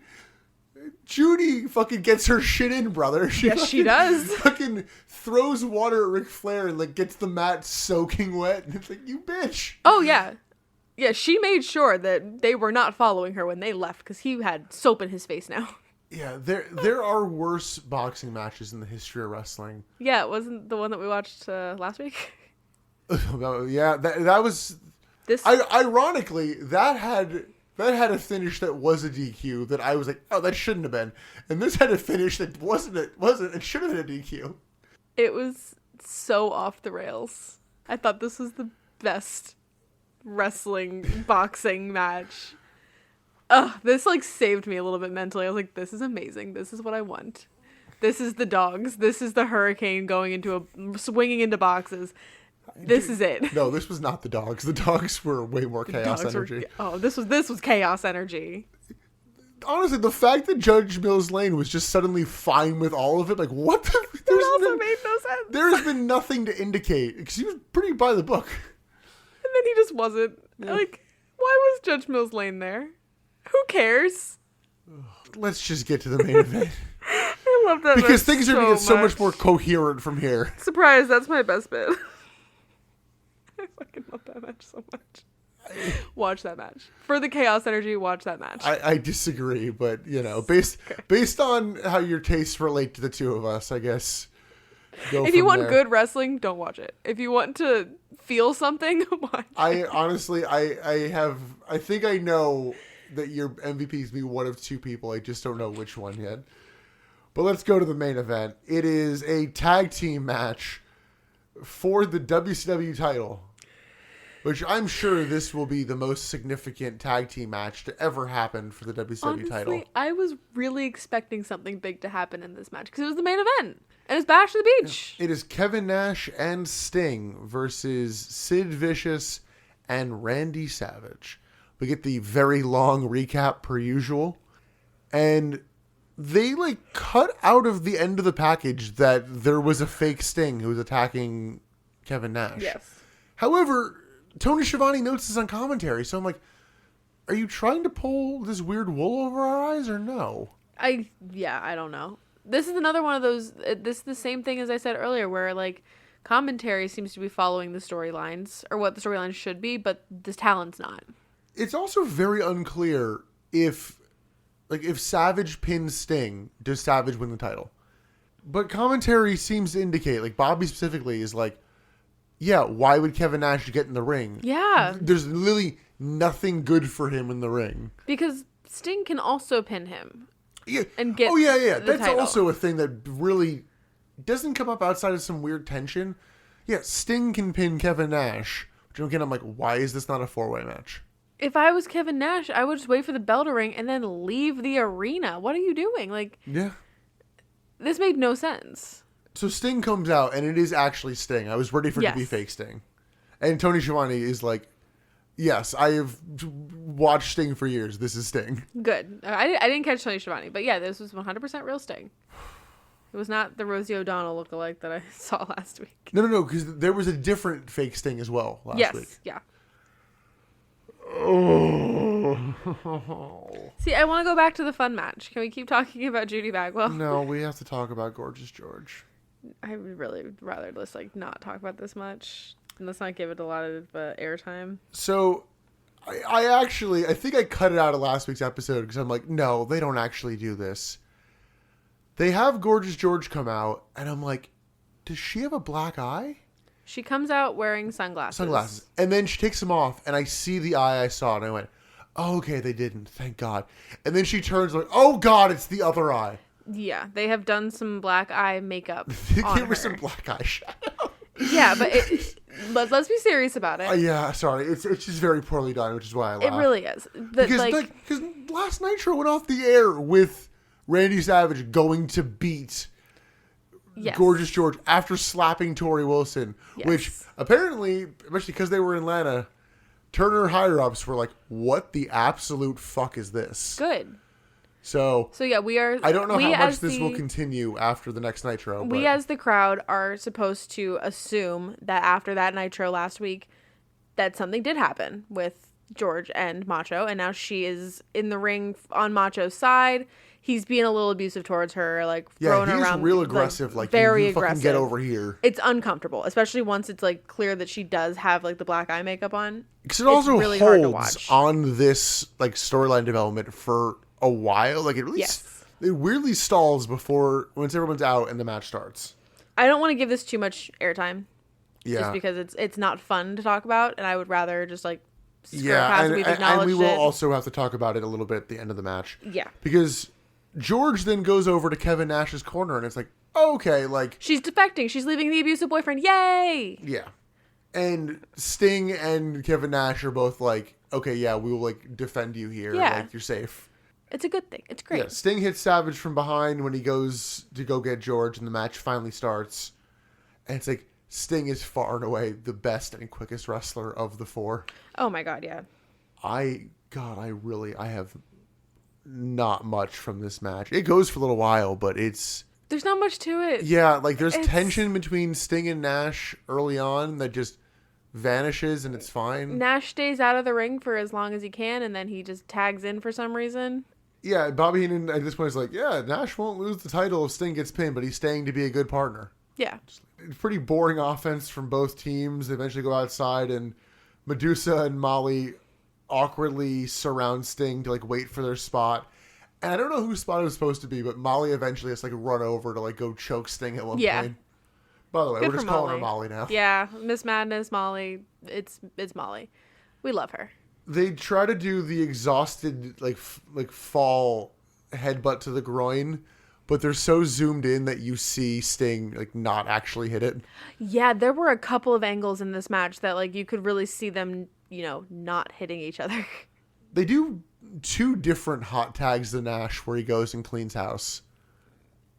Speaker 1: Judy fucking gets her shit in, brother.
Speaker 2: She does.
Speaker 1: Fucking throws water at Ric Flair and gets the mat soaking wet, and it's you bitch.
Speaker 2: Oh yeah, yeah. She made sure that they were not following her when they left because he had soap in his face now.
Speaker 1: Yeah, there are worse boxing matches in the history of wrestling.
Speaker 2: Yeah, it wasn't the one that we watched last week.
Speaker 1: Yeah, that was.
Speaker 2: This
Speaker 1: ironically, that had a finish that was a DQ that I was oh, that shouldn't have been, and this had a finish that wasn't. It should have been a DQ.
Speaker 2: It was so off the rails. I thought this was the best wrestling boxing match. This saved me a little bit mentally. I was this is amazing. This is what I want. This is the dogs. This is the hurricane swinging into boxes. This is it.
Speaker 1: No, this was not the dogs. The dogs were way more chaos energy.
Speaker 2: This was chaos energy.
Speaker 1: Honestly, the fact that Judge Mills Lane was just suddenly fine with all of it, what the...
Speaker 2: It also made no
Speaker 1: There has been nothing to indicate, because he was pretty by the book.
Speaker 2: And then he just wasn't. Like, why was Judge Mills Lane there? Who cares?
Speaker 1: Let's just get to the main event.
Speaker 2: I love that
Speaker 1: Because
Speaker 2: match
Speaker 1: things are going to get so much more coherent from here.
Speaker 2: Surprise, that's my best bit. I fucking love that match so much. Watch that match. For the chaos energy, watch that match.
Speaker 1: I disagree, but, based on how your tastes relate to the two of us, I guess.
Speaker 2: If you want good wrestling, don't watch it. If you want to feel something, watch it.
Speaker 1: Honestly, I think I know that your MVPs be one of two people. I just don't know which one yet. But let's go to the main event. It is a tag team match for the WCW title, which I'm sure this will be the most significant tag team match to ever happen for the WCW title.
Speaker 2: Honestly, I was really expecting something big to happen in this match because it was the main event. And it's Bash to the Beach.
Speaker 1: It is Kevin Nash and Sting versus Sid Vicious and Randy Savage. We get the very long recap per usual. And they cut out of the end of the package that there was a fake Sting who was attacking Kevin Nash.
Speaker 2: Yes.
Speaker 1: However, Tony Schiavone notes this on commentary. So I'm like, are you trying to pull this weird wool over our eyes or no?
Speaker 2: I don't know. This is another one of those, this is the same thing as I said earlier where commentary seems to be following the storylines or what the storylines should be, but this talent's not.
Speaker 1: It's also very unclear if Savage pins Sting, does Savage win the title? But commentary seems to indicate, Bobby specifically is why would Kevin Nash get in the ring?
Speaker 2: Yeah.
Speaker 1: There's literally nothing good for him in the ring.
Speaker 2: Because Sting can also pin him.
Speaker 1: Yeah.
Speaker 2: And get
Speaker 1: That's
Speaker 2: title.
Speaker 1: also a thing that really doesn't come up outside of some weird tension. Yeah, Sting can pin Kevin Nash. Which again, I'm like, why is this not a 4-way match?
Speaker 2: If I was Kevin Nash, I would just wait for the bell to ring and then leave the arena. What are you doing?
Speaker 1: Yeah.
Speaker 2: This made no sense.
Speaker 1: So Sting comes out, and it is actually Sting. I was ready for it to be fake Sting. And Tony Schiavone is like, yes, I have watched Sting for years. This is Sting.
Speaker 2: Good. I didn't catch Tony Schiavone, but yeah, this was 100% real Sting. It was not the Rosie O'Donnell lookalike that I saw last week.
Speaker 1: No, because there was a different fake Sting as well last week.
Speaker 2: Yes, yeah.
Speaker 1: Oh.
Speaker 2: See, I want to go back to the fun match. Can we keep talking about Judy Bagwell?
Speaker 1: No, we have to talk about Gorgeous George.
Speaker 2: I would really rather just not talk about this much. And let's not give it a lot of airtime.
Speaker 1: So, I think I cut it out of last week's episode because I'm like, no, they don't actually do this. They have Gorgeous George come out, and I'm like, does she have a black eye?
Speaker 2: She comes out wearing sunglasses.
Speaker 1: And then she takes them off, and I see the eye I saw, and I went, oh, okay, they didn't. Thank God. And then she turns like, oh, God, it's the other eye.
Speaker 2: Yeah, they have done some black eye makeup on
Speaker 1: Give her
Speaker 2: her.
Speaker 1: some black eye shadow.
Speaker 2: Yeah, but let's be serious about it.
Speaker 1: Yeah, sorry. It's just very poorly done, which is why I laugh.
Speaker 2: It really is.
Speaker 1: Because last Nitro went off the air with Randy Savage going to beat Gorgeous George after slapping Tori Wilson, which apparently, especially because they were in Atlanta, Turner higher-ups were like, what the absolute fuck is this?
Speaker 2: Good.
Speaker 1: So
Speaker 2: yeah, we are.
Speaker 1: I don't know how much this will continue after the next Nitro.
Speaker 2: We as the crowd are supposed to assume that after that Nitro last week, that something did happen with George and Macho, and now she is in the ring on Macho's side. He's being a little abusive towards her, throwing her around.
Speaker 1: He's real aggressive,
Speaker 2: very
Speaker 1: you
Speaker 2: aggressive.
Speaker 1: Fucking get over here.
Speaker 2: It's uncomfortable, especially once it's clear that she does have the black eye makeup on.
Speaker 1: Because it also
Speaker 2: really hard to
Speaker 1: holds
Speaker 2: watch.
Speaker 1: on this storyline development for a while. It weirdly stalls once everyone's out and the match starts.
Speaker 2: I don't want to give this too much airtime.
Speaker 1: Yeah.
Speaker 2: Just because it's not fun to talk about, and I would rather just skirt
Speaker 1: and
Speaker 2: past. We've acknowledged
Speaker 1: we will
Speaker 2: it.
Speaker 1: also have to talk about it a little bit at the end of the match.
Speaker 2: Yeah.
Speaker 1: Because George then goes over to Kevin Nash's corner, and it's okay,
Speaker 2: she's defecting. She's leaving the abusive boyfriend. Yay!
Speaker 1: Yeah. And Sting and Kevin Nash are both okay, yeah, we will defend you here.
Speaker 2: Yeah.
Speaker 1: You're safe.
Speaker 2: It's a good thing. It's great.
Speaker 1: Yeah, Sting hits Savage from behind when he goes to go get George, and the match finally starts. And it's Sting is far and away the best and quickest wrestler of the four.
Speaker 2: Oh my God, yeah.
Speaker 1: I have not much from this match. It goes for a little while, but it's
Speaker 2: There's not much to it.
Speaker 1: Yeah, like there's
Speaker 2: It's-
Speaker 1: tension between Sting and Nash early on that just vanishes and it's fine.
Speaker 2: Nash stays out of the ring for as long as he can, and then he just tags in for some reason.
Speaker 1: Yeah, Bobby Heenan at this point is like, yeah, Nash won't lose the title if Sting gets pinned, but he's staying to be a good partner.
Speaker 2: Yeah.
Speaker 1: Pretty boring offense from both teams. They eventually go outside, and Medusa and Molly awkwardly surround Sting to like wait for their spot. And I don't know whose spot it was supposed to be, but Molly eventually has to like run over to like go choke Sting at one point. By the way,
Speaker 2: Good
Speaker 1: we're just
Speaker 2: for
Speaker 1: calling her
Speaker 2: Molly.
Speaker 1: Molly now.
Speaker 2: Yeah, Miss Madness, Molly. It's Molly. We love her.
Speaker 1: They try to do the exhausted like fall headbutt to the groin, but they're so zoomed in that you see Sting like not actually hit it.
Speaker 2: Yeah, there were a couple of angles in this match that like you could really see them, not hitting each other.
Speaker 1: They do 2 different hot tags to Nash where he goes and cleans house.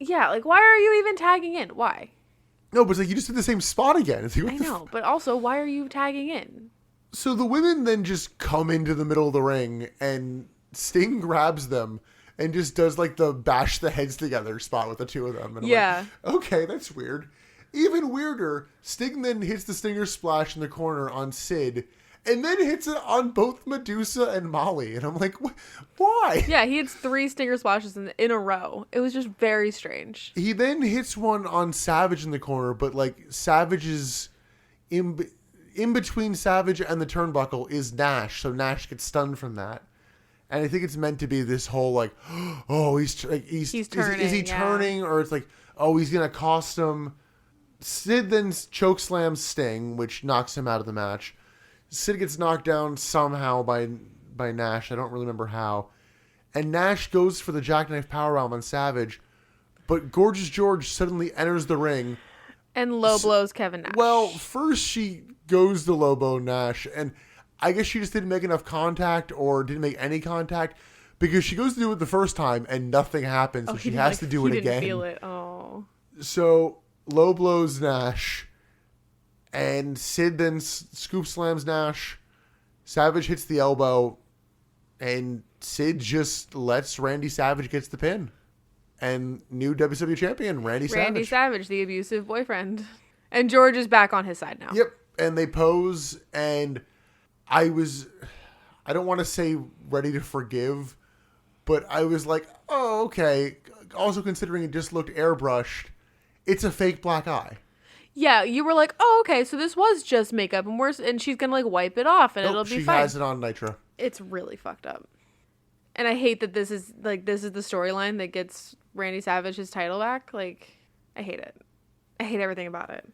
Speaker 2: Yeah, like why are you even tagging in? Why?
Speaker 1: No, but it's like you just did the same spot again. It's like, what
Speaker 2: I
Speaker 1: the
Speaker 2: know, but also why are you tagging in?
Speaker 1: So the women then just come into the middle of the ring and Sting grabs them and just does like the bash the heads together spot with the 2 of them. And I'm
Speaker 2: Yeah.
Speaker 1: like, okay, that's weird. Even weirder, Sting then hits the Stinger Splash in the corner on Sid and then hits it on both Medusa and Molly. And I'm like, why?
Speaker 2: Yeah, he hits 3 stinger splashes in a row. It was just very strange.
Speaker 1: He then hits one on Savage in the corner, but like Savage's in between Savage and the turnbuckle is Nash, so Nash gets stunned from that. And I think it's meant to be this whole like, oh, he's turning. Is he
Speaker 2: yeah.
Speaker 1: turning, or it's like, oh, he's gonna cost him. Sid then chokeslams Sting, which knocks him out of the match. Sid gets knocked down somehow by Nash. I don't really remember how. And Nash goes for the jackknife powerbomb on Savage, but Gorgeous George suddenly enters the ring.
Speaker 2: And low blows Kevin Nash.
Speaker 1: Well, first she goes to Lobo Nash, and I guess she just didn't make enough contact or didn't make any contact because she goes to do it the first time and nothing happens, so she has to do it again.
Speaker 2: He didn't feel it. Oh.
Speaker 1: So low blows Nash, and Sid then scoop slams Nash. Savage hits the elbow, and Sid just lets Randy Savage gets the pin. And new WCW champion, Randy
Speaker 2: Savage, the abusive boyfriend. And George is back on his side now.
Speaker 1: Yep. And they pose, and I don't want to say ready to forgive, but I was like, oh, okay. Also considering it just looked airbrushed, it's a fake black eye.
Speaker 2: Yeah, you were like, oh, okay, so this was just makeup, and she's gonna like wipe it off, and it'll be fine.
Speaker 1: She has it on Nitro.
Speaker 2: It's really fucked up. And I hate that this is the storyline that gets Randy Savage his title back. Like, I hate it. I hate everything about it.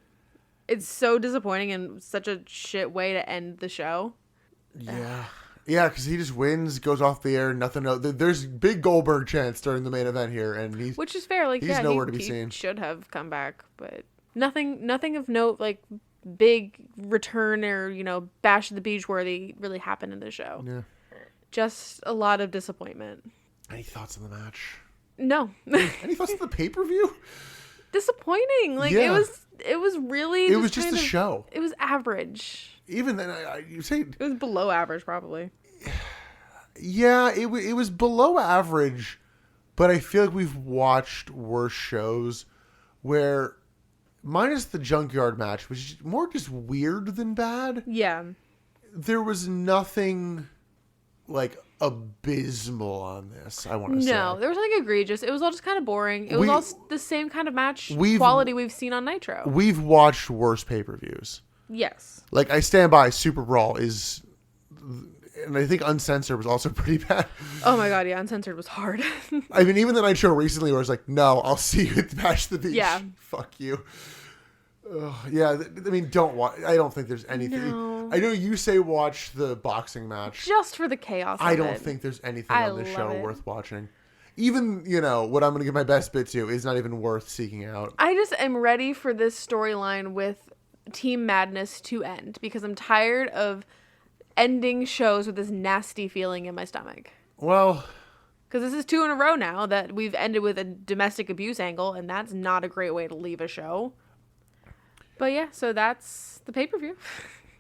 Speaker 2: It's so disappointing and such a shit way to end the show.
Speaker 1: Yeah. Yeah, because he just wins, goes off the air, nothing else. There's big Goldberg chants during the main event here, and
Speaker 2: which is fair. Like,
Speaker 1: he's nowhere to be seen.
Speaker 2: Should have come back, but nothing of note, like big return or bash of the beach worthy really happened in the show.
Speaker 1: Yeah.
Speaker 2: Just a lot of disappointment.
Speaker 1: Any thoughts on the match?
Speaker 2: No.
Speaker 1: Any thoughts on the pay-per-view?
Speaker 2: Disappointing. Like,
Speaker 1: yeah.
Speaker 2: it was really...
Speaker 1: It was just a show.
Speaker 2: It was average.
Speaker 1: Even then, you say...
Speaker 2: It was below average, probably.
Speaker 1: Yeah, it was below average, but I feel like we've watched worse shows where, minus the Junkyard match, which is more just weird than bad.
Speaker 2: Yeah.
Speaker 1: There was nothing... like abysmal on this, I want to say.
Speaker 2: No, there was nothing egregious. It was all just kind of boring. It was all the same kind of match quality we've seen on Nitro.
Speaker 1: We've watched worse pay-per-views.
Speaker 2: Yes.
Speaker 1: Like, I stand by Super Brawl is... and I think Uncensored was also pretty bad.
Speaker 2: Oh my god, yeah, Uncensored was hard.
Speaker 1: I mean, even the Nitro recently where I was like, no, I'll see you at Bash the Beach.
Speaker 2: Yeah.
Speaker 1: Fuck you. Yeah, I mean, don't watch. I don't think there's anything.
Speaker 2: No.
Speaker 1: I know you say watch the boxing match.
Speaker 2: Just for the chaos
Speaker 1: I
Speaker 2: of
Speaker 1: don't
Speaker 2: it.
Speaker 1: think there's anything on this
Speaker 2: love
Speaker 1: show
Speaker 2: it.
Speaker 1: worth watching. Even, what I'm going to give my best bit to is not even worth seeking out.
Speaker 2: I just am ready for this storyline with Team Madness to end because I'm tired of ending shows with this nasty feeling in my stomach.
Speaker 1: Well...
Speaker 2: because this is 2 in a row now that we've ended with a domestic abuse angle, and that's not a great way to leave a show. But yeah, so that's the pay-per-view.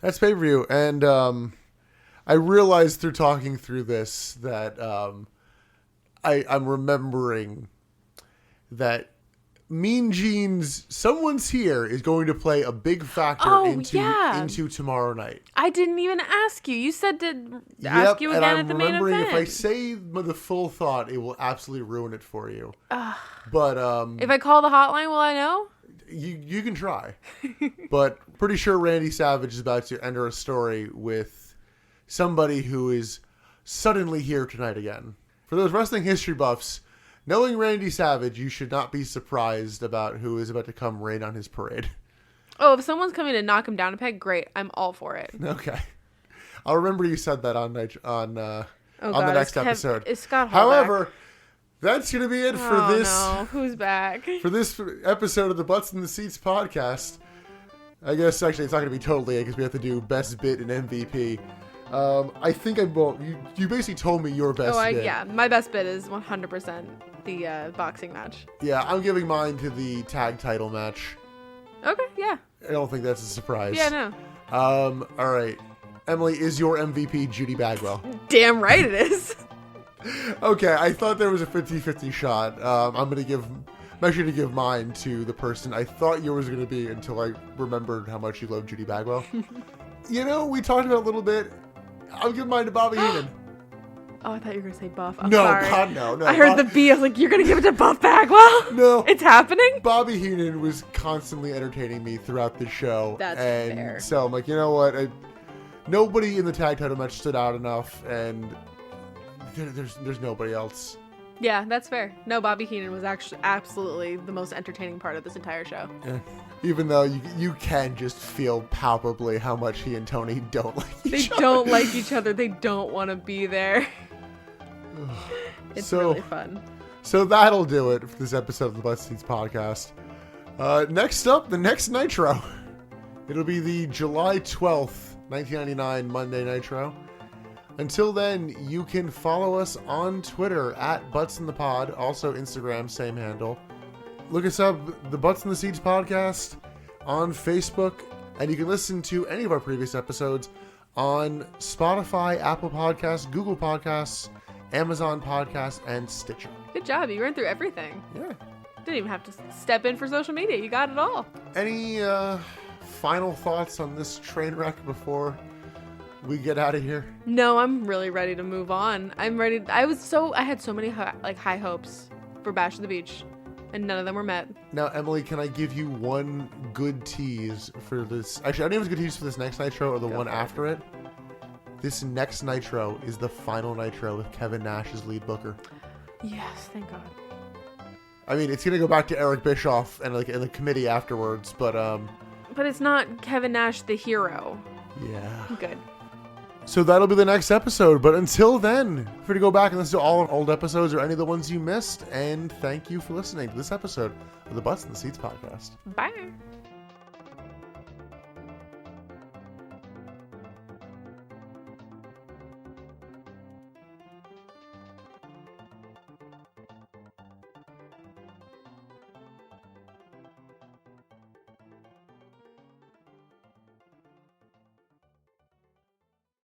Speaker 1: That's pay-per-view. And I realized through talking through this that I'm remembering that Mean Gene's Someone's Here is going to play a big factor into tomorrow night.
Speaker 2: I didn't even ask you. You said to ask you again at the main event.
Speaker 1: And I'm remembering if I say the full thought, it will absolutely ruin it for you. But
Speaker 2: if I call the hotline, will I know?
Speaker 1: You can try. But pretty sure Randy Savage is about to enter a story with somebody who is suddenly here tonight again. For those wrestling history buffs, knowing Randy Savage, you should not be surprised about who is about to come rain on his parade.
Speaker 2: Oh, if someone's coming to knock him down a peg, great. I'm all for it.
Speaker 1: Okay. I'll remember you said that on the next episode.
Speaker 2: Is Scott Hall
Speaker 1: However,
Speaker 2: back?
Speaker 1: That's going to be it for this.
Speaker 2: No. Who's back?
Speaker 1: For this episode of the Butts in the Seats podcast. I guess actually it's not going to be totally it because we have to do best bit and MVP. I think you basically told me your best bit.
Speaker 2: Yeah, my best bit is 100% the boxing match.
Speaker 1: Yeah, I'm giving mine to the tag title match.
Speaker 2: Okay, yeah.
Speaker 1: I don't think that's a surprise.
Speaker 2: Yeah, no.
Speaker 1: All right. Emily, is your MVP Judy Bagwell?
Speaker 2: Damn right it is.
Speaker 1: Okay, I thought there was a 50-50 shot. I'm actually going to give mine to the person I thought yours was going to be until I remembered how much you love Judy Bagwell. We talked about it a little bit. I'll give mine to Bobby Heenan.
Speaker 2: Oh, I thought you were going to say Buff. I'm
Speaker 1: no,
Speaker 2: sorry.
Speaker 1: God, no.
Speaker 2: I heard the B. I was like, you're going to give it to Buff Bagwell?
Speaker 1: No.
Speaker 2: It's happening?
Speaker 1: Bobby Heenan was constantly entertaining me throughout the show.
Speaker 2: That's
Speaker 1: and
Speaker 2: fair.
Speaker 1: So I'm like, you know what? Nobody in the tag title match stood out enough, and there's nobody else.
Speaker 2: Yeah, that's fair. No, Bobby Heenan was actually absolutely the most entertaining part of this entire show.
Speaker 1: Yeah. Even though you can just feel palpably how much he and Tony don't like each other.
Speaker 2: They don't like each other. They don't want to be there. It's really fun.
Speaker 1: So that'll do it for this episode of the Butt Seats podcast. Next up, the next Nitro. It'll be the July 12th, 1999 Monday Nitro. Until then, you can follow us on Twitter at ButtsInThePod, also Instagram, same handle. Look us up, the Butts in the Seats podcast, on Facebook, and you can listen to any of our previous episodes on Spotify, Apple Podcasts, Google Podcasts, Amazon Podcasts, and Stitcher.
Speaker 2: Good job. You ran through everything.
Speaker 1: Yeah.
Speaker 2: Didn't even have to step in for social media. You got it all.
Speaker 1: Any final thoughts on this train wreck before we get out of here?
Speaker 2: No, I'm really ready to move on. I'm ready. I had so many high hopes for Bash at the Beach, and none of them were met.
Speaker 1: Now, Emily, can I give you one good tease for this? Actually, I don't know if it's a good tease for this next Nitro or the one after it. This next Nitro is the final Nitro with Kevin Nash as lead booker.
Speaker 2: Yes, thank God.
Speaker 1: I mean, it's gonna go back to Eric Bischoff and in the committee afterwards, but
Speaker 2: it's not Kevin Nash the hero.
Speaker 1: Yeah.
Speaker 2: Good.
Speaker 1: So that'll be the next episode. But until then, feel free to go back and listen to all our old episodes or any of the ones you missed. And thank you for listening to this episode of the Butts in the Seats podcast.
Speaker 2: Bye.